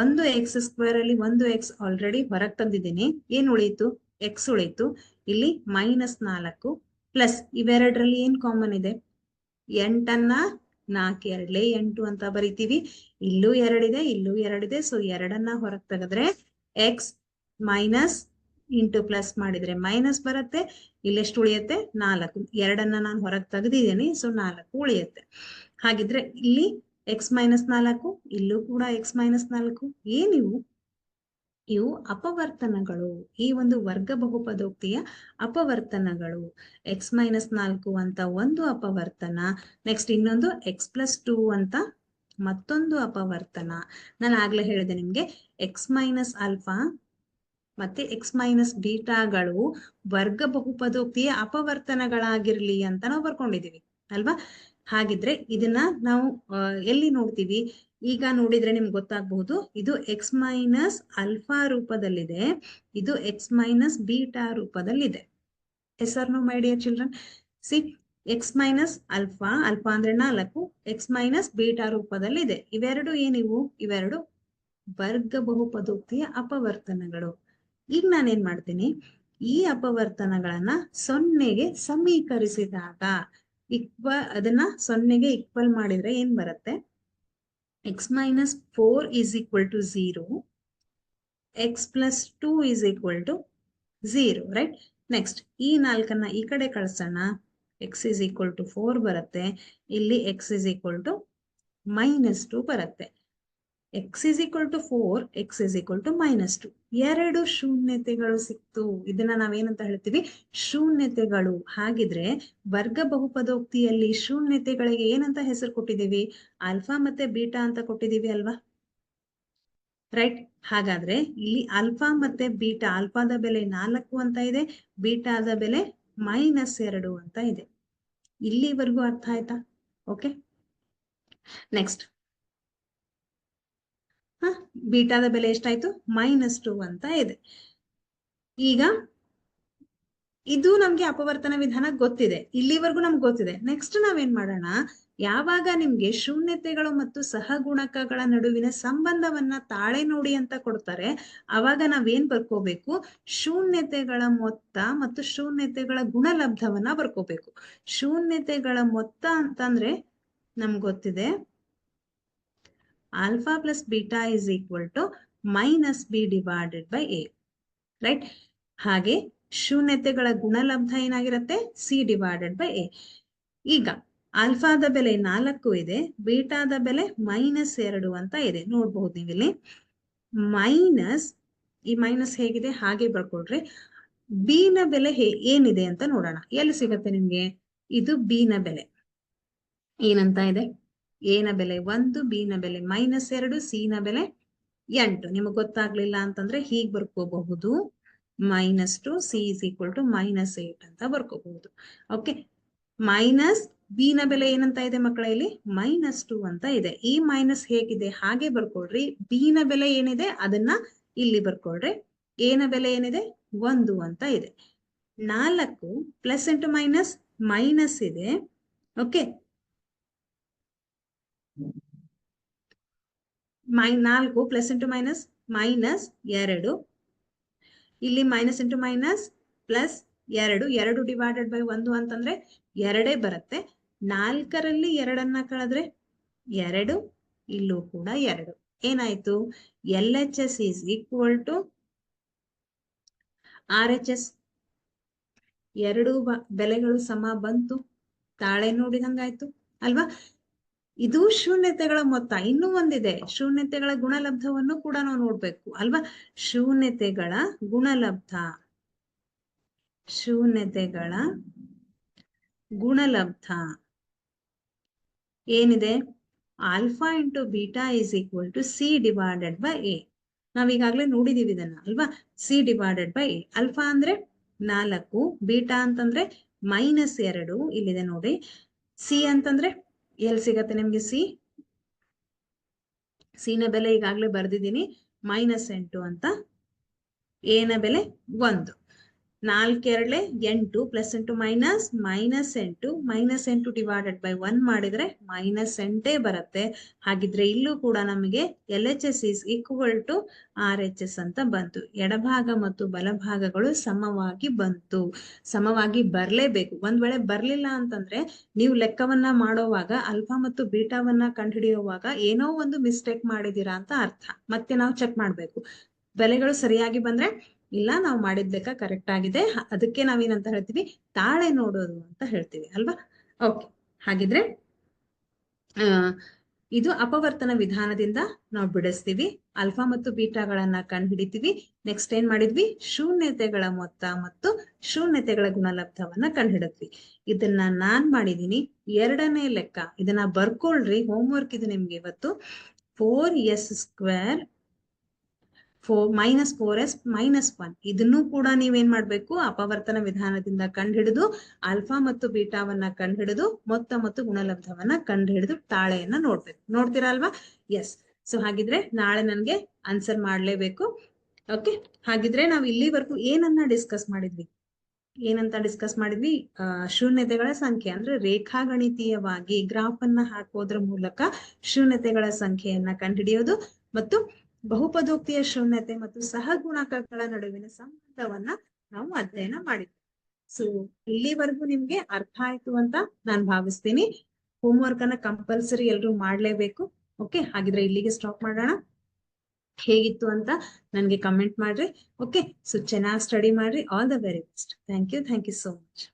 ಒಂದು x² ಅಲ್ಲಿ ಒಂದು x ಆಲ್ರೆಡಿ ಹೊರಗೆ ತೆಗೆದಿದ್ದೀನಿ. ಏನ್ ಉಳೀತು? x ಉಳೀತು. ಇಲ್ಲಿ -4 ಪ್ಲಸ್ ಇವೆರಡರಲ್ಲಿ ಏನ್ ಕಾಮನ್ ಇದೆ? 8ಅನ್ನ 4 2 8 ಅಂತ ಬರಿತೀವಿ. ಇಲ್ಲೂ 2 ಇದೆ, ಇಲ್ಲೂ 2 ಇದೆ. ಸೊ 2ಅನ್ನ ಹೊರಗೆ ತೆಗೆದ್ರೆ x ಮೈನಸ್ ಇಂಟು ಪ್ಲಸ್ ಮಾಡಿದ್ರೆ ಮೈನಸ್ ಬರುತ್ತೆ. ಇಲ್ಲೆಷ್ಟು ಉಳಿಯುತ್ತೆ? 4. 2ಅನ್ನ ನಾನು ಹೊರಗೆ ತೆಗೆದಿದ್ದೀನಿ. ಸೊ 4 ಉಳಿಯುತ್ತೆ. ಹಾಗಿದ್ರೆ ಇಲ್ಲಿ x -4, ಇಲ್ಲೂ ಕೂಡ x -4. ಏನಿವು? ಇವು ಅಪವರ್ತನಗಳು. ಈ ಒಂದು ವರ್ಗ ಬಹುಪದೋಕ್ತಿಯ ಅಪವರ್ತನಗಳು. x -4 ಅಂತ ಒಂದು ಅಪವರ್ತನ, ನೆಕ್ಸ್ಟ್ ಇನ್ನೊಂದು x+2 ಅಂತ ಮತ್ತೊಂದು ಅಪವರ್ತನ. ನಾನು ಆಗ್ಲೇ ಹೇಳಿದೆ ನಿಮ್ಗೆ x -α ಮತ್ತೆ x -βಗಳು ವರ್ಗ ಬಹುಪದೋಕ್ತಿಯ ಅಪವರ್ತನಗಳಾಗಿರ್ಲಿ ಅಂತ ನಾವು ಬರ್ಕೊಂಡಿದೀವಿ ಅಲ್ವಾ? ಹಾಗಿದ್ರೆ ಇದನ್ನ ನಾವು ಎಲ್ಲಿ ನೋಡ್ತೀವಿ? ಈಗ ನೋಡಿದ್ರೆ ನಿಮ್ಗೆ ಗೊತ್ತಾಗಬಹುದು. ಇದು x -α ರೂಪದಲ್ಲಿದೆ, ಇದು x -β ರೂಪದಲ್ಲಿದೆ. Yes or no my dear children? See, x -α, alpha ಅಂದ್ರೆ 4, x -β ರೂಪದಲ್ಲಿದೆ. ಇವೆರಡು ಏನಿವು? ಇವೆರಡು ವರ್ಗ ಬಹುಪದೋಕ್ತಿಯ ಅಪವರ್ತನಗಳು. ಈಗ ನಾನೇನ್ ಮಾಡ್ತೀನಿ? ಈ ಅಪವರ್ತನಗಳನ್ನ 0ಗೆ ಸಮೀಕರಿಸಿದಾಗ ಅದನ್ನ 0ಗೆ ಈಕ್ವಲ್ ಮಾಡಿದ್ರೆ ಏನ್ ಬರುತ್ತೆ? x -4 = 0, x+2 = 0, right? ನೆಕ್ಸ್ಟ್ ಈ 4ಅನ್ನ ಈ ಕಡೆ ಕಳ್ಸೋಣ. x = 4 ಬರುತ್ತೆ. ಇಲ್ಲಿ x -2 ಬರುತ್ತೆ. x = 4, x -2. 2 ಶೂನ್ಯತೆಗಳು ಸಿಕ್ತು. ಇದನ್ನ ನಾವೇನಂತ ಹೇಳ್ತೀವಿ? ಶೂನ್ಯತೆಗಳು. ಹಾಗಿದ್ರೆ ವರ್ಗ ಬಹುಪದೋಕ್ತಿಯಲ್ಲಿ ಶೂನ್ಯತೆಗಳಿಗೆ ಏನಂತ ಹೆಸರು ಕೊಟ್ಟಿದ್ದೀವಿ? ಆಲ್ಫಾ ಮತ್ತೆ ಬೀಟಾ ಅಂತ ಕೊಟ್ಟಿದ್ದೀವಿ ಅಲ್ವಾ? ರೈಟ್? ಹಾಗಾದ್ರೆ ಇಲ್ಲಿ ಆಲ್ಫಾ ಮತ್ತೆ ಬೀಟಾ, ಆಲ್ಫಾದ ಬೆಲೆ 4 ಅಂತ ಇದೆ, ಬೀಟಾದ ಬೆಲೆ -2 ಅಂತ ಇದೆ. ಇಲ್ಲಿವರೆಗೂ ಅರ್ಥ ಆಯ್ತಾ? ಓಕೆ, ನೆಕ್ಸ್ಟ್ ಬೀಟಾದ ಬೆಲೆ ಎಷ್ಟಾಯ್ತು? -2 ಅಂತ ಇದೆ. ಈಗ ಇದು ನಮ್ಗೆ ಅಪವರ್ತನ ವಿಧಾನ ಗೊತ್ತಿದೆ. ಇಲ್ಲಿವರೆಗೂ ನಮ್ಗೆ ಗೊತ್ತಿದೆ. ನೆಕ್ಸ್ಟ್ ನಾವೇನ್ ಮಾಡೋಣ? ಯಾವಾಗ ನಿಮ್ಗೆ ಶೂನ್ಯತೆಗಳು ಮತ್ತು ಸಹಗುಣಕಗಳ ನಡುವಿನ ಸಂಬಂಧವನ್ನ ತಾಳೆ ನೋಡಿ ಅಂತ ಕೊಡ್ತಾರೆ, ಅವಾಗ ನಾವೇನ್ ಬರ್ಕೋಬೇಕು? ಶೂನ್ಯತೆಗಳ ಮೊತ್ತ ಮತ್ತು ಶೂನ್ಯತೆಗಳ ಗುಣಲಬ್ಧವನ್ನ ಬರ್ಕೋಬೇಕು. ಶೂನ್ಯತೆಗಳ ಮೊತ್ತ ಅಂತಂದ್ರೆ ನಮ್ಗೆ ಗೊತ್ತಿದೆ, alpha plus beta is equal to -b/a, right? ಹಾಗೆ ಶೂನ್ಯತೆಗಳ ಗುಣಲಬ್ಧ ಏನಾಗಿರುತ್ತೆ? c/a. ಈಗ ಆಲ್ಫಾದ ಬೆಲೆ 4 ಇದೆ, ಬೀಟಾದ ಬೆಲೆ -2 ಅಂತ ಇದೆ. ನೋಡ್ಬಹುದು ನೀವಿಲ್ಲಿ ಮೈನಸ್, ಈ ಮೈನಸ್ ಹೇಗಿದೆ ಹಾಗೆ ಬರ್ಕೊಳ್ರಿ. ಬಿ ನ ಬೆಲೆ ಏನಿದೆ ಅಂತ ನೋಡೋಣ. ಎಲ್ಲಿ ಸಿಗತ್ತೆ ನಿಮ್ಗೆ? ಇದು ಬಿ ನ ಬೆಲೆ ಏನಂತ ಇದೆ? ಎ ನ ಬೆಲೆ 1, ಬಿ ನ ಬೆಲೆ -2, ಸಿ ನ ಬೆಲೆ 8. ನಿಮಗೆ ಗೊತ್ತಾಗ್ಲಿಲ್ಲ ಅಂತಂದ್ರೆ ಹೀಗ್ ಬರ್ಕೋಬಹುದು, -2, c = -8 ಅಂತ ಬರ್ಕೋಬಹುದು. ಓಕೆ, ಮೈನಸ್ ಬಿ ನ ಬೆಲೆ ಏನಂತ ಇದೆ ಮಕ್ಕಳ? ಇಲ್ಲಿ -2 ಅಂತ ಇದೆ. ಈ ಮೈನಸ್ ಹೇಗಿದೆ ಹಾಗೆ ಬರ್ಕೊಳ್ರಿ. ಬಿ ನ ಬೆಲೆ ಏನಿದೆ ಅದನ್ನ ಇಲ್ಲಿ ಬರ್ಕೊಳ್ರಿ. ಎ ನ ಬೆಲೆ ಏನಿದೆ? 1 ಅಂತ ಇದೆ. 4 ಪ್ಲಸ್ ಇಂಟು ಮೈನಸ್ ಮೈನಸ್ ಇದೆ. Okay, 4 plus into minus minus 2, ಇಲ್ಲಿ minus into minus plus 2 divided by 1 ಅಂತಂದ್ರೆ 2 ಬರುತ್ತೆ. 4ರಲ್ಲಿ 2 ಕಳೆದ್ರೆ 2, ಇಲ್ಲೂ ಕೂಡ 2. ಏನಾಯ್ತು? LHS is equal to RHS. 2 ಬೆಲೆಗಳು ಸಮ ಬಂತು, ತಾಳೆ ನೋಡಿದಂಗಾಯ್ತು ಅಲ್ವಾ? ಇದು ಶೂನ್ಯತೆಗಳ ಮೊತ್ತ. ಇನ್ನೂ ಒಂದಿದೆ, ಶೂನ್ಯತೆಗಳ ಗುಣಲಬ್ಧವನ್ನು ಕೂಡ ನಾವು ನೋಡ್ಬೇಕು ಅಲ್ವಾ? ಶೂನ್ಯತೆಗಳ ಗುಣಲಬ್ಧ, ಶೂನ್ಯತೆಗಳ ಗುಣಲಬ್ಧ ಏನಿದೆ? Alpha into beta is equal to C divided by a. ನಾವೀಗಾಗ್ಲೇ ನೋಡಿದೀವಿ ಇದನ್ನ ಅಲ್ವಾ? C divided by a. Alpha ಅಂದ್ರೆ 4, ಬೀಟಾ ಅಂತಂದ್ರೆ -2 ಇಲ್ಲಿದೆ ನೋಡಿ. ಸಿ ಅಂತಂದ್ರೆ ಎಲ್ಲಿ ಸಿಗತ್ತೆ ನಿಮ್ಗೆ? ಸಿ ನ ಬೆಲೆ ಈಗಾಗ್ಲೇ ಬರ್ದಿದ್ದೀನಿ, -8 ಅಂತ. ಎ ನ ಬೆಲೆ 1. 4 2 8 plus into minus -8, -8 divided by 1 ಮಾಡಿದ್ರೆ -8 ಬರುತ್ತೆ. ಹಾಗಿದ್ರೆ ಇಲ್ಲೂ ಕೂಡ ನಮಗೆ LHS is equal to RHS ಅಂತ ಬಂತು. ಎಡಭಾಗ ಮತ್ತು ಬಲಭಾಗಗಳು ಸಮವಾಗಿ ಬಂತು. ಸಮವಾಗಿ ಬರ್ಲೇಬೇಕು. ಒಂದ್ ವೇಳೆ ಬರ್ಲಿಲ್ಲ ಅಂತಂದ್ರೆ ನೀವು ಲೆಕ್ಕವನ್ನ ಮಾಡೋವಾಗ ಅಲ್ಫಾ ಮತ್ತು ಬೀಟಾವನ್ನ ಕಂಡುಹಿಡಿಯುವಾಗ ಏನೋ ಒಂದು ಮಿಸ್ಟೇಕ್ ಮಾಡಿದೀರಾ ಅಂತ ಅರ್ಥ. ಮತ್ತೆ ನಾವು ಚೆಕ್ ಮಾಡ್ಬೇಕು. ಬೆಲೆಗಳು ಸರಿಯಾಗಿ ಬಂದ್ರೆ ಇಲ್ಲ, ನಾವು ಮಾಡಿದ ಲೆಕ್ಕ ಕರೆಕ್ಟ್ ಆಗಿದೆ, ಅದಕ್ಕೆ ನಾವೇನಂತ ಹೇಳ್ತೀವಿ? ತಾಳೆ ನೋಡೋದು ಅಂತ ಹೇಳ್ತೀವಿ ಅಲ್ವಾ? ಓಕೆ, ಹಾಗಿದ್ರೆ ಇದು ಅಪವರ್ತನ ವಿಧಾನದಿಂದ ನಾವು ಬಿಡಿಸ್ತೀವಿ. ಅಲ್ಫಾ ಮತ್ತು ಬೀಟಾಗಳನ್ನ ಕಂಡುಹಿಡಿತೀವಿ. ನೆಕ್ಸ್ಟ್ ಏನ್ ಮಾಡಿದ್ವಿ? ಶೂನ್ಯತೆಗಳ ಮೊತ್ತ ಮತ್ತು ಶೂನ್ಯತೆಗಳ ಗುಣಲಬ್ಧವನ್ನ ಕಂಡುಹಿಡಿದ್ವಿ. ಇದನ್ನ ನಾನ್ ಮಾಡಿದೀನಿ. 2ನೇ ಲೆಕ್ಕ, ಇದನ್ನ ಬರ್ಕೊಳ್ರಿ, ಹೋಮ್ವರ್ಕ್ ಇದು ನಿಮ್ಗೆ ಇವತ್ತು. 4s² -4s -1. ಇದನ್ನು ಕೂಡ ನೀವೇನ್ ಮಾಡ್ಬೇಕು? ಅಪವರ್ತನ ವಿಧಾನದಿಂದ ಕಂಡುಹಿಡಿದು ಆಲ್ಫಾ ಮತ್ತು ಬೀಟಾವನ್ನ ಕಂಡುಹಿಡಿದು ಮೊತ್ತ ಮತ್ತು ಗುಣಲಬ್ಧವನ್ನ ಕಂಡುಹಿಡಿದು ತಾಳೆಯನ್ನ ನೋಡ್ಬೇಕು. ನೋಡ್ತೀರಾ ಅಲ್ವಾ? ಎಸ್. ಸೊ ಹಾಗಿದ್ರೆ ನಾಳೆ ನನ್ಗೆ ಆನ್ಸರ್ ಮಾಡ್ಲೇಬೇಕು. ಓಕೆ, ಹಾಗಿದ್ರೆ ನಾವು ಇಲ್ಲಿವರೆಗೂ ಏನನ್ನ ಡಿಸ್ಕಸ್ ಮಾಡಿದ್ವಿ? ಏನಂತ ಡಿಸ್ಕಸ್ ಮಾಡಿದ್ವಿ? ಶೂನ್ಯತೆಗಳ ಸಂಖ್ಯೆ ಅಂದ್ರೆ ರೇಖಾಗಣಿತೀಯವಾಗಿ ಗ್ರಾಫ್ ಅನ್ನ ಹಾಕೋದ್ರ ಮೂಲಕ ಶೂನ್ಯತೆಗಳ ಸಂಖ್ಯೆಯನ್ನ ಕಂಡುಹಿಡಿಯೋದು, ಮತ್ತು ಬಹುಪದೋಕ್ತಿಯ ಶೂನ್ಯತೆ ಮತ್ತು ಸಹಗುಣಕಗಳ ನಡುವಿನ ಸಂಬಂಧವನ್ನ ನಾವು ಅಧ್ಯಯನ ಮಾಡಿದ್ವಿ. ಸೊ ಇಲ್ಲಿವರೆಗೂ ನಿಮ್ಗೆ ಅರ್ಥ ಆಯ್ತು ಅಂತ ನಾನು ಭಾವಿಸ್ತೀನಿ. ಹೋಮ್ವರ್ಕ್ ಅನ್ನ ಕಂಪಲ್ಸರಿ ಎಲ್ರು ಮಾಡ್ಲೇಬೇಕು. ಓಕೆ, ಹಾಗಿದ್ರೆ ಇಲ್ಲಿಗೆ ಸ್ಟಾಪ್ ಮಾಡೋಣ. ಹೇಗಿತ್ತು ಅಂತ ನನ್ಗೆ ಕಮೆಂಟ್ ಮಾಡ್ರಿ. ಓಕೆ, ಸೊ ಚೆನ್ನಾಗಿ ಸ್ಟಡಿ ಮಾಡ್ರಿ. All the very best. Thank you so much.